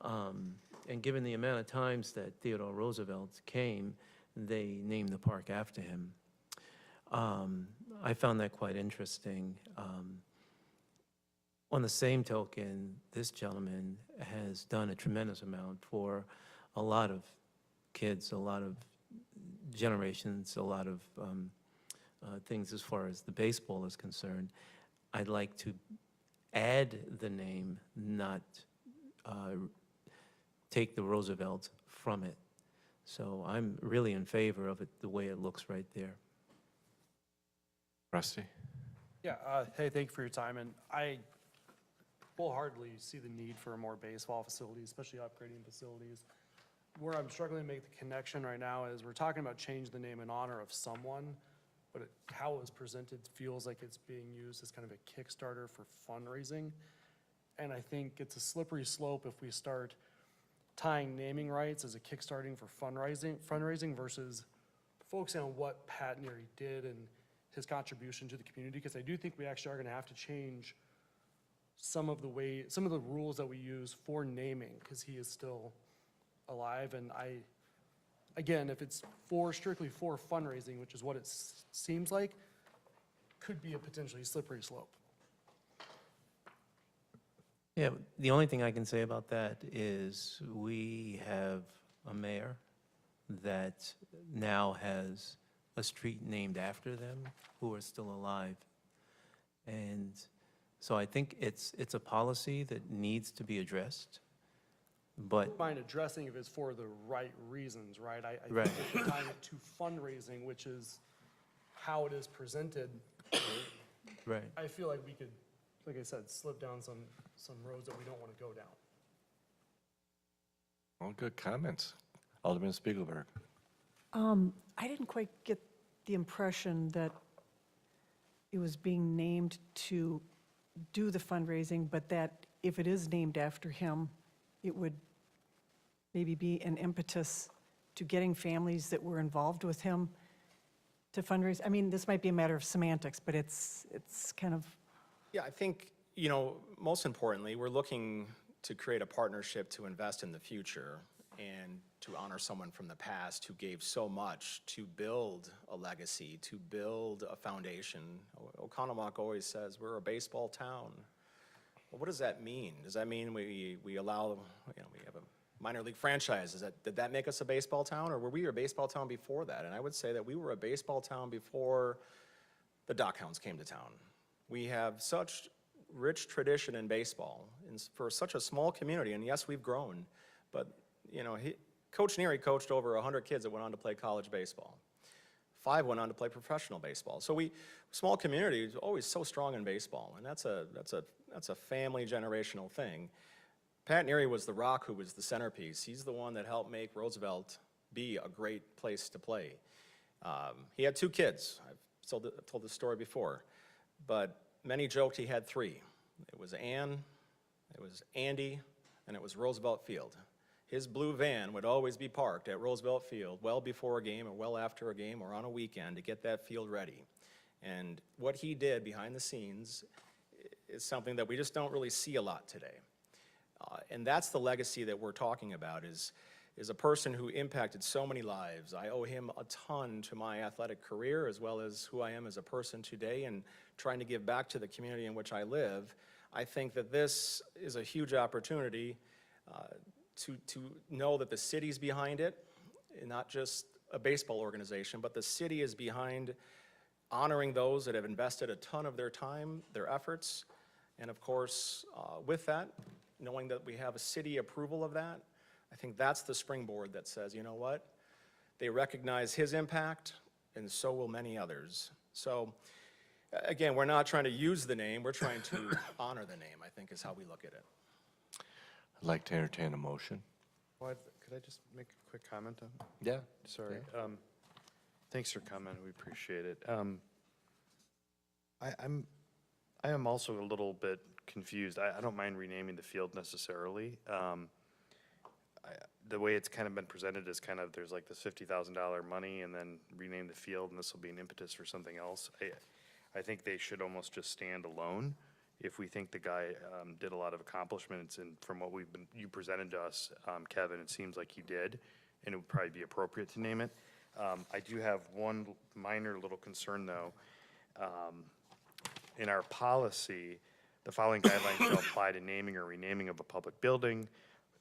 And given the amount of times that Theodore Roosevelt came, they named the park after him. I found that quite interesting. On the same token, this gentleman has done a tremendous amount for a lot of kids, a lot of generations, a lot of things as far as the baseball is concerned. I'd like to add the name, not take the Roosevelt from it. So I'm really in favor of it the way it looks right there. Rusty? Yeah, hey, thank you for your time, and I wholeheartedly see the need for more baseball facilities, especially upgrading facilities. Where I'm struggling to make the connection right now is we're talking about change the name in honor of someone, but how it was presented feels like it's being used as kind of a Kickstarter for fundraising. And I think it's a slippery slope if we start tying naming rights as a kickstarting for fundraising versus focusing on what Pat Neary did and his contribution to the community, because I do think we actually are gonna have to change some of the rules that we use for naming, because he is still alive. And again, if it's strictly for fundraising, which is what it seems like, could be a potentially slippery slope. Yeah, the only thing I can say about that is we have a mayor that now has a street named after them who are still alive. And so I think it's a policy that needs to be addressed, but. I don't mind addressing if it's for the right reasons, right? I Right. think if you're tying it to fundraising, which is how it is presented, Right. I feel like we could, like I said, slip down some roads that we don't want to go down. Well, good comments. Alderman Spiegelberg. I didn't quite get the impression that it was being named to do the fundraising, but that if it is named after him, it would maybe be an impetus to getting families that were involved with him to fundraise. I mean, this might be a matter of semantics, but it's kind of, Yeah, I think, you know, most importantly, we're looking to create a partnership to invest in the future and to honor someone from the past who gave so much to build a legacy, to build a foundation. Oconomowoc always says, we're a baseball town. Well, what does that mean? Does that mean we allow, you know, we have a minor league franchise? Did that make us a baseball town, or were we a baseball town before that? And I would say that we were a baseball town before the Dockhounds came to town. We have such rich tradition in baseball, and for such a small community, and yes, we've grown, but, you know, Coach Neary coached over 100 kids that went on to play college baseball. 5 went on to play professional baseball. So small community is always so strong in baseball, and that's a family generational thing. Pat Neary was the rock who was the centerpiece. He's the one that helped make Roosevelt be a great place to play. He had 2 kids. I've told this story before, but many joked he had 3. It was Ann, it was Andy, and it was Roosevelt Field. His blue van would always be parked at Roosevelt Field well before a game or well after a game or on a weekend to get that field ready. And what he did behind the scenes is something that we just don't really see a lot today. And that's the legacy that we're talking about, is a person who impacted so many lives. I owe him a ton to my athletic career, as well as who I am as a person today, and trying to give back to the community in which I live. I think that this is a huge opportunity to know that the city's behind it, and not just a baseball organization, but the city is behind honoring those that have invested a ton of their time, their efforts, and of course, with that, knowing that we have a city approval of that, I think that's the springboard that says, you know what? They recognize his impact, and so will many others. So, again, we're not trying to use the name, we're trying to honor the name, I think is how we look at it. I'd like to entertain a motion. Well, could I just make a quick comment on? Yeah. Sorry. Thanks for commenting, we appreciate it. I am also a little bit confused. I don't mind renaming the field necessarily. The way it's kind of been presented is kind of, there's like this $50,000 money and then rename the field and this will be an impetus for something else. I think they should almost just stand alone. If we think the guy did a lot of accomplishments, and from what you presented to us, Kevin, it seems like he did, and it would probably be appropriate to name it. I do have one minor little concern though. In our policy, the following guidelines shall apply to naming or renaming of a public building.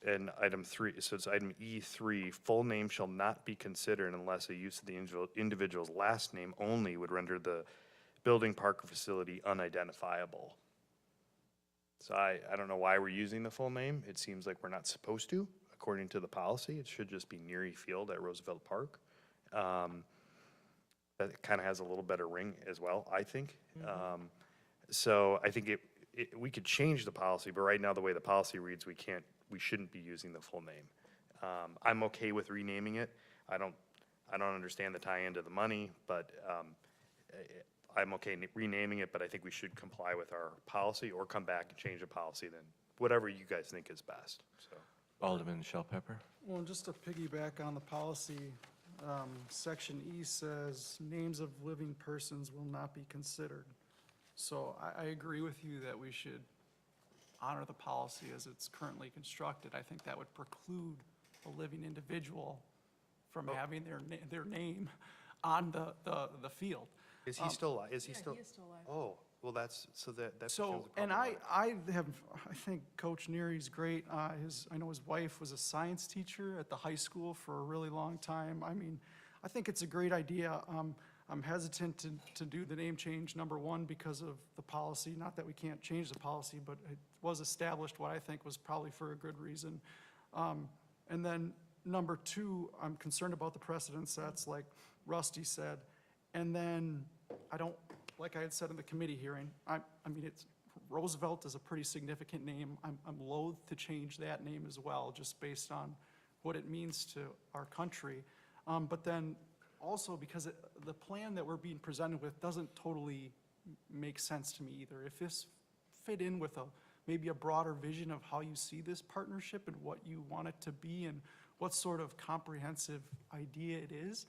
And item 3, so it's item E3, full name shall not be considered unless a use of the individual's last name only would render the building, park, or facility unidentifiable. So I don't know why we're using the full name. It seems like we're not supposed to, according to the policy. It should just be Neary Field at Roosevelt Park. That kind of has a little better ring as well, I think. So I think we could change the policy, but right now, the way the policy reads, we shouldn't be using the full name. I'm okay with renaming it. I don't understand the tie into the money, but I'm okay renaming it, but I think we should comply with our policy or come back and change the policy then, whatever you guys think is best, so. Alderman Shellpepper? Well, just to piggyback on the policy, Section E says, names of living persons will not be considered. So I agree with you that we should honor the policy as it's currently constructed. I think that would preclude a living individual from having their name on the field. Is he still alive? Is he Yeah, still? he is still alive. Oh, well, that So, becomes a and problem. I think Coach Neary's great. I know his wife was a science teacher at the high school for a really long time. I mean, I think it's a great idea. I'm hesitant to do the name change, number one, because of the policy. Not that we can't change the policy, but it was established what I think was probably for a good reason. And then number two, I'm concerned about the precedent sets, like Rusty said. And then like I had said in the committee hearing, I mean, Roosevelt is a pretty significant name. I'm loath to change that name as well, just based on what it means to our country. But then also because the plan that we're being presented with doesn't totally make sense to me either. If this fit in with maybe a broader vision of how you see this partnership and what you want it to be and what sort of comprehensive idea it is,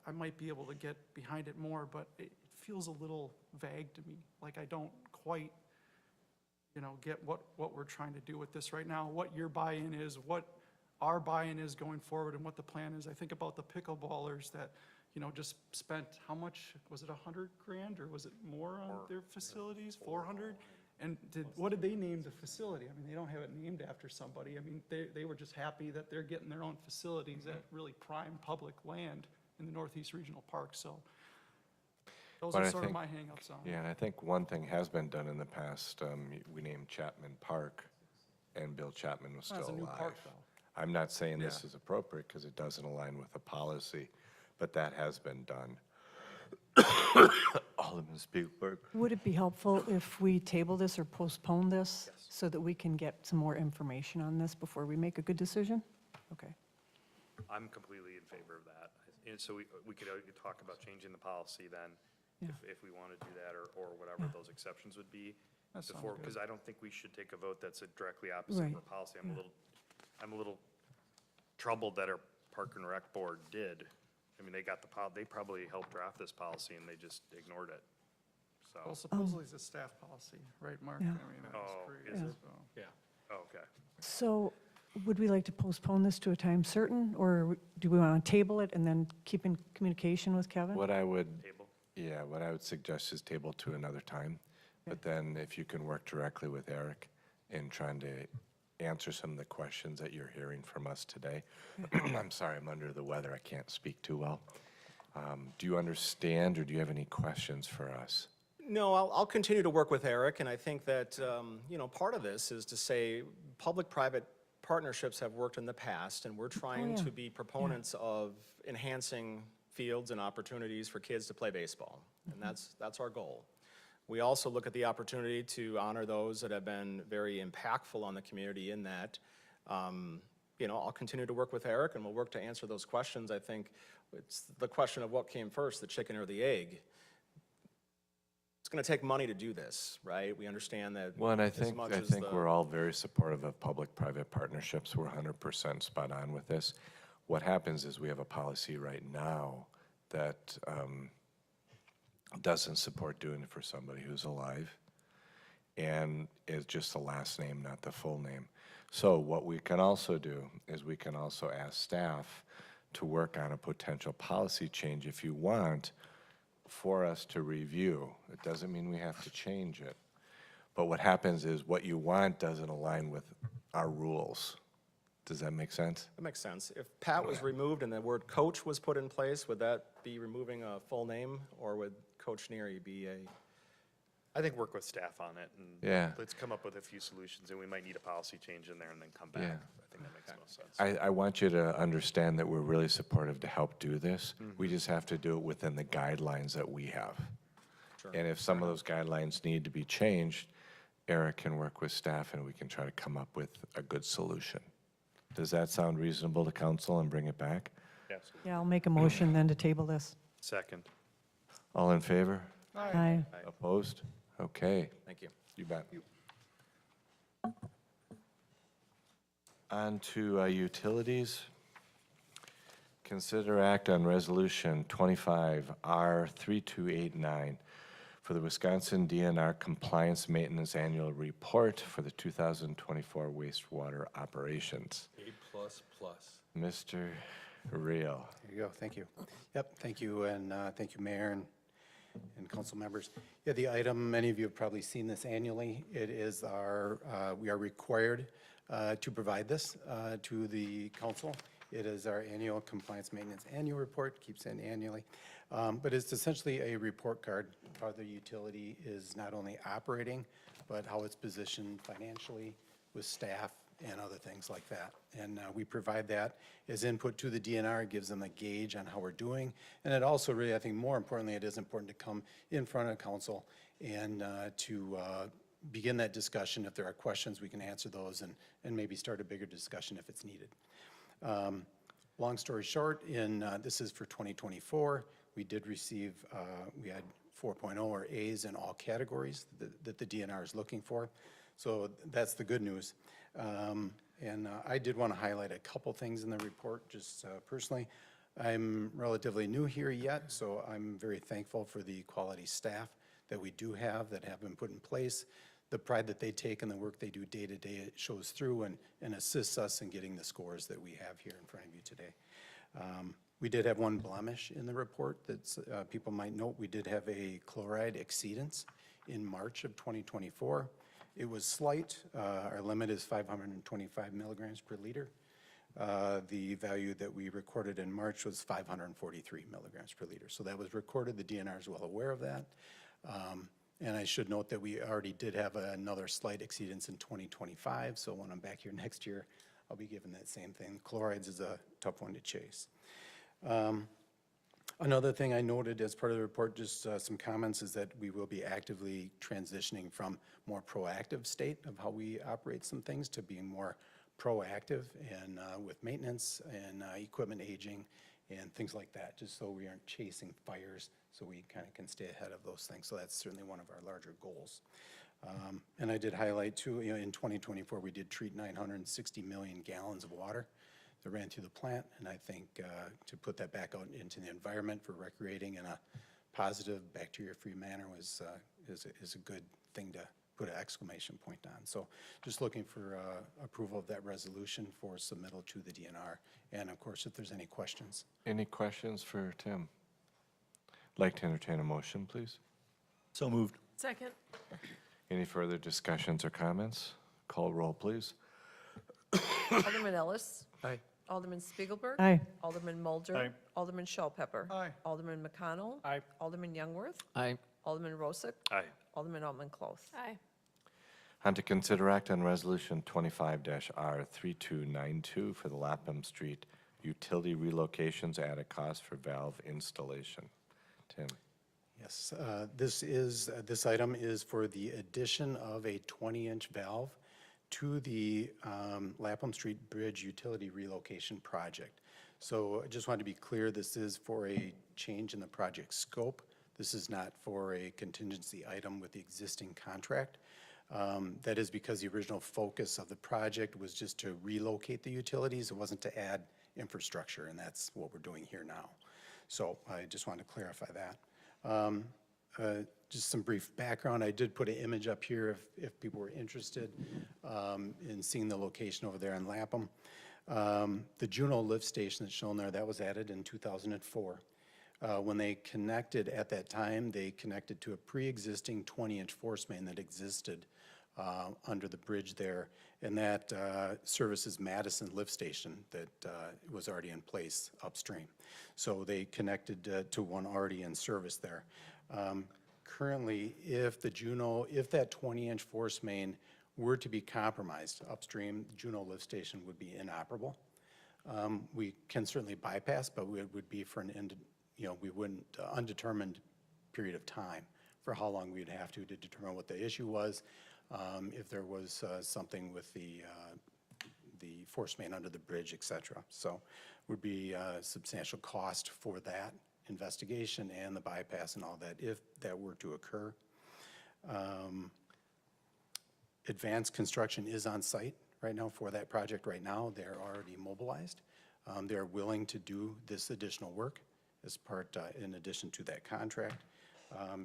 I might be able to get behind it more, but it feels a little vague to me. Like I don't quite, get what we're trying to do with this right now, what your buy-in is, what our buy-in is going forward, and what the plan is. I think about the pickleballers that, just spent, how much, was it $100,000 or was it more on their facilities, 400? And what did they name the facility? I mean, they don't have it named after somebody. I mean, they were just happy that they're getting their own facilities at really prime public land in the Northeast Regional Park, so those But are I sort of think- my hangups on it. Yeah, and I think one thing has been done in the past, we named Chapman Park, and Bill Chapman was That's still a new alive. park, though. I'm not saying this is appropriate, because it doesn't align with the policy, but that has been done. Alderman Spielberg? Would it be helpful if we table this or postpone this so that we can get some more information on this before we make a good decision? Okay. I'm completely in favor of that. And so we could talk about changing the policy then, Yeah. if we want to do that, or whatever those exceptions would be. That sounds Before, good. because I don't think we should take a vote that's directly opposite of Right. our policy. I'm a little troubled that our Park and Rec Board did. I mean, they probably helped draft this policy and they just ignored it, so. Well, supposedly it's a staff policy, right, Mark? I Yeah. mean, that was Oh, pretty, is it? so. Yeah. Oh, okay. So would we like to postpone this to a time certain, or do we want to table it and then keep in communication with Kevin? What I would, Table. yeah, what I would suggest is table to another time. But then if you can work directly with Eric in trying to answer some of the questions that you're hearing from us today. I'm sorry, I'm under the weather, I can't speak too well. Do you understand, or do you have any questions for us? No, I'll continue to work with Eric, and I think that, part of this is to say, public-private partnerships have worked in the past, and we're trying to be proponents of enhancing fields and opportunities for kids to play baseball, and that's our goal. We also look at the opportunity to honor those that have been very impactful on the community in that. I'll continue to work with Eric, and we'll work to answer those questions. I think it's the question of what came first, the chicken or the egg. It's going to take money to do this, right? We understand that. Well, and I as think much as the- we're all very supportive of public-private partnerships. We're 100% spot on with this. What happens is we have a policy right now that doesn't support doing it for somebody who's alive, and is just the last name, not the full name. So what we can also do is we can also ask staff to work on a potential policy change if you want, for us to review. It doesn't mean we have to change it. But what happens is what you want doesn't align with our rules. Does that make sense? That makes sense. If Pat was removed and the word coach was put in place, would that be removing a full name, or would Coach Neary be a? I think work with staff on it, and Yeah. let's come up with a few solutions, and we might need a policy change in there and then come back. Yeah. I think that makes most sense. I want you to understand that we're really supportive to help do this. We just have to do it within the guidelines that we have. And if some of those guidelines need to be changed, Eric can work with staff and we can try to come up with a good solution. Does that sound reasonable to council and bring it back? Yeah, I'll make a motion then to table this. Second. All in favor? Aye. Opposed? Okay. Thank you. You bet. On to utilities. Consider act on Resolution 25R3289 for the Wisconsin DNR Compliance Maintenance Annual Report for the 2024 wastewater operations. A++. Mr. Reel. There you go, thank you. Yep, thank you, and thank you, Mayor and council members. Yeah, the item, many of you have probably seen this annually. It is we are required to provide this to the council. It is our annual compliance maintenance annual report, keeps saying annually. But it's essentially a report card, how the utility is not only operating, but how it's positioned financially with staff and other things like that. And we provide that as input to the DNR. It gives them a gauge on how we're doing. And it also really, I think more importantly, it is important to come in front of council and to begin that discussion. If there are questions, we can answer those and maybe start a bigger discussion if it's needed. Long story short, this is for 2024. We did receive, we had 4.0 or A's in all categories that the DNR is looking for. So that's the good news. And I did want to highlight a couple things in the report, just personally. I'm relatively new here yet, so I'm very thankful for the quality staff that we do have that have been put in place. The pride that they take and the work they do day to day, it shows through and assists us in getting the scores that we have here in front of you today. We did have one blemish in the report that people might note. We did have a chloride exceedance in March of 2024. It was slight. Our limit is 525 milligrams per liter. The value that we recorded in March was 543 milligrams per liter. So that was recorded. The DNR is well aware of that. And I should note that we already did have another slight exceedance in 2025. So when I'm back here next year, I'll be given that same thing. Chlorides is a tough one to chase. Another thing I noted as part of the report, just some comments, is that we will be actively transitioning from more proactive state of how we operate some things to being more proactive and with maintenance and equipment aging and things like that, just so we aren't chasing fires, so we kind of can stay ahead of those things. So that's certainly one of our larger goals. And I did highlight too, in 2024, we did treat 960 million gallons of water that ran through the plant. And I think to put that back out into the environment for recreating in a positive, bacteria-free manner is a good thing to put an exclamation point on. So just looking for approval of that resolution for submittal to the DNR. And of course, if there's any questions. Any questions for Tim? Like to entertain a motion, please? So moved. Second. Any further discussions or comments? Call roll, please. Alderman Ellis. Aye. Alderman Spiegelberg. Aye. Alderman Mulder. Aye. Alderman Shellpepper. Aye. Alderman McConnell. Aye. Alderman Youngworth. Aye. Alderman Rosick. Aye. Alderman Altman Cloth. Aye. On to consider act on resolution 25-R3292 for the Lapham Street utility relocations at a cost for valve installation. Tim. Yes, this item is for the addition of a 20-inch valve to the Lapham Street Bridge utility relocation project. So I just wanted to be clear, this is for a change in the project scope. This is not for a contingency item with the existing contract. That is because the original focus of the project was just to relocate the utilities. It wasn't to add infrastructure, and that's what we're doing here now. So I just wanted to clarify that. Just some brief background. I did put an image up here if people were interested in seeing the location over there in Lapham. The Juneau lift station that's shown there, that was added in 2004. When they connected at that time, they connected to a pre-existing 20-inch force main that existed under the bridge there, and that services Madison lift station that was already in place upstream. So they connected to one already in service there. Currently, if that 20-inch force main were to be compromised upstream, Juneau lift station would be inoperable. We can certainly bypass, but it would be for we wouldn't undetermined period of time for how long we'd have to determine what the issue was, if there was something with the force main under the bridge, et cetera. So would be substantial cost for that investigation and the bypass and all that, if that were to occur. Advanced construction is on site right now for that project right now. They're already mobilized. They're willing to do this additional work as part, in addition to that contract.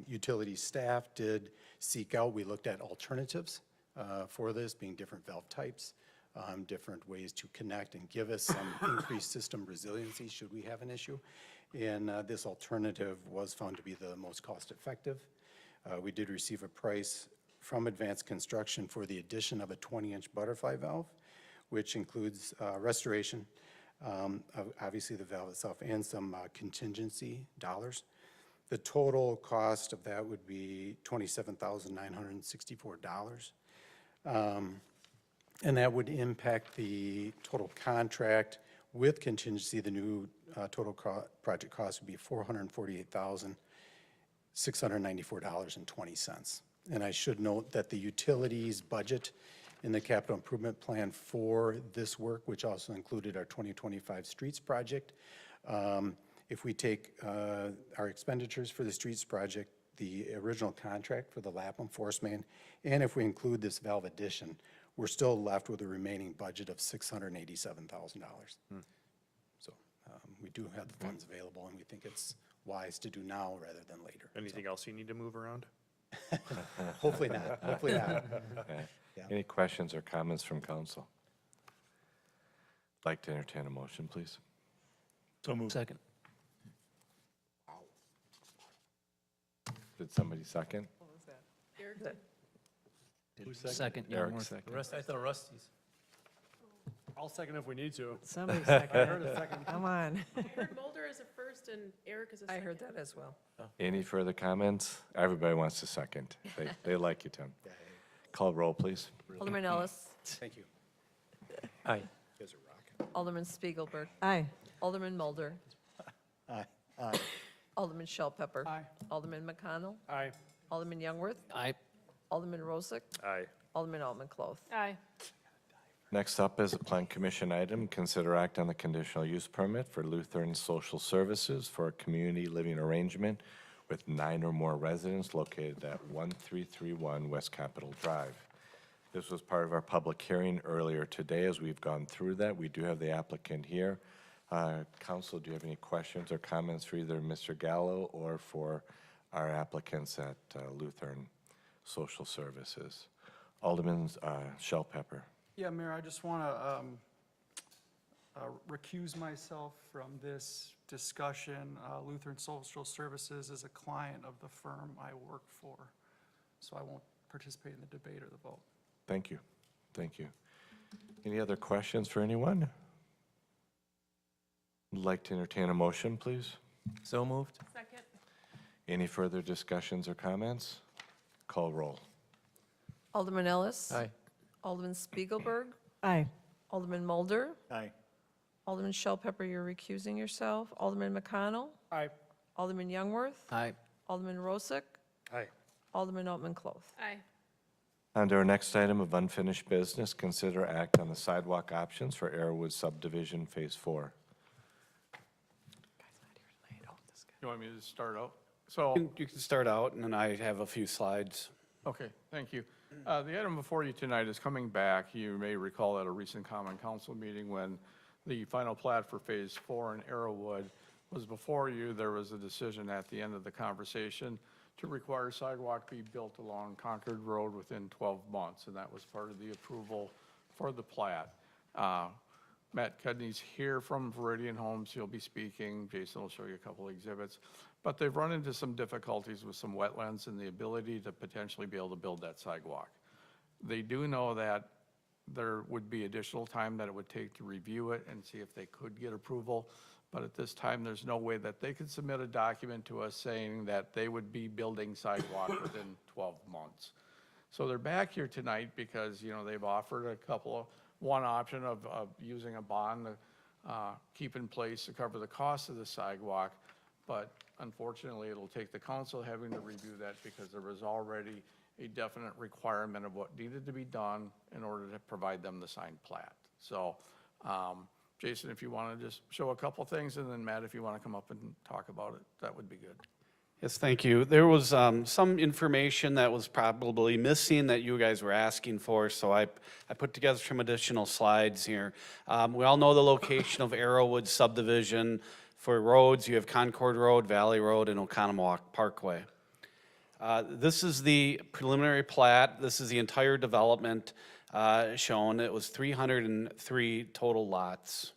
Utility staff did seek out, we looked at alternatives for this, being different valve types, different ways to connect and give us some increased system resiliency should we have an issue. And this alternative was found to be the most cost-effective. We did receive a price from Advanced Construction for the addition of a 20-inch butterfly valve, which includes restoration, obviously the valve itself, and some contingency dollars. The total cost of that would be $27,964. And that would impact the total contract with contingency. The new total project cost would be $448,694.20. And I should note that the utilities budget in the capital improvement plan for this work, which also included our 2025 streets project, if we take our expenditures for the streets project, the original contract for the Lapham force main, and if we include this valve addition, we're still left with a remaining budget of $687,000. So we do have the funds available, and we think it's wise to do now rather than later. Anything else you need to move around? Hopefully not, hopefully not. Okay. Yeah. Any questions or comments from council? Like to entertain a motion, please? So moved. Second. Did somebody second? Second, Eric Youngworth. second. I thought Rusty's. I'll second if we need to. Somebody second. I heard a second. Come on. I heard Mulder as a first and Eric as a I second. heard that as well. Any further comments? Everybody wants to second. They like you, Tim. Call roll, please. Alderman Ellis. Thank you. Aye. You guys are rocking. Alderman Spiegelberg. Aye. Alderman Mulder. Aye. Aye. Alderman Shell Pepper. Aye. Alderman McConnell. Aye. Alderman Youngworth. Aye. Alderman Rosick. Aye. Alderman Altman Cloth. Aye. Next up is a Plan Commission item. Consider act on the conditional use permit for Lutheran Social Services for a community living arrangement with 9 or more residents located at 1331 West Capitol Drive. This was part of our public hearing earlier today. As we've gone through that, we do have the applicant here. Council, do you have any questions or comments for either Mr. Gallo or for our applicants at Lutheran Social Services? Alderman Shell Pepper. Yeah, Mayor, I just want to recuse myself from this discussion. Lutheran Social Services is a client of the firm I work for, so I won't participate in the debate or the vote. Thank you. Thank you. Any other questions for anyone? Would like to entertain a motion, please? So moved. Second. Any further discussions or comments? Call roll. Alderman Ellis. Aye. Alderman Spiegelberg. Aye. Alderman Mulder. Aye. Alderman Shell Pepper, you're recusing yourself. Alderman McConnell. Aye. Alderman Youngworth. Aye. Alderman Rosick. Aye. Alderman Altman Cloth. Aye. On to our next item of unfinished business, consider act on the sidewalk options for Arrowwood subdivision Phase 4. You want me to start out? So, You can start out, and then I have a few slides. okay, thank you. The item before you tonight is coming back. You may recall at a recent common council meeting when the final plat for Phase 4 in Arrowwood was before you, there was a decision at the end of the conversation to require sidewalk be built along Concord Road within 12 months, and that was part of the approval for the plat. Matt Cudney's here from Viridian Homes. He'll be speaking. Jason will show you a couple exhibits. But they've run into some difficulties with some wetlands and the ability to potentially be able to build that sidewalk. They do know that there would be additional time that it would take to review it and see if they could get approval. But at this time, there's no way that they could submit a document to us saying that they would be building sidewalk within 12 months. So they're back here tonight because, you know, they've offered one option of using a bond to keep in place to cover the cost of the sidewalk. but unfortunately, it'll take the council having to review that because there was already a definite requirement of what needed to be done in order to provide them the signed plat. So, Jason, if you want to just show a couple things, and then Matt, if you want to come up and talk about it, that would be good. Yes, thank you. There was some information that was probably missing that you guys were asking for, so I put together some additional slides here. We all know the location of Arrowwood subdivision. For roads, you have Concord Road, Valley Road, and Oconomowoc Parkway. This is the preliminary plat. This is the entire development shown. It was 303 total lots.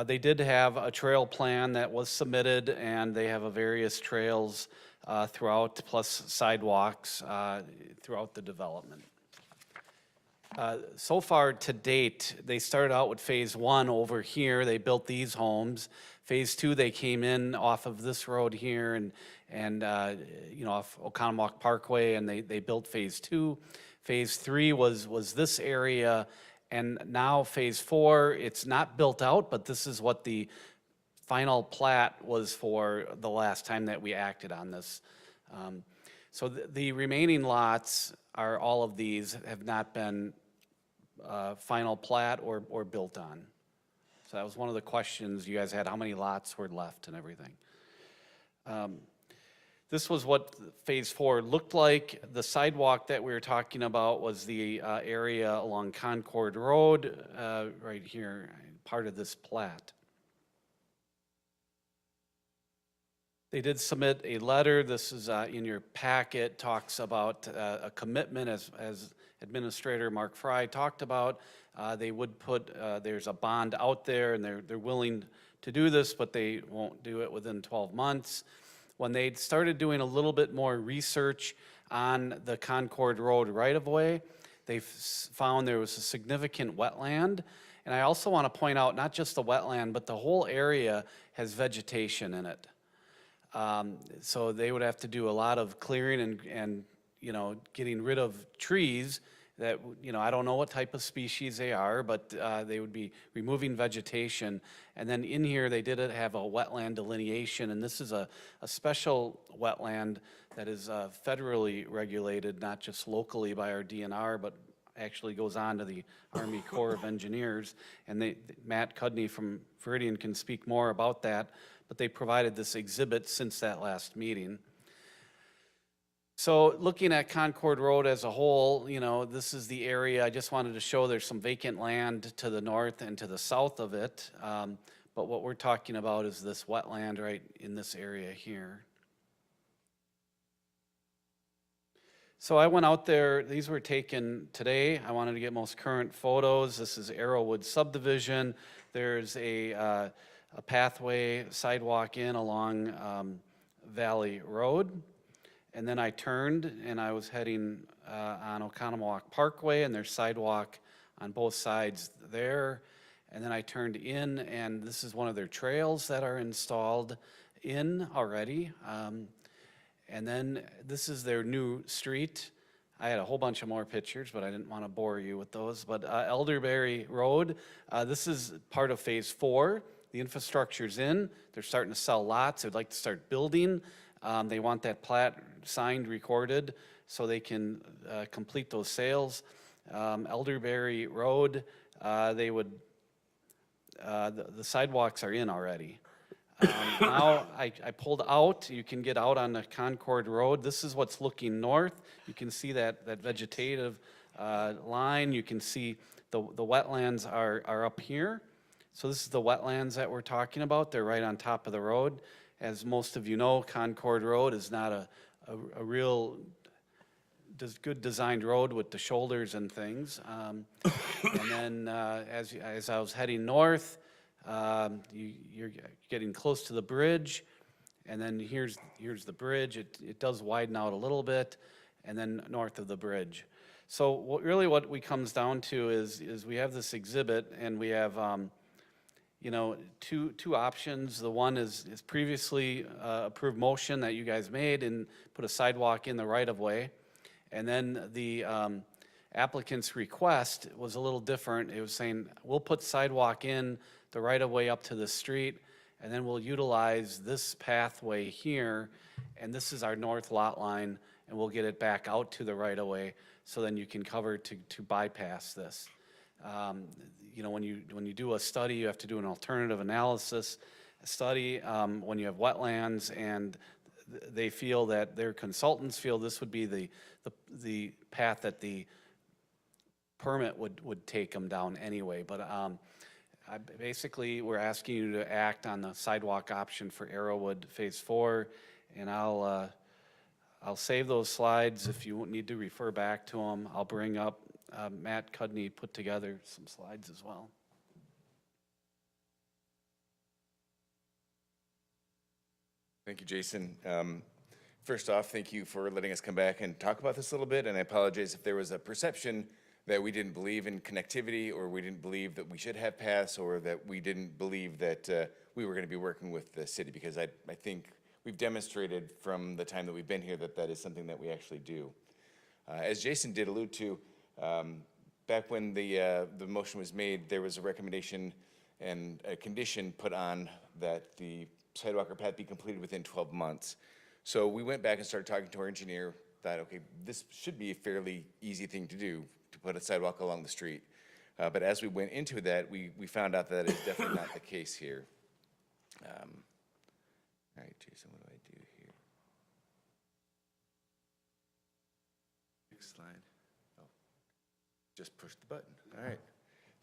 They did have a trail plan that was submitted, and they have various trails throughout, plus sidewalks throughout the development. So far to date, they started out with phase 1 over here. They built these homes. Phase 2, they came in off of this road here and you know, off Oconomowoc Parkway, and they built phase 2. Phase 3 was this area, and now phase 4, it's not built out, but this is what the final plat was for the last time that we acted on this. So the remaining lots are, all of these have not been final plat or built on. So that was one of the questions you guys had, how many lots were left and everything. This was what phase 4 looked like. The sidewalk that we were talking about was the area along Concord Road, right here, part of this plat. They did submit a letter. This is in your packet, talks about a commitment as Administrator Mark Fry talked about. They would put, there's a bond out there, and they're willing to do this, but they won't do it within 12 months. When they started doing a little bit more research on the Concord Road right-of-way, they found there was a significant wetland. And I also want to point out, not just the wetland, but the whole area has vegetation in it. So they would have to do a lot of clearing and you know, getting rid of trees that, you know, I don't know what type of species they are, but they would be removing vegetation. And then in here, they did have a wetland delineation, and this is a special wetland that is federally regulated, not just locally by our DNR, but actually goes on to the Army Corps of Engineers. And Matt Cudney from Veridian can speak more about that, but they provided this exhibit since that last meeting. So looking at Concord Road as a whole, you know, this is the area. I just wanted to show there's some vacant land to the north and to the south of it. But what we're talking about is this wetland right in this area here. So I went out there. These were taken today. I wanted to get most current photos. This is Arrowwood subdivision. There's a pathway, sidewalk in along Valley Road. And then I turned and I was heading on Oconomowoc Parkway, and there's sidewalk on both sides there. And then I turned in, and this is one of their trails that are installed in already. And then this is their new street. I had a whole bunch of more pictures, but I didn't want to bore you with those. But Elderberry Road, this is part of phase 4. The infrastructure's in. They're starting to sell lots. They'd like to start building. They want that plat signed, recorded, so they can complete those sales. Elderberry Road, they would, the sidewalks are in already. Now I pulled out. You can get out on the Concord Road. This is what's looking north. You can see that vegetative line. You can see the wetlands are up here. So this is the wetlands that we're talking about. They're right on top of the road. As most of you know, Concord Road is not a real good designed road with the shoulders and things. And then as I was heading north, you're getting close to the bridge, and then here's the bridge. It does widen out a little bit, and then north of the bridge. So what we comes down to is we have this exhibit, and we have you know, two options. The one is previously approved motion that you guys made and put a sidewalk in the right-of-way. And then the applicant's request was a little different. It was saying, we'll put sidewalk in the right-of-way up to the street, and then we'll utilize this pathway here, and this is our north lot line, and we'll get it back out to the right-of-way, so then you can cover to bypass this. You know, when you do a study, you have to do an alternative analysis study, when you have wetlands, and they feel that, their consultants feel this would be the path that the permit would take them down anyway, but basically, we're asking you to act on the sidewalk option for Arrowwood Phase 4, and I'll save those slides if you need to refer back to them. I'll bring up, Matt Cudney put together some slides as well. Thank you, Jason. First off, thank you for letting us come back and talk about this a little bit, and I apologize if there was a perception that we didn't believe in connectivity, or we didn't believe that we should have paths, or that we didn't believe that we were going to be working with the city, because I think we've demonstrated from the time that we've been here that that is something that we actually do. As Jason did allude to, back when the motion was made, there was a recommendation and a condition put on that the sidewalk or path be completed within 12 months. So we went back and started talking to our engineer, thought, okay, this should be a fairly easy thing to do, to put a sidewalk along the street. But as we went into that, we found out that is definitely not the case here. All right, Jason, what do I do here? Next slide. Oh, just push the button. All right,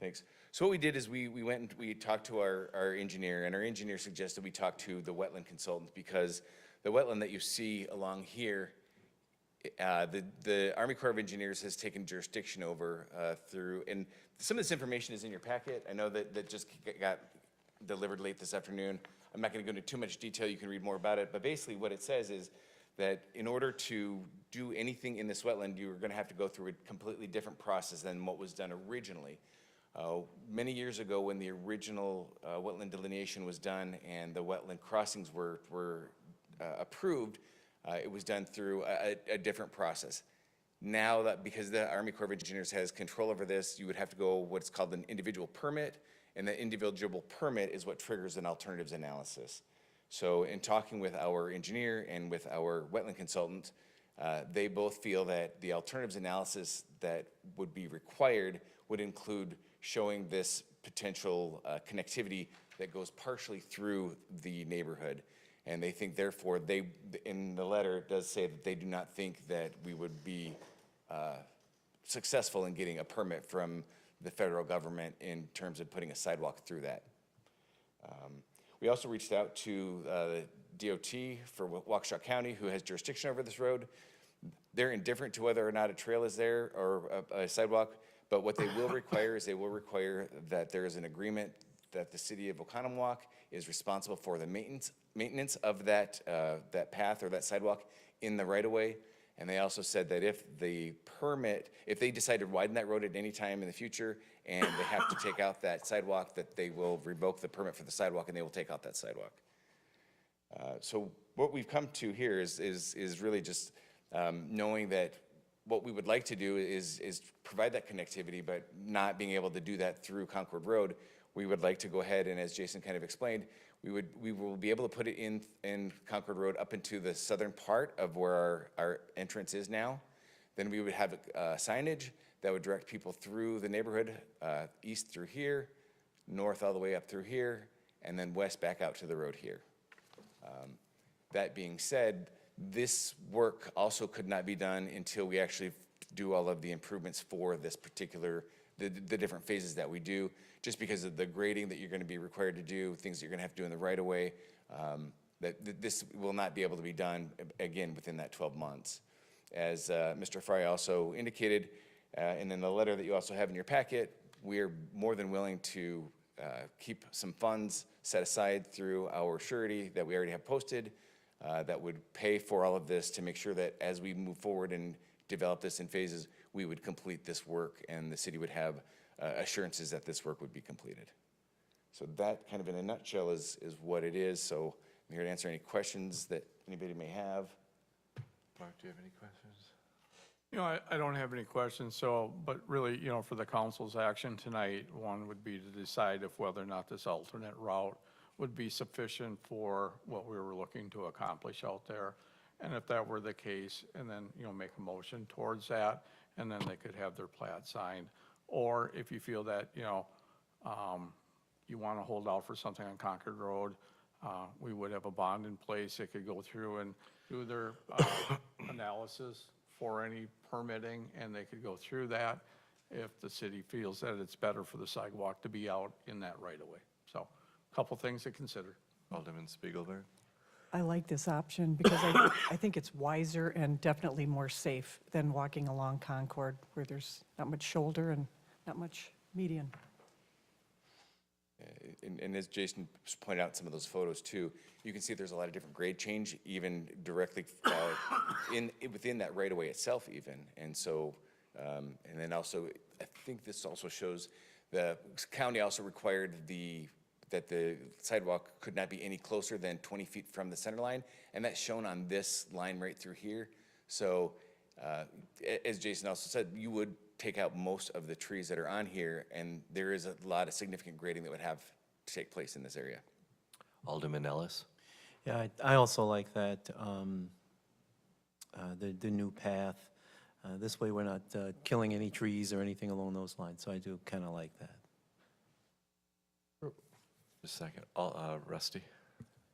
thanks. So what we did is we went and we talked to our engineer, and our engineer suggested we talk to the wetland consultant, because the wetland that you see along here, the Army Corps of Engineers has taken jurisdiction over through, and some of this information is in your packet. I know that just got delivered late this afternoon. I'm not going to go into too much detail. You can read more about it. But basically what it says is that in order to do anything in this wetland, you're going to have to go through a completely different process than what was done originally. Many years ago, when the original wetland delineation was done and the wetland crossings were approved, it was done through a different process. Now that, because the Army Corps of Engineers has control over this, you would have to go what's called an individual permit, and the individual permit is what triggers an alternatives analysis. So in talking with our engineer and with our wetland consultant, they both feel that the alternatives analysis that would be required would include showing this potential connectivity that goes partially through the neighborhood. And they think, therefore, in the letter, it does say that they do not think that we would be successful in getting a permit from the federal government in terms of putting a sidewalk through that. We also reached out to the DOT for Waukesha County, who has jurisdiction over this road. They're indifferent to whether or not a trail is there or a sidewalk, but what they will require is they will require that there is an agreement that the city of Oconomowoc is responsible for the maintenance of that path or that sidewalk in the right-of-way. And they also said that if they decide to widen that road at any time in the future and they have to take out that sidewalk, that they will revoke the permit for the sidewalk and they will take out that sidewalk. So what we've come to here is really just knowing that what we would like to do is provide that connectivity, but not being able to do that through Concord Road. We would like to go ahead and, as Jason kind of explained, we will be able to put it in Concord Road up into the southern part of where our entrance is now. Then we would have signage that would direct people through the neighborhood, east through here, north all the way up through here, and then west back out to the road here. That being said, this work also could not be done until we actually do all of the improvements for this particular, the different phases that we do, just because of the grading that you're going to be required to do, things that you're going to have to do in the right-of-way, that this will not be able to be done, again, within that 12 months. As Mr. Fry also indicated, and in the letter that you also have in your packet, we are more than willing to keep some funds set aside through our surety that we already have posted that would pay for all of this to make sure that as we move forward and develop this in phases, we would complete this work and the city would have assurances that this work would be completed. So that kind of in a nutshell is what it is. So I'm here to answer any questions that anybody may have. Mark, do you have any questions? You know, I don't have any questions, but really, you know, for the council's action tonight, one would be to decide if whether or not this alternate route would be sufficient for what we were looking to accomplish out there. And if that were the case, and then, make a motion towards that, and then they could have their plat signed. Or if you feel that, you want to hold out for something on Concord Road, we would have a bond in place. They could go through and do their analysis for any permitting, and they could go through that if the city feels that it's better for the sidewalk to be out in that right of way. So, a couple things to consider. Alderman Spiegelberg? I like this option because I think it's wiser and definitely more safe than walking along Concord where there's not much shoulder and not much median. And as Jason pointed out in some of those photos too, you can see there's a lot of different grade change, even directly within that right-of-way itself even. And so, and then also, I think this also shows the county also required that the sidewalk could not be any closer than 20 feet from the center line, and that's shown on this line right through here. So, as Jason also said, you would take out most of the trees that are on here, and there is a lot of significant grading that would have to take place in this area. Alderman Ellis? Yeah, I also like that, the new path. This way we're not killing any trees or anything along those lines, so I do kind of like that. Just a second. Rusty?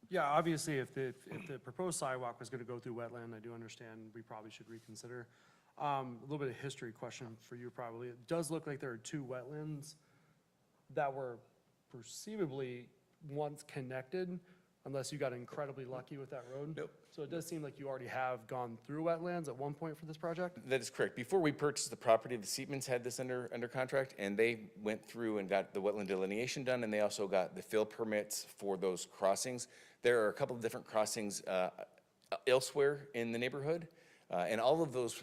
Yeah, obviously, if the proposed sidewalk was gonna go through wetland, I do understand we probably should reconsider. A little bit of history question for you probably. It does look like there are two wetlands that were perceivably once connected, unless you got incredibly lucky with that road. Nope. So it does seem like you already have gone through wetlands at one point for this project? That is correct. Before we purchased the property, the Seatmans had this under contract, and they went through and got the wetland delineation done, and they also got the fill permits for those crossings. There are a couple of different crossings elsewhere in the neighborhood, and all of those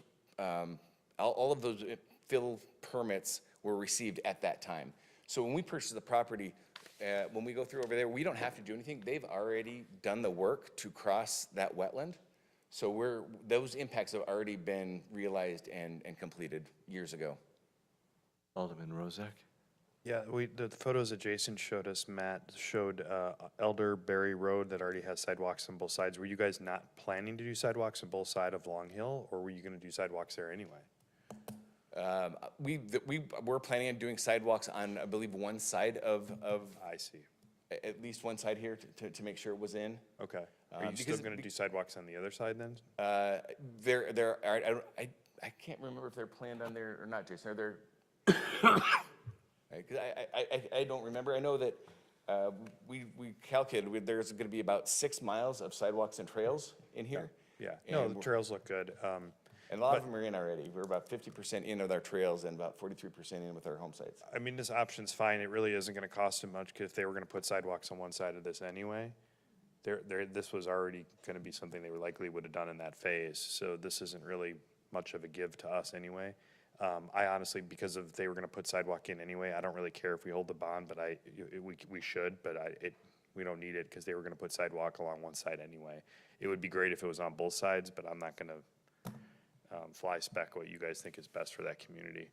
fill permits were received at that time. So when we purchased the property, when we go through over there, we don't have to do anything. They've already done the work to cross that wetland. So those impacts have already been realized and completed years ago. Alderman Rozak? Yeah, the photos that Jason showed us, Matt, showed Elderberry Road that already has sidewalks on both sides. Were you guys not planning to do sidewalks on both sides of Long Hill, or were you gonna do sidewalks there anyway? We were planning on doing sidewalks on, I believe, one side of, I see. at least one side here to make sure it was in. Okay. Are you still gonna do sidewalks on the other side then? There are, I can't remember if they're planned on there or not, Jason. Are there? 'Cause I don't remember. I know that we calculated there's going to be about 6 miles of sidewalks and trails in here. Yeah, no, And the trails look good. And a lot of them are in already. We're about 50% in with our trails and about 43% in with our home sites. I mean, this option's fine. It really isn't gonna cost them much, 'cause if they were gonna put sidewalks on one side of this anyway, this was already gonna be something they would likely would have done in that phase, so this isn't really much of a give to us anyway. I honestly, because if they were gonna put sidewalk in anyway, I don't really care if we hold the bond, but we should, but we don't need it, because they were gonna put sidewalk along one side anyway. It would be great if it was on both sides, but I'm not gonna fly spec what you guys think is best for that community.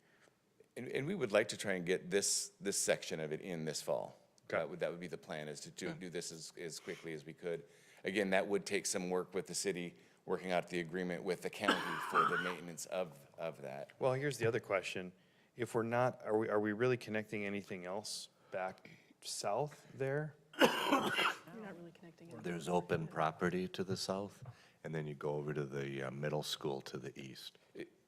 And we would like to try and get this section of it in this fall. Okay. That would be the plan, is to do this as quickly as we could. Again, that would take some work with the city, working out the agreement with the county for the maintenance of that. Well, here's the other question. If we're not, are we really connecting anything else back south there? You're not really connecting it. There's open property to the south, and then you go over to the middle school to the east.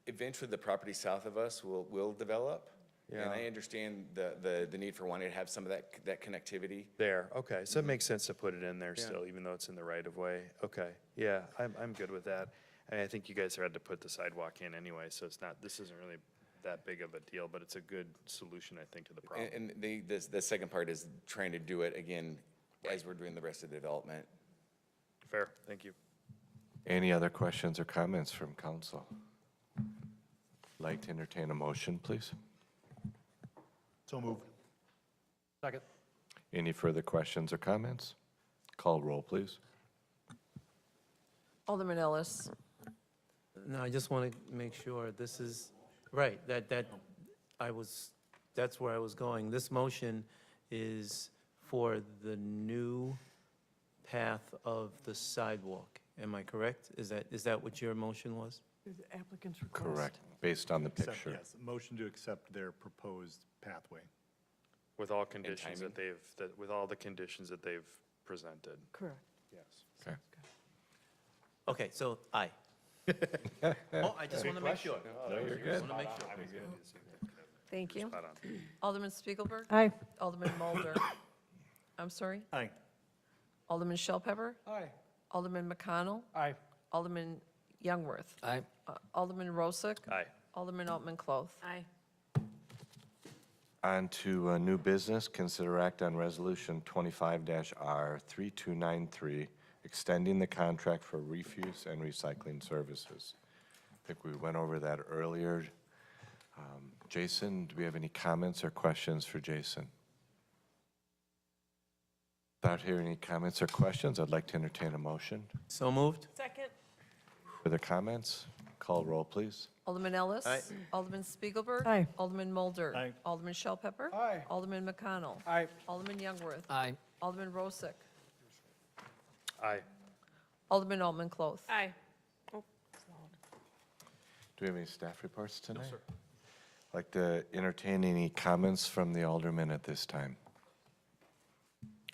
Eventually, the property south of us will develop. Yeah. And I understand the need for wanting to have some of that connectivity. There, okay, so it makes sense to put it in there still, even though it's in the right of way. Okay, yeah, I'm good with that. I think you guys had to put the sidewalk in anyway, so this isn't really that big of a deal, but it's a good solution, I think, to the problem. And the second part is trying to do it again as we're doing the rest of the development. Fair, thank you. Any other questions or comments from council? Like to entertain a motion, please? So moved. Second. Any further questions or comments? Call roll, please. Alderman Ellis? No, I just want to make sure this is, right, that's where I was going. This motion is for the new path of the sidewalk. Am I correct? Is that what your motion was? The applicant's request. Correct, based on the Accept- picture. Yes, motion to accept their proposed pathway. With all conditions timing? with all the conditions that they've presented. Correct. Yes. Okay. Okay, so aye. Oh, I just want to make sure. No, you're good. Want to make sure. Thank you. Spot on. Alderman Spiegelberg. Aye. Alderman Mulder. I'm sorry? Aye. Alderman Shellpepper. Aye. Alderman McConnell. Aye. Alderman Youngworth. Aye. Alderman Rosick. Aye. Alderman Altman Cloth. Aye. On to new business, consider act on Resolution 25-R3293, extending the contract for refuse and recycling services. I think we went over that earlier. Jason, do we have any comments or questions for Jason? Without hearing any comments or questions, I'd like to entertain a motion. So moved? Second. Further comments? Call roll, please. Alderman Ellis. Aye. Alderman Spiegelberg. Aye. Alderman Mulder. Aye. Alderman Shellpepper. Aye. Alderman McConnell. Aye. Alderman Youngworth. Aye. Alderman Rosick. Aye. Alderman Altman Cloth. Aye. Do we have any staff reports tonight? No, sir. I'd like to entertain any comments from the aldermen at this time.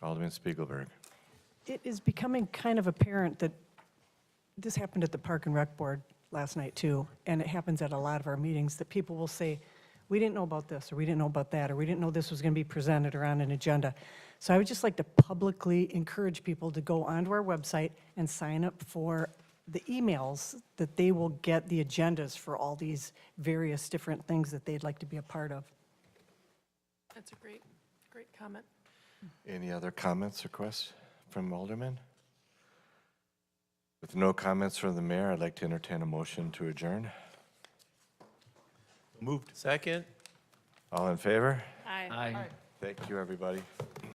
Alderman Spiegelberg. It is becoming kind of apparent that this happened at the Park and Rec Board last night too, and it happens at a lot of our meetings, that people will say, we didn't know about this, or we didn't know about that, or we didn't know this was going to be presented or on an agenda. So I would just like to publicly encourage people to go onto our website and sign up for the emails that they will get the agendas for all these various different things that they'd like to be a part of. That's a great comment. Any other comments or questions from aldermen? With no comments from the mayor, I'd like to entertain a motion to adjourn. Moved. Second? All in favor? Aye. Aye. Thank you, everybody.